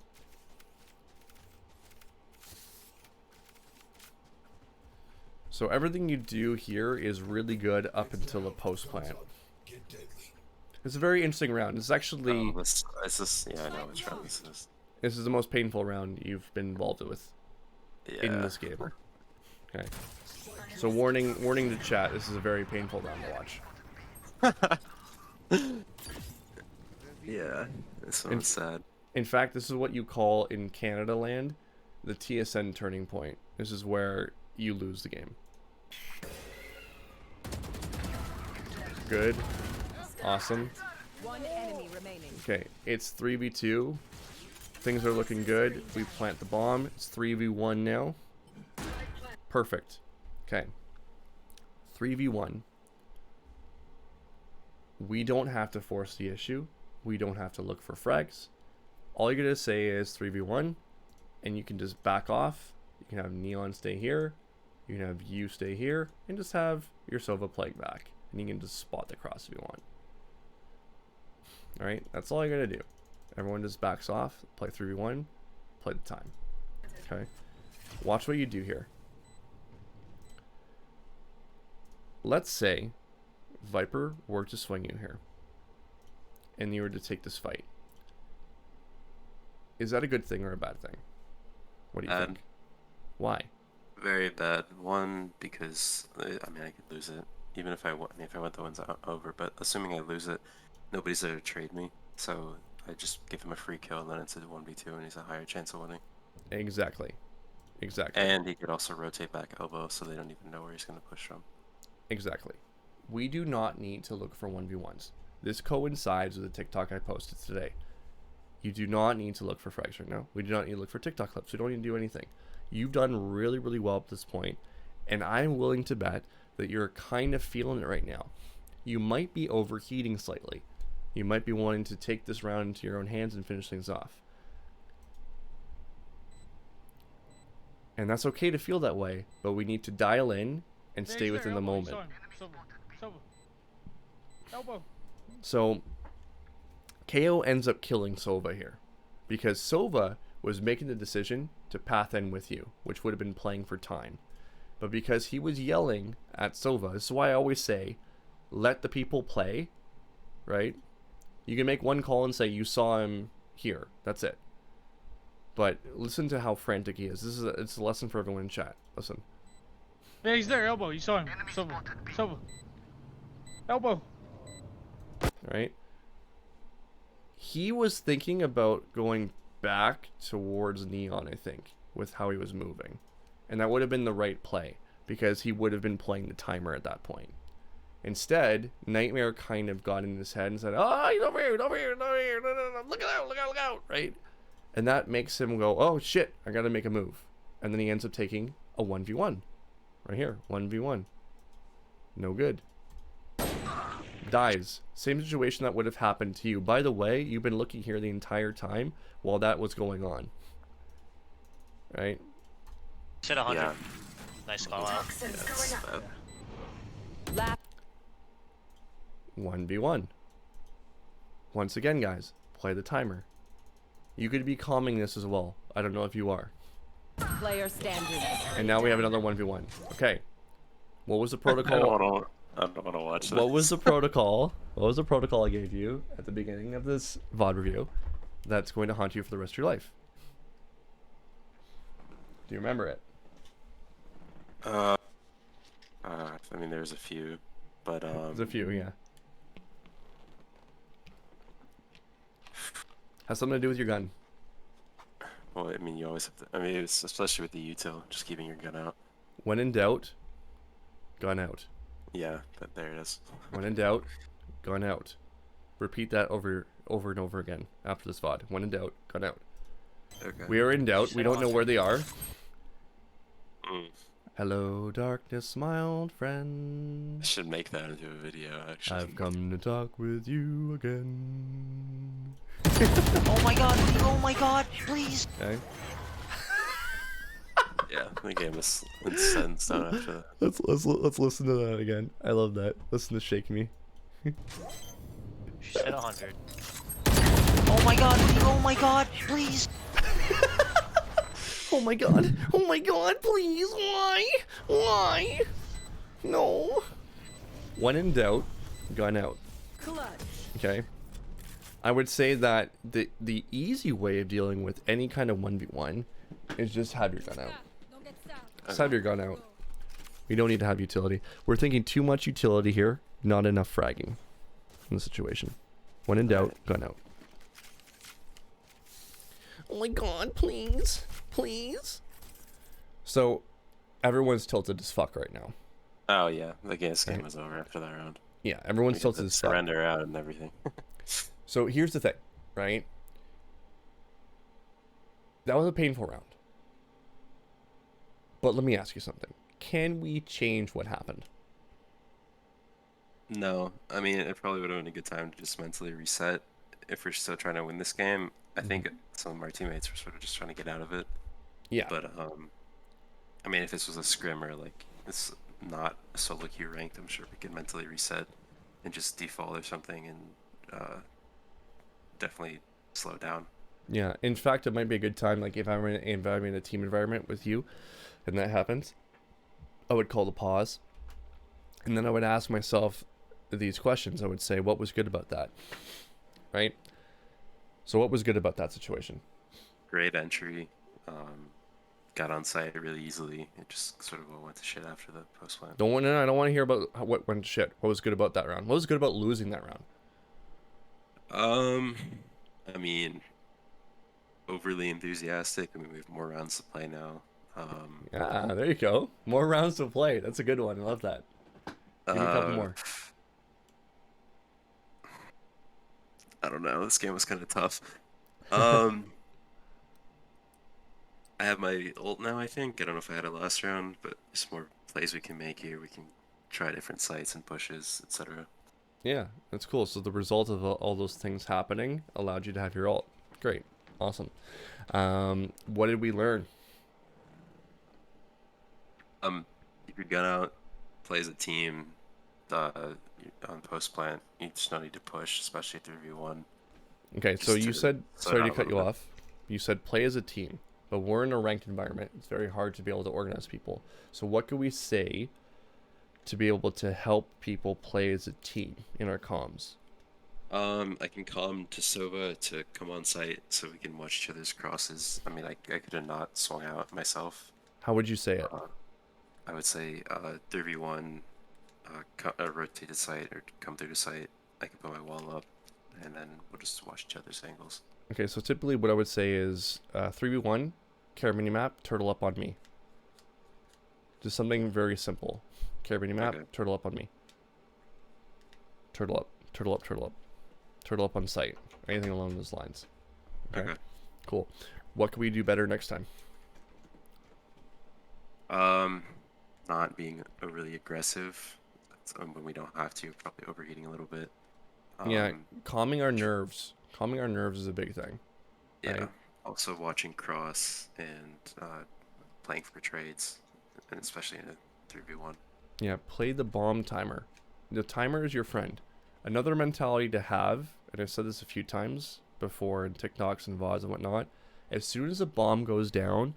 So everything you do here is really good up until the post plant. It's a very interesting round. It's actually...
yeah, I know which round this is.
This is the most painful round you've been involved with in this game. Okay. So warning to chat, this is a very painful round to watch.
Yeah, this one's sad.
In fact, this is what you call in Canada land the TSN turning point. This is where you lose the game. Good. Awesome.
One enemy remaining.
Okay, it's 3v2. Things are looking good. We plant the bomb. It's 3v1 now. Perfect. Okay. 3v1. We don't have to force the issue. We don't have to look for frags. All you're going to say is 3v1, and you can just back off. You can have Neon stay here. You can have you stay here, and just have your Sova plague back. And you can just spot the cross if you want. Alright, that's all I gotta do. Everyone just backs off, play 3v1, play the time. Okay? Watch what you do here. Let's say Viper were to swing you here. And you were to take this fight. Is that a good thing or a bad thing? What do you think? Why?
Very bad. One, because I mean I could lose it. Even if I went the ones over, but assuming I lose it, nobody's there to trade me, so I just give him a free kill, and then it's a 1v2, and he's a higher chance of winning.
Exactly. Exactly.
And he could also rotate back elbow, so they don't even know where he's going to push from.
Exactly. We do not need to look for 1v1s. This coincides with the TikTok I posted today. You do not need to look for frags right now. We do not need to look for TikTok clips. We don't need to do anything. You've done really, really well at this point, and I'm willing to bet that you're kind of feeling it right now. You might be overheating slightly. You might be wanting to take this round into your own hands and finish things off. And that's okay to feel that way, but we need to dial in and stay within the moment.
Elbow.
So, KO ends up killing Sova here, because Sova was making the decision to path in with you, which would have been playing for time. But because he was yelling at Sova, this is why I always say, let the people play, right? You can make one call and say you saw him here. That's it. But listen to how frantic he is. It's a lesson for everyone in chat. Listen.
Yeah, he's there. Elbow. You saw him. Sova. Elbow.
Right? He was thinking about going back towards Neon, I think, with how he was moving. And that would have been the right play, because he would have been playing the timer at that point. Instead, Nightmare kind of got in his head and said, "Oh, he's over here, he's over here, he's over here, no, look out, look out, look out," right? And that makes him go, "Oh shit, I gotta make a move." And then he ends up taking a 1v1. Right here, 1v1. No good. Dies. Same situation that would have happened to you. By the way, you've been looking here the entire time while that was going on. Right?
Shit, 100.
Yeah.
Nice call out.
Toxins going up.
1v1. Once again, guys, play the timer. You could be calming this as well. I don't know if you are.
Player standing.
And now we have another 1v1. Okay. What was the
I
protocol?
don't want to watch this.
What was the protocol? What was the protocol I gave you at the beginning of this VOD review that's going to haunt you for the rest of your life? Do you remember it?
I mean, there's a few, but
There's a few, yeah. Has something to do with your gun.
well, I mean, you always have to. I mean, it's especially with the util, just keeping your gun out.
When in doubt, gun out.
Yeah, there it is.
When in doubt, gun out. Repeat that over and over again after this VOD. When in doubt, gun out.
Okay.
We are in doubt. We don't know where they are.
Mm.
Hello, darkness, my old friend.
I should make that into a video, actually.
I've come to talk with you again.
Oh my god, please.
Okay.
Yeah, the game is incensed out after that.
Let's listen to that again. I love that. Listen to Shake Me.
Shit, 100. Oh my god, please.
Oh my god, please, why? No. When in doubt, gun out.
Clutch.
Okay. I would say that the easy way of dealing with any kind of 1v1 is just have your gun out.
Don't get stopped.
Just have your gun out. We don't need to have utility. We're thinking too much utility here, not enough fragging in the situation. When in doubt, gun out. Oh my god, please. Please. So, everyone's tilted as fuck right now.
Oh yeah, this game was over after that round.
Yeah, everyone's
We
tilted
had
as
to
fuck.
surrender out and everything.
So here's the thing, right? That was a painful round. But let me ask you something. Can we change what happened?
No, I mean, it probably would have been a good time to just mentally reset if we're still trying to win this game. I think some of our teammates were sort of just trying to get out of it.
Yeah.
But I mean, if this was a scrim or like it's not a solo queue ranked, I'm sure we could mentally reset and just default or something and definitely slow down.
Yeah. In fact, it might be a good time, like if I'm in a team environment with you and that happens, I would call the pause. And then I would ask myself these questions. I would say, what was good about that? Right? So what was good about that situation?
Great entry. Got on site really easily. It just sort of all went to shit after the post plant.
I don't want to hear about what went shit. What was good about that round? What was good about losing that round?
I mean, overly enthusiastic. I mean, we have more rounds to play now.
Yeah, there you go. More rounds to play. That's a good one. I love that. Give me a couple more.
I don't know. This game was kind of tough. I have my ult now, I think. I don't know if I had it last round, but there's more plays we can make here. We can try different sites and pushes, etc.
Yeah, that's cool. So the result of all those things happening allowed you to have your ult. Great. Awesome. What did we learn?
Keep your gun out, play as a team. On post plant, you just don't need to push, especially 3v1.
Okay, so
Just
you
to
said,
slow
sorry to
down a
cut you
little bit.
off. You said play as a team, but we're in a ranked environment. It's very hard to be able to organize people. So what can we say to be able to help people play as a team in our comms?
I can call him to Sova to come on site so we can watch each other's crosses. I mean, I could have not swung out myself.
How would you say it?
I would say 3v1, rotate to site or come through the site. I can put my wall up, and then we'll just watch each other's angles.
Okay, so typically what I would say is 3v1, care minimap, turtle up on me. Just something very simple. Care minimap,
Okay.
turtle up on me. Turtle up, turtle up, turtle up. Turtle up on site. Anything along those lines. Okay.
Okay.
Cool. What can we do better next time?
Not being overly aggressive. When we don't have to, probably overheating a little bit.
Yeah, calming our nerves. Calming our nerves is a big thing.
Yeah.
Right.
Also watching cross and playing for trades, and especially in a 3v1.
Yeah, play the bomb timer. The timer is your friend. Another mentality to have, and I've said this a few times before in TikToks and VODs and whatnot, as soon as a bomb goes down,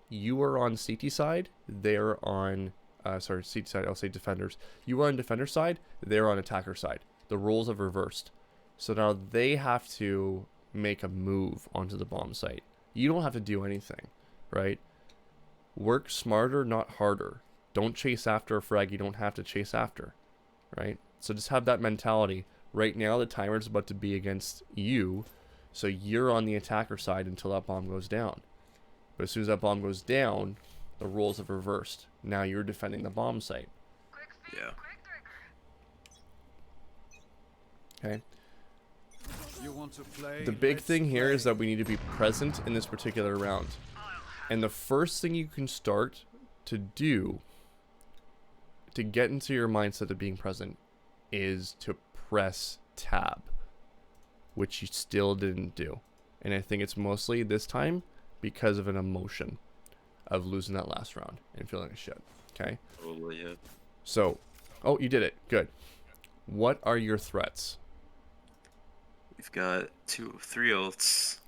you are on CT side, they're on, CT side, I'll say defenders. You are on defender side, they're on attacker side. The roles have reversed. So now they have to make a move onto the bomb site. You don't have to do anything, right? Work smarter, not harder. Don't chase after a frag you don't have to chase after, right? So just have that mentality. Right now, the timer's about to be against you, so you're on the attacker side until that bomb goes down. But as soon as that bomb goes down, the roles have reversed. Now you're defending the bomb site.
Yeah.
Okay.
You want to play?
The big
Let's
thing here
play.
is that we need to be present in this particular round. And the first thing you can start to do to get into your mindset of being present is to press tab, which you still didn't do. And I think it's mostly this time because of an emotion of losing that last round and feeling like shit. Okay.
Probably, yeah.
So, oh, you did it. Good. What are your threats?
We've got three ults.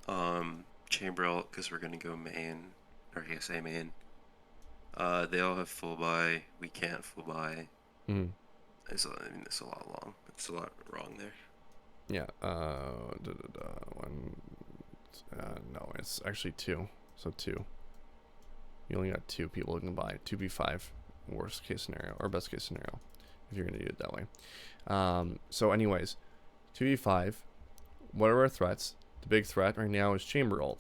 Chamber ult because we're gonna go main, or I guess A main. They all have full buy. We can't full buy.
Mm.
It's a lot long. It's a lot wrong there.
Yeah. No, it's actually 2. So 2. You only got 2 people who can buy. 2v5. Worst case scenario or best case scenario, if you're gonna do it that way. So anyways, 2v5. What are our threats? The big threat right now is chamber ult.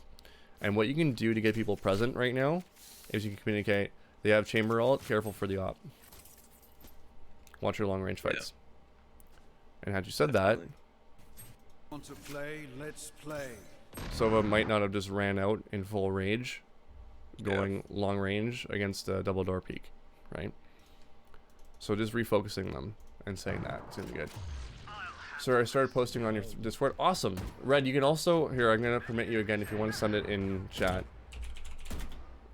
And what you can do to get people present right now is you can communicate. They have chamber ult. Careful for the op. Watch your long range fights. And had you said
Definitely.
Want to play? Let's play.
that, Sova might not have just ran out in full rage, going long range against a double door peak, right? So just refocusing them and saying that it's gonna be good. So I started posting on your Discord. Awesome. Red, you can also here. I'm gonna permit you again if you want to send it in chat.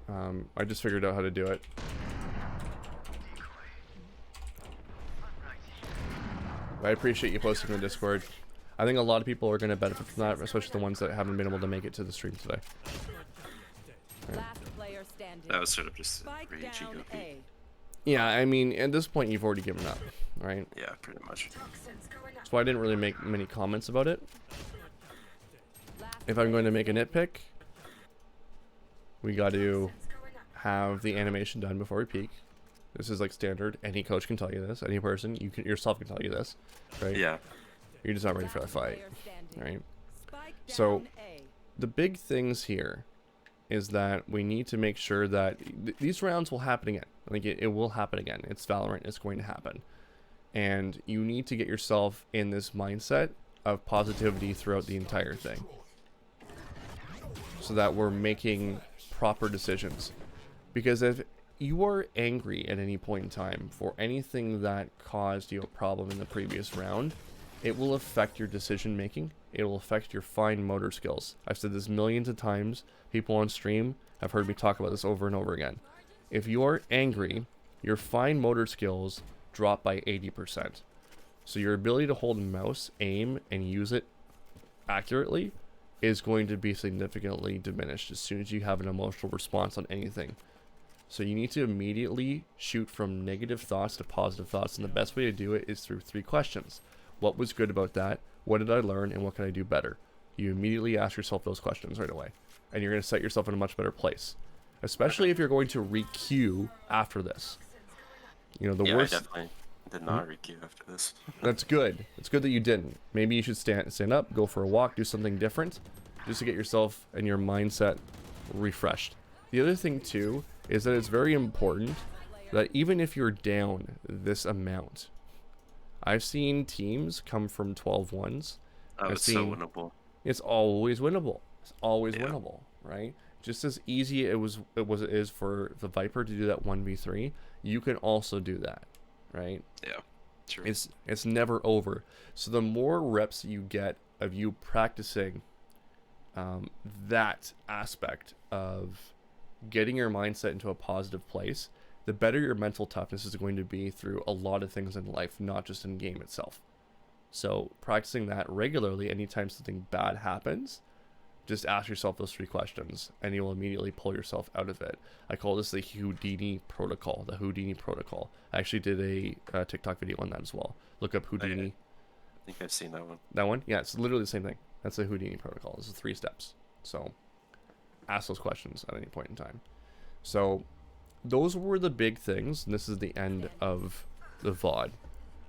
I just figured out how to do it. I appreciate you posting on Discord. I think a lot of people are going to benefit from that, especially the ones that haven't been able to make it to the stream today.
Last player standing.
That was sort of just
Spike
rage
down
ego.
A.
Yeah, I mean, at this point, you've already given up, right?
Yeah, pretty much.
That's why I didn't really make many comments about it.
Last
If I'm going to make a nitpick, we got to have the animation done before we peak. This is like standard. Any coach can tell you this. Any person, you can yourself can tell you this, right?
Yeah.
You're just not ready for that fight,
player standing.
right?
Spike
So-
down A.
The big things here is that we need to make sure that these rounds will happen again. Like it will happen again. It's Valorant. It's going to happen. And you need to get yourself in this mindset of positivity throughout the entire thing. So that we're making proper decisions. Because if you are angry at any point in time for anything that caused you a problem in the previous round, it will affect your decision making. It will affect your fine motor skills. I've said this millions of times. People on stream have heard me talk about this over and over again. If you are angry, your fine motor skills drop by 80%. So your ability to hold a mouse, aim, and use it accurately is going to be significantly diminished as soon as you have an emotional response on anything. So you need to immediately shoot from negative thoughts to positive thoughts, and the best way to do it is through 3 questions. What was good about that? What did I learn? And what can I do better? You immediately ask yourself those questions right away, and you're going to set yourself in a much better place, especially if you're going to re-queue after this. You know, the
Yeah,
worst...
I definitely did not requeue after this.
That's good. It's good that you didn't. Maybe you should stand up, go for a walk, do something different, just to get yourself and your mindset refreshed. The other thing too is that it's very important that even if you're down this amount, I've seen teams come from 12-1s.
Oh, it's so winnable.
It's always winnable. It's always
Yeah.
winnable, right? Just as easy it is for the Viper to do that 1v3, you can also do that, right?
Yeah, true.
It's never over. So the more reps you get of you practicing that aspect of getting your mindset into a positive place, the better your mental toughness is going to be through a lot of things in life, not just in game itself. So practicing that regularly, anytime something bad happens, just ask yourself those 3 questions and you will immediately pull yourself out of it. I call this the Houdini protocol. The Houdini protocol. I actually did a TikTok video on that as well. Look up Houdini.
I think I've seen that one.
That one? Yeah, it's literally the same thing. That's the Houdini protocol. This is 3 steps. So ask those questions at any point in time. So those were the big things, and this is the end of the VOD.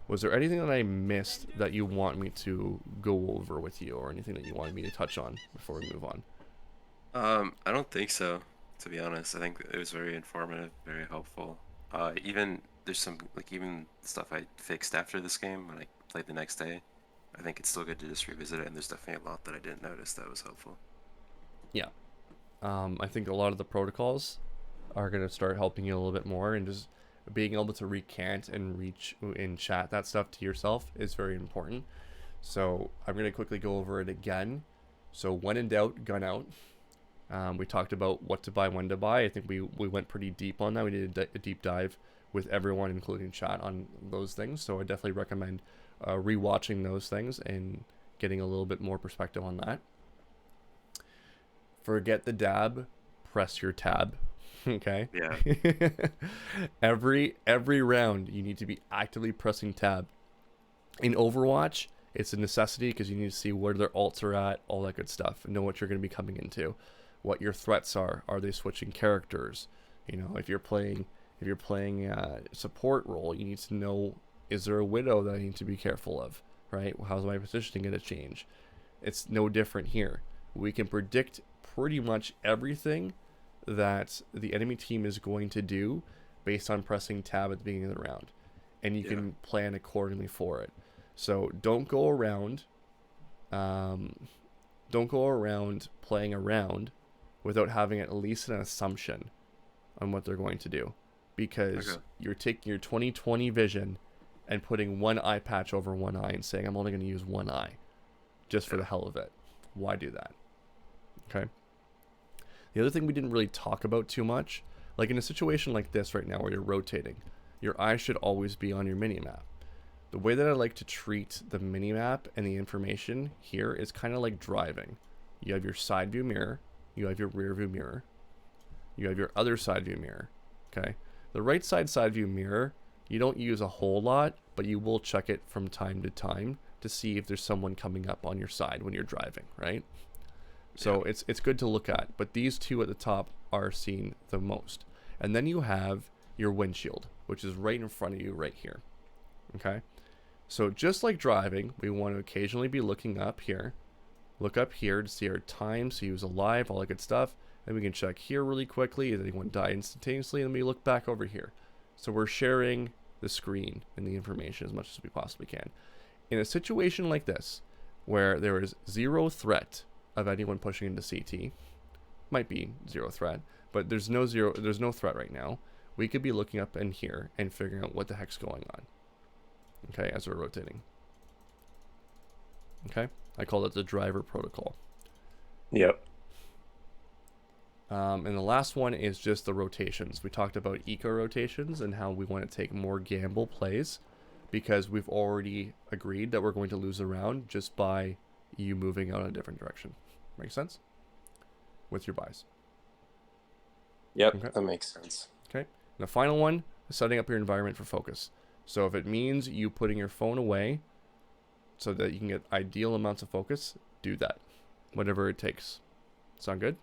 Was there anything that I missed that you want me to go over with you, or anything that you wanted me to touch on before we move on?
I don't think so, to be honest. I think it was very informative, very helpful. Even there's some even stuff I fixed after this game when I played the next day. I think it's still good to just revisit it, and there's definitely a lot that I didn't notice that was helpful.
Yeah. I think a lot of the protocols are going to start helping you a little bit more, and just being able to recant and reach and chat that stuff to yourself is very important. So I'm going to quickly go over it again. So when in doubt, gun out. We talked about what to buy, when to buy. I think we went pretty deep on that. We did a deep dive with everyone, including chat, on those things. So I definitely recommend rewatching those things and getting a little bit more perspective on that. Forget the dab, press your tab. Okay.
Yeah.
every round you need to be actively pressing tab. In Overwatch, it's a necessity because you need to see where their ults are at, all that good stuff, and know what you're going to be coming into, what your threats are. Are they switching characters? You know, if you're playing support role, you need to know, is there a widow that I need to be careful of, right? How's my positioning going to change? It's no different here. We can predict pretty much everything that the enemy team is going to do based on pressing tab at the beginning of the round, and you can plan accordingly for it. So don't go around playing around without having at least an assumption on what they're going to do, because you're taking your 20/20 vision and putting one eye patch over one eye and saying, I'm only going to use one eye just for the hell of it. Why do that? Okay. The other thing we didn't really talk about too much, like in a situation like this right now where you're rotating, your eye should always be on your minimap. The way that I like to treat the minimap and the information here is kind of like driving. You have your side view mirror, you have your rear view mirror, you have your other side view mirror. Okay. The right side view mirror, you don't use a whole lot, but you will check it from time to time to see if there's someone coming up on your side when you're driving, right? So it's good to look at, but these two at the top are seen the most. And then you have your windshield, which is right in front of you right here. Okay? So just like driving, we want to occasionally be looking up here. Look up here to see our time, see who's alive, all that good stuff. Then we can check here really quickly. Does anyone die instantaneously? And then we look back over here. So we're sharing the screen and the information as much as we possibly can. In a situation like this, where there is zero threat of anyone pushing into CT, might be zero threat, but there's no threat right now. We could be looking up in here and figuring out what the heck's going on. Okay, as we're rotating. Okay, I call it the driver protocol.
Yep.
And the last one is just the rotations. We talked about eco rotations and how we want to take more gamble plays, because we've already agreed that we're going to lose a round just by you moving out in a different direction. Make sense? With your buys.
Yep,
Okay.
that makes sense.
Okay. And the final one is setting up your environment for focus. So if it means you putting your phone away so that you can get ideal amounts of focus, do that. Whatever it takes. Sound good?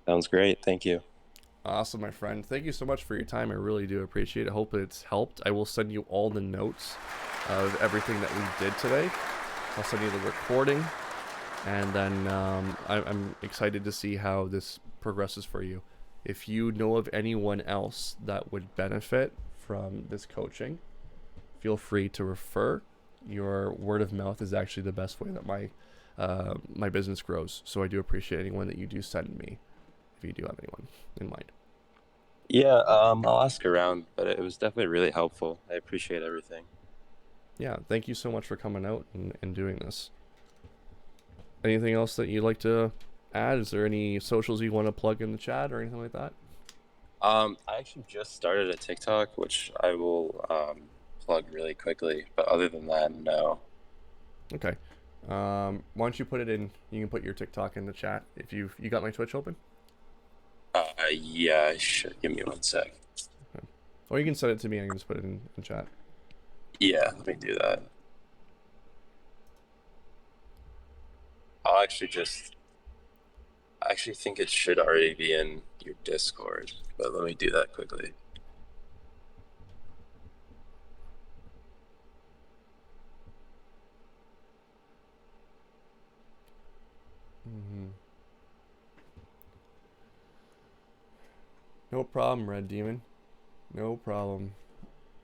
Sounds great. Thank you.
Awesome, my friend. Thank you so much for your time. I really do appreciate it. I hope it's helped. I will send you all the notes of everything that we did today. I'll send you the recording and then I'm excited to see how this progresses for you. If you know of anyone else that would benefit from this coaching, feel free to refer. Your word of mouth is actually the best way that my business grows. So I do appreciate anyone that you do send me, if you do have anyone in mind.
Yeah, I'll ask around, but it was definitely really helpful. I appreciate everything.
Yeah, thank you so much for coming out and doing this. Anything else that you'd like to add? Is there any socials you want to plug in the chat or anything like that?
I actually just started a TikTok, which I will plug really quickly. But other than that, no.
Okay. Why don't you put it in? You can put your TikTok in the chat. If you got my Twitch open.
Yeah, sure. Give me 1 sec.
Okay. Or you can send it to me. I can just put it in chat.
Yeah, let me do that. I'll actually I actually think it should already be in your Discord, but let me do that quickly.
No problem, Red Demon. No problem.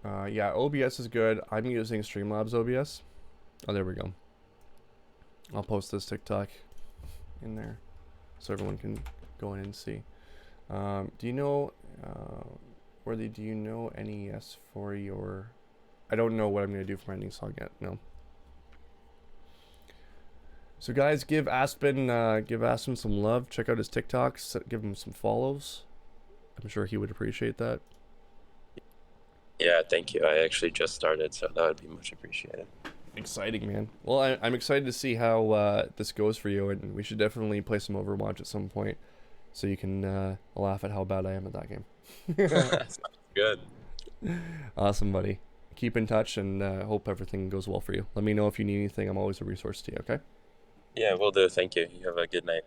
Yeah, OBS is good. I'm using Streamlabs OBS. Oh, there we go. I'll post this TikTok in there so everyone can go in and see. Do you know, Worthy, do you know NES for your... I don't know what I'm going to do for my ending song yet, no. So guys, give Aspen some love. Check out his TikToks. Give him some follows. I'm sure he would appreciate that.
Yeah, thank you. I actually just started, so that would be much appreciated.
Exciting, man. Well, I'm excited to see how this goes for you, and we should definitely play some Overwatch at some point, so you can laugh at how bad I am at that game.
Sounds good.
Awesome, buddy. Keep in touch, and hope everything goes well for you. Let me know if you need anything. I'm always a resource to you, okay?
Yeah, will do. Thank you. You have a good night.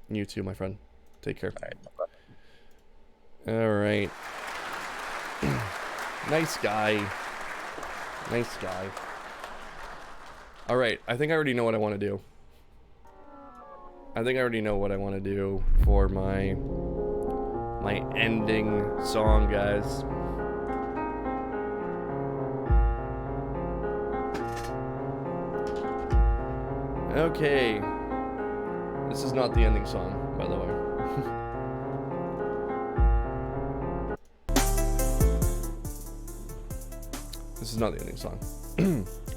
You too, my friend. Take care.
All right. Bye.
All right. Nice guy. Nice guy. All right. I think I already know what I want to do. I think I already know what I want to do for my ending song, guys. Okay. This is not the ending song, by the way. This is not the ending song.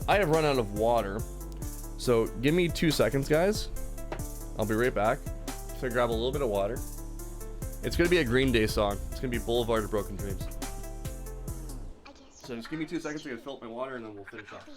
I have run out of water, so give me 2 seconds, guys. I'll be right back. So I grab a little bit of water. It's gonna be a Green Day song. It's gonna be Boulevard of Broken Dreams. So just give me 2 seconds to fill up my water, and then we'll finish off.